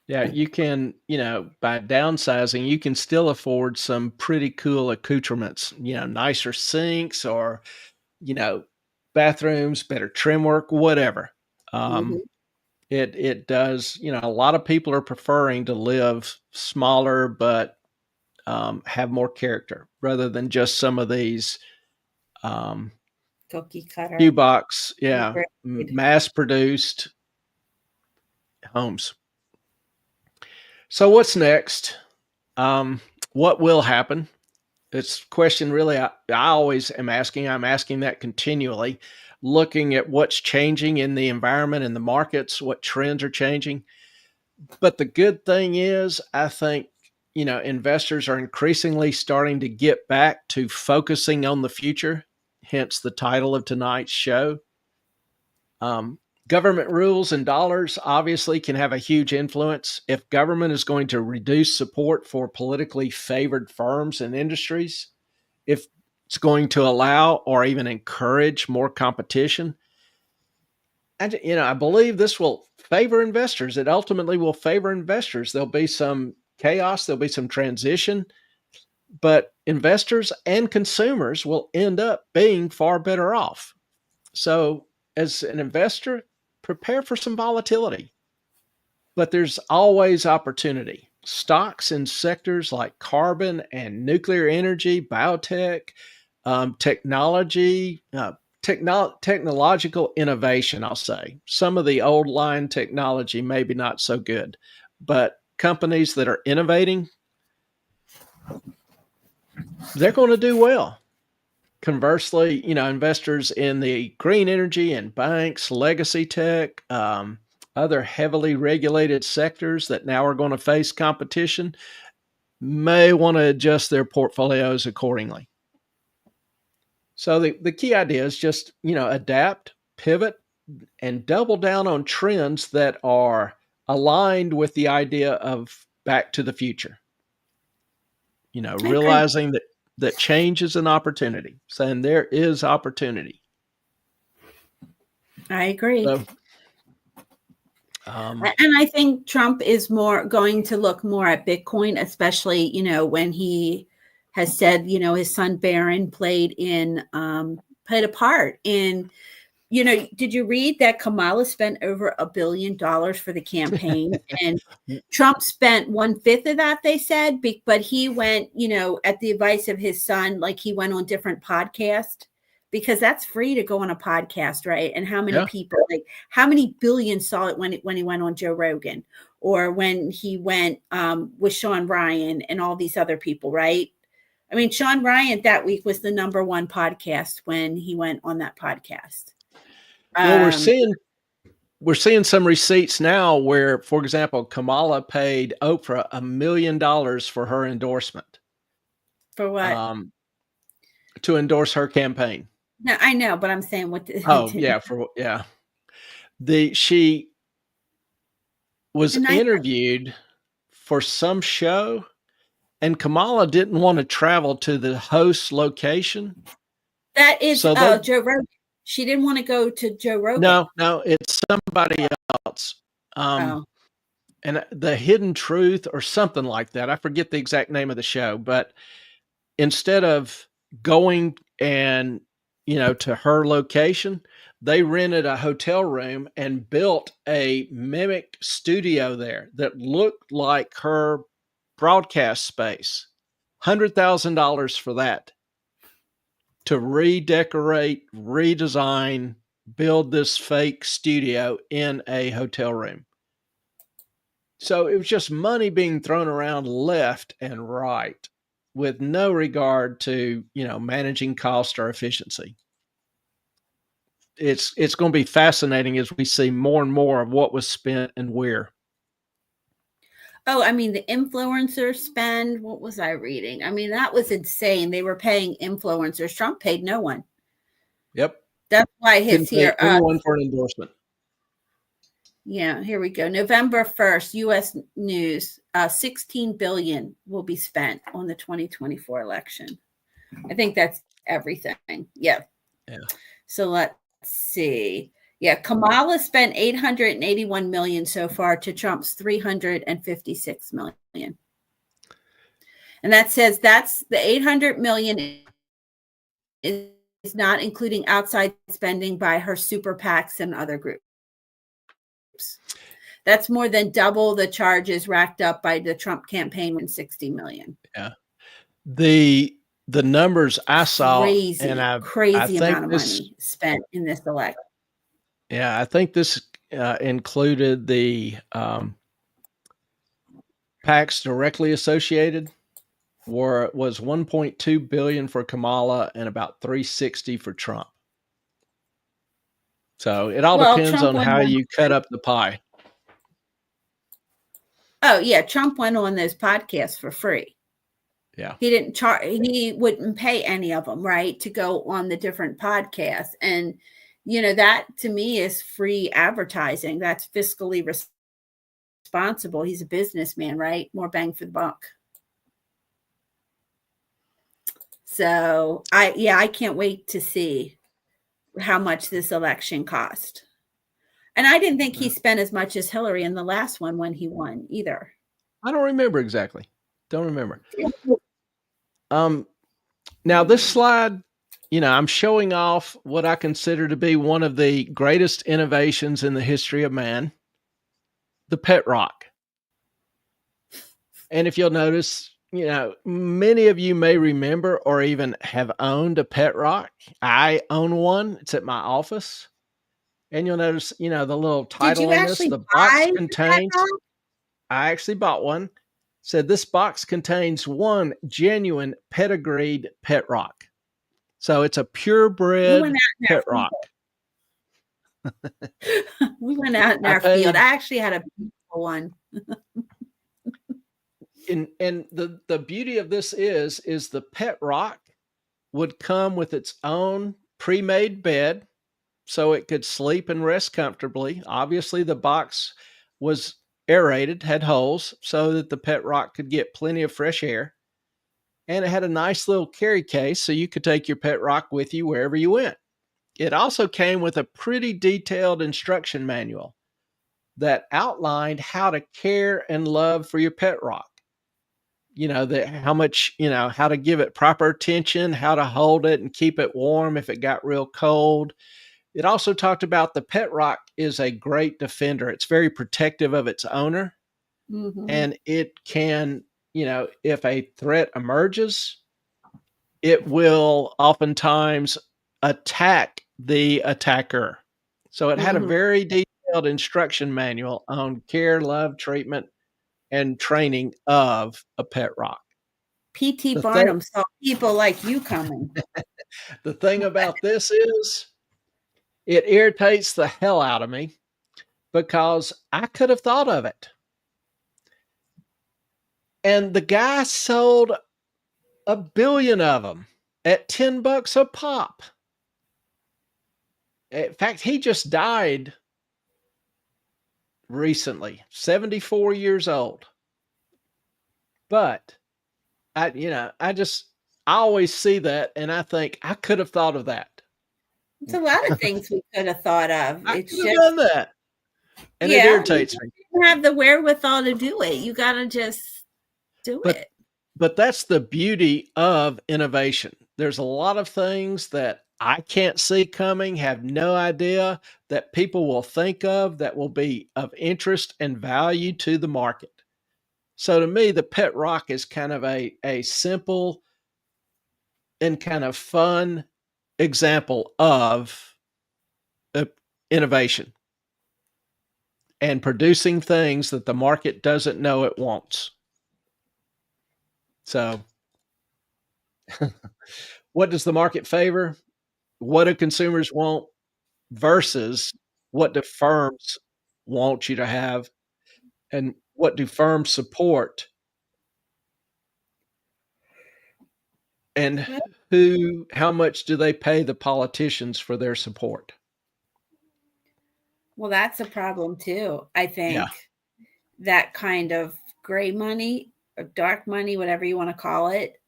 Yeah, you can, by downsizing, you can still afford some pretty cool accoutrements, nicer sinks or, bathrooms, better trim work, whatever. It does, a lot of people are preferring to live smaller, but have more character rather than just some of these cookie cutter, few box, mass produced homes. So what's next? What will happen? It's a question really I always am asking. I'm asking that continually, looking at what's changing in the environment and the markets, what trends are changing. But the good thing is, I think, investors are increasingly starting to get back to focusing on the future hence the title of tonight's show. Government rules and dollars obviously can have a huge influence. If government is going to reduce support for politically favored firms and industries, if it's going to allow or even encourage more competition, and I believe this will favor investors. It ultimately will favor investors. There'll be some chaos, there'll be some transition, but investors and consumers will end up being far better off. So, as an investor, prepare for some volatility, but there's always opportunity. Stocks in sectors like carbon and nuclear energy, biotech, technology, technological innovation, I'll say. Some of the old line technology, maybe not so good, but companies that are innovating, they're going to do well. Conversely, investors in the green energy and banks, legacy tech, other heavily regulated sectors that now are going to face competition may want to adjust their portfolios accordingly. So the key idea is just, adapt, pivot, and double down on trends that are aligned with the idea of back to the future. Realizing that change is an opportunity, saying there is opportunity. I agree. So, and I think Trump is going to look more at Bitcoin, especially, when he has said, his son Barron played a part in, did you read that Kamala spent over $1 billion for the campaign and Trump spent 1/5 of that, they said, but he went, at the advice of his son, like he went on different podcasts because that's free to go on a podcast, right? And how many people, like how many billions saw it when he went on Joe Rogan or when he went with Sean Ryan and all these other people, right? I mean, Sean Ryan that week was the #1 podcast when he went on that podcast. Well, we're seeing some receipts now where, for example, Kamala paid Oprah $1 million for her endorsement. For what? To endorse her campaign. No, I know, but I'm saying what. She was interviewed for some show, and Kamala didn't want to travel to the host's location. That is Joe Rogan. She didn't want to go to Joe Rogan. No, it's somebody else. And The Hidden Truth or something like that. I forget the exact name of the show, but instead of going and, to her location, they rented a hotel room and built a mimic studio there that looked like her broadcast space. $100,000 for that. To redecorate, redesign, build this fake studio in a hotel room. So it was just money being thrown around left and right with no regard to, managing cost or efficiency. It's going to be fascinating as we see more and more of what was spent and where. Oh, I mean, the influencer spend, what was I reading? I mean, that was insane. They were paying influencers. Trump paid no one. Yep. That's why his here. Anyone for an endorsement. Yeah, here we go. November 1st, U.S. News, $16 billion will be spent on the 2024 election. I think that's everything. Yeah. So let's see. Yeah, Kamala spent $881 million so far to Trump's $356 million. And that says that's the $800 million is not including outside spending by her super PACs and other groups. That's more than double the charges racked up by the Trump campaign in $60 million. Yeah. The numbers I saw, crazy amount of money spent in this election. Yeah, I think this included the PACs directly associated, where it was $1.2 billion for Kamala and about $360 for Trump. So it all depends on how you cut up the pie. Oh yeah, Trump went on those podcasts for free. Yeah. He didn't charge. He wouldn't pay any of them, right, to go on the different podcasts. And that to me is free advertising. That's fiscally responsible. He's a businessman, right? More bang for the buck. So I can't wait to see how much this election cost. And I didn't think he spent as much as Hillary in the last one when he won either. I don't remember exactly. Don't remember. Now this slide, I'm showing off what I consider to be one of the greatest innovations in the history of man, the pet rock. And if you'll notice, many of you may remember or even have owned a pet rock. I own one. It's at my office. And you'll notice, the little title in this, the box contains, I actually bought one. Said this box contains one genuine pedigreed pet rock. So it's a purebred pet rock. We went out in our field. I actually had a beautiful one. And the beauty of this is the pet rock would come with its own pre-made bed so it could sleep and rest comfortably. Obviously, the box was aerated, had holes so that the pet rock could get plenty of fresh air. And it had a nice little carry case so you could take your pet rock with you wherever you went. It also came with a pretty detailed instruction manual that outlined how to care and love for your pet rock. How much, how to give it proper attention, how to hold it and keep it warm if it got real cold. It also talked about the pet rock is a great defender. It's very protective of its owner. Mm-hmm. And it can, if a threat emerges, it will oftentimes attack the attacker. So it had a very detailed instruction manual on care, love, treatment, and training of a pet rock. P.T. Barnum saw people like you coming. The thing about this is it irritates the hell out of me because I could have thought of it. And the guy sold 1 billion of them at $10 a pop. In fact, he just died recently, 74 years old. But I always see that and I think I could have thought of that. It's a lot of things we could have thought of. I could have done that. And it irritates me. You don't have the wherewithal to do it. You got to just do it. But that's the beauty of innovation. There's a lot of things that I can't see coming, have no idea, that people will think of that will be of interest and value to the market. So to me, the pet rock is kind of a simple and kind of fun example of innovation and producing things that the market doesn't know it wants. So what does the market favor? What do consumers want versus what do firms want you to have? And what do firms support? And how much do they pay the politicians for their support? Well, that's a problem too. I think that kind of gray money or dark money, whatever you want to call it,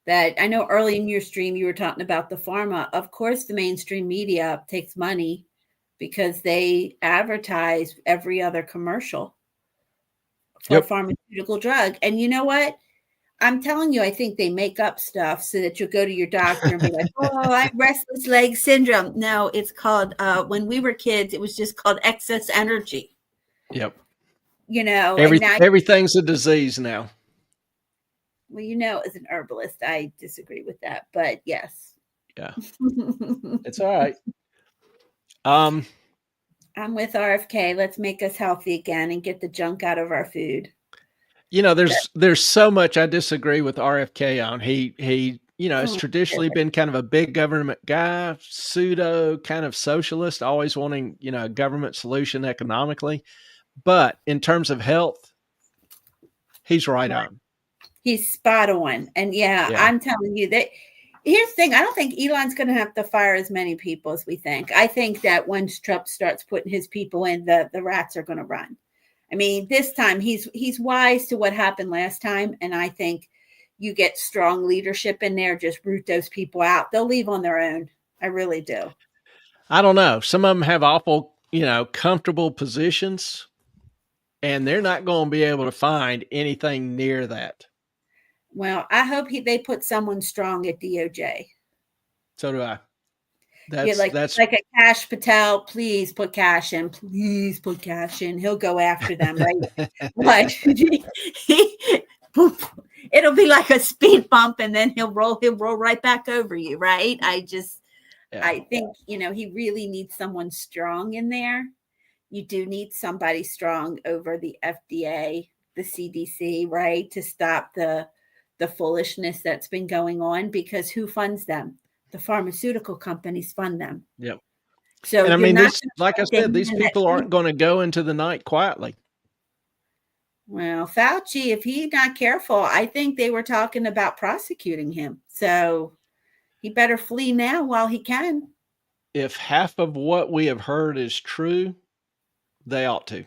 that I know early in your stream, you were talking about the pharma. Of course, the mainstream media takes money because they advertise every other commercial for a pharmaceutical drug. And you know what? I'm telling you, I think they make up stuff so that you'll go to your doctor and be like, oh, I have restless leg syndrome. No, it's called, when we were kids, it was just called excess energy. Yep. Everything's a disease now. Well, as an herbalist, I disagree with that, but yes. Yeah. It's all right. I'm with RFK. Let's make us healthy again and get the junk out of our food. There's so much I disagree with RFK on. He has traditionally been kind of a big government guy, pseudo kind of socialist, always wanting, a government solution economically. But in terms of health, he's right on. He's spot on. And yeah, Yeah. I'm telling you that here's the thing. I don't think Elon's going to have to fire as many people as we think. I think that once Trump starts putting his people in, the rats are going to run. I mean, this time he's wise to what happened last time. And I think you get strong leadership in there, just root those people out. They'll leave on their own. I really do. I don't know. Some of them have awful, comfortable positions, and they're not going to be able to find anything near that. Well, I hope they put someone strong at DOJ. So do I. Yeah, like a Cash Patel. Please put cash in. Please put cash in. He'll go after them, right? Like it'll be like a speed bump, and then he'll roll right back over you, right? I think he really needs someone strong in there. You do need somebody strong over the FDA, the CDC, right, to stop the foolishness that's been going on, because who funds them? The pharmaceutical companies fund them. Yep. So and I mean, like I said, these that people aren't going to go into the night quietly. Well, Fauci, if he's not careful, I think they were talking about prosecuting him. So he better flee now while he can. If half of what we have heard is true, they ought to.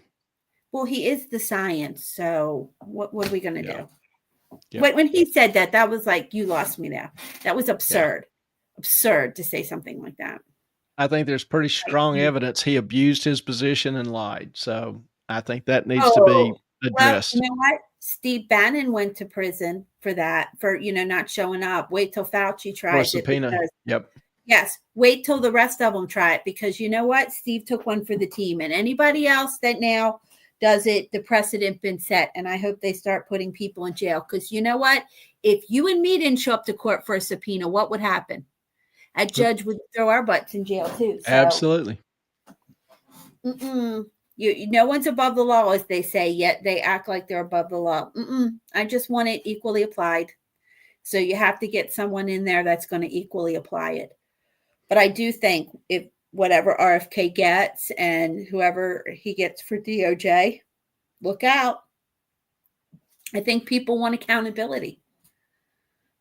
Well, he is the science. So what are we going to do? Yeah. When he said that was like, you lost me there. That was absurd. Yeah. Absurd to say something like that. I think there's pretty strong evidence he abused his position and lied. So I think that needs to be addressed. Well, you know what? Steve Bannon went to prison for that, for not showing up. Wait till Fauci tries it. Yep. Yes. Wait till the rest of them try it, because you know what? Steve took one for the team, and anybody else that now does it, the precedent been set. And I hope they start putting people in jail, because you know what? If you and me didn't show up to court for a subpoena, what would happen? A judge would throw our butts in jail too. So, absolutely. No one's above the law, as they say, yet they act like they're above the law. I just want it equally applied. So you have to get someone in there that's going to equally apply it. But I do think if whatever RFK gets and whoever he gets for DOJ, look out. I think people want accountability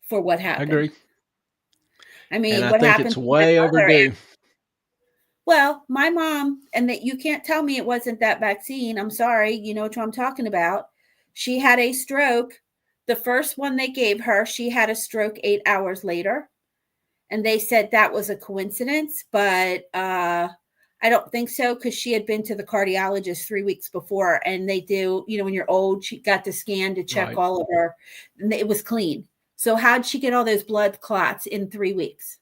for what happened. I agree. I mean, and I think it's way overdue. Well, my mom, and that you can't tell me it wasn't that vaccine. I'm sorry. You know what I'm talking about. She had a stroke. The first one they gave her, she had a stroke 8 hours later. And they said that was a coincidence, but I don't think so, because she had been to the cardiologist 3 weeks before, and they do, when you're old, she got the scan to check all of her, and it was clean. So how'd she get all those blood clots in 3 weeks?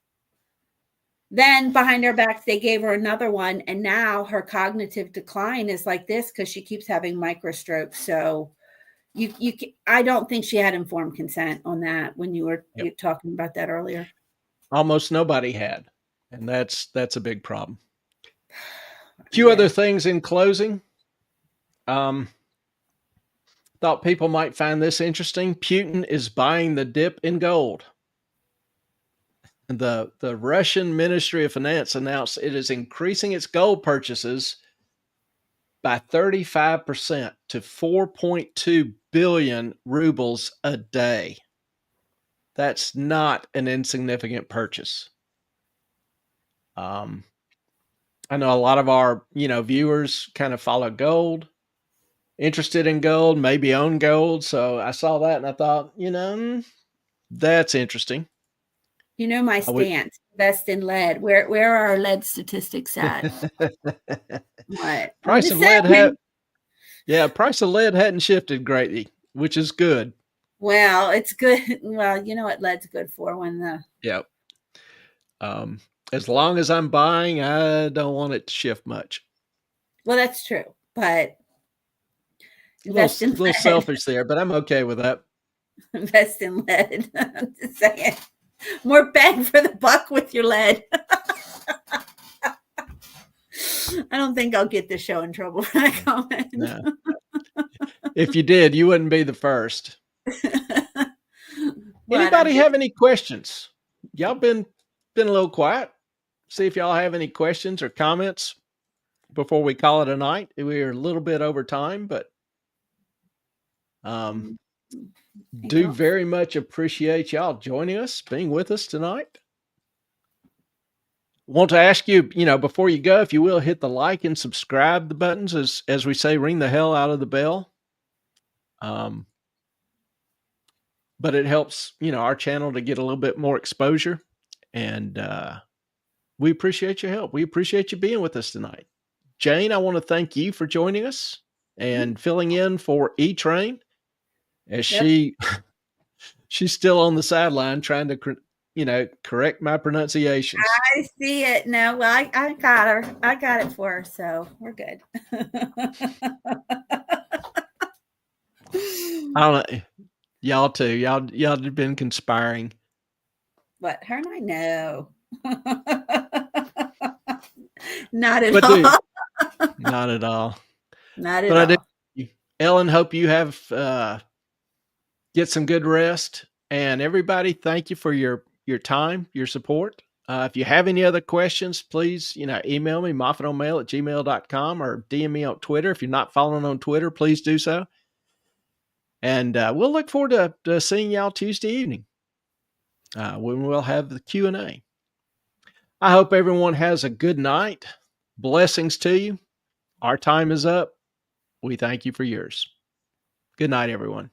Then behind her back, they gave her another one, and now her cognitive decline is like this because she keeps having microstrokes. So I don't think she had informed consent on that when you were talking about that earlier. Almost nobody had, and that's a big problem. A few other things in closing. Thought people might find this interesting. Putin is buying the dip in gold. The Russian Ministry of Finance announced it is increasing its gold purchases by 35% to 4.2 billion rubles a day. That's not an insignificant purchase. I know a lot of our, viewers kind of follow gold, interested in gold, maybe own gold. So I saw that and I thought, that's interesting. My stance, invest in lead. Where are our lead statistics at? What? Price of lead price of lead hadn't shifted greatly, which is good. Well, it's good. Well, you know what lead's good for when the as long as I'm buying, I don't want it to shift much. Well, that's true, but a little selfish there, but I'm okay with that. Invest in lead. I'm just saying, more bang for the buck with your lead. I don't think I'll get the show in trouble for that comment. No. If you did, you wouldn't be the first. Anybody have any questions? Y'all been a little quiet. See if y'all have any questions or comments before we call it a night. We're a little bit over time, but Do very much appreciate y'all joining us, being with us tonight. Want to ask you, before you go, if you will, hit the like and subscribe the buttons, as we say, ring the hell out of the bell. But it helps, our channel to get a little bit more exposure, and we appreciate your help. We appreciate you being with us tonight. Jane, I want to thank you for joining us and filling in for E-Train as she's still on the sideline trying to, correct my pronunciations. I see it. No, well, I got her. I got it for her, so we're good. I don't know. Y'all too. Y'all have been conspiring. What? Her and I know. Not at all. Not at all. Not at all. Ellen, hope you have get some good rest. And everybody, thank you for your time, your support. If you have any other questions, please, email me, moffatonmail@gmail.com, or DM me on Twitter. If you're not following on Twitter, please do so. And we'll look forward to seeing y'all Tuesday evening when we'll have the Q&A. I hope everyone has a good night. Blessings to you. Our time is up. We thank you for yours. Good night, everyone.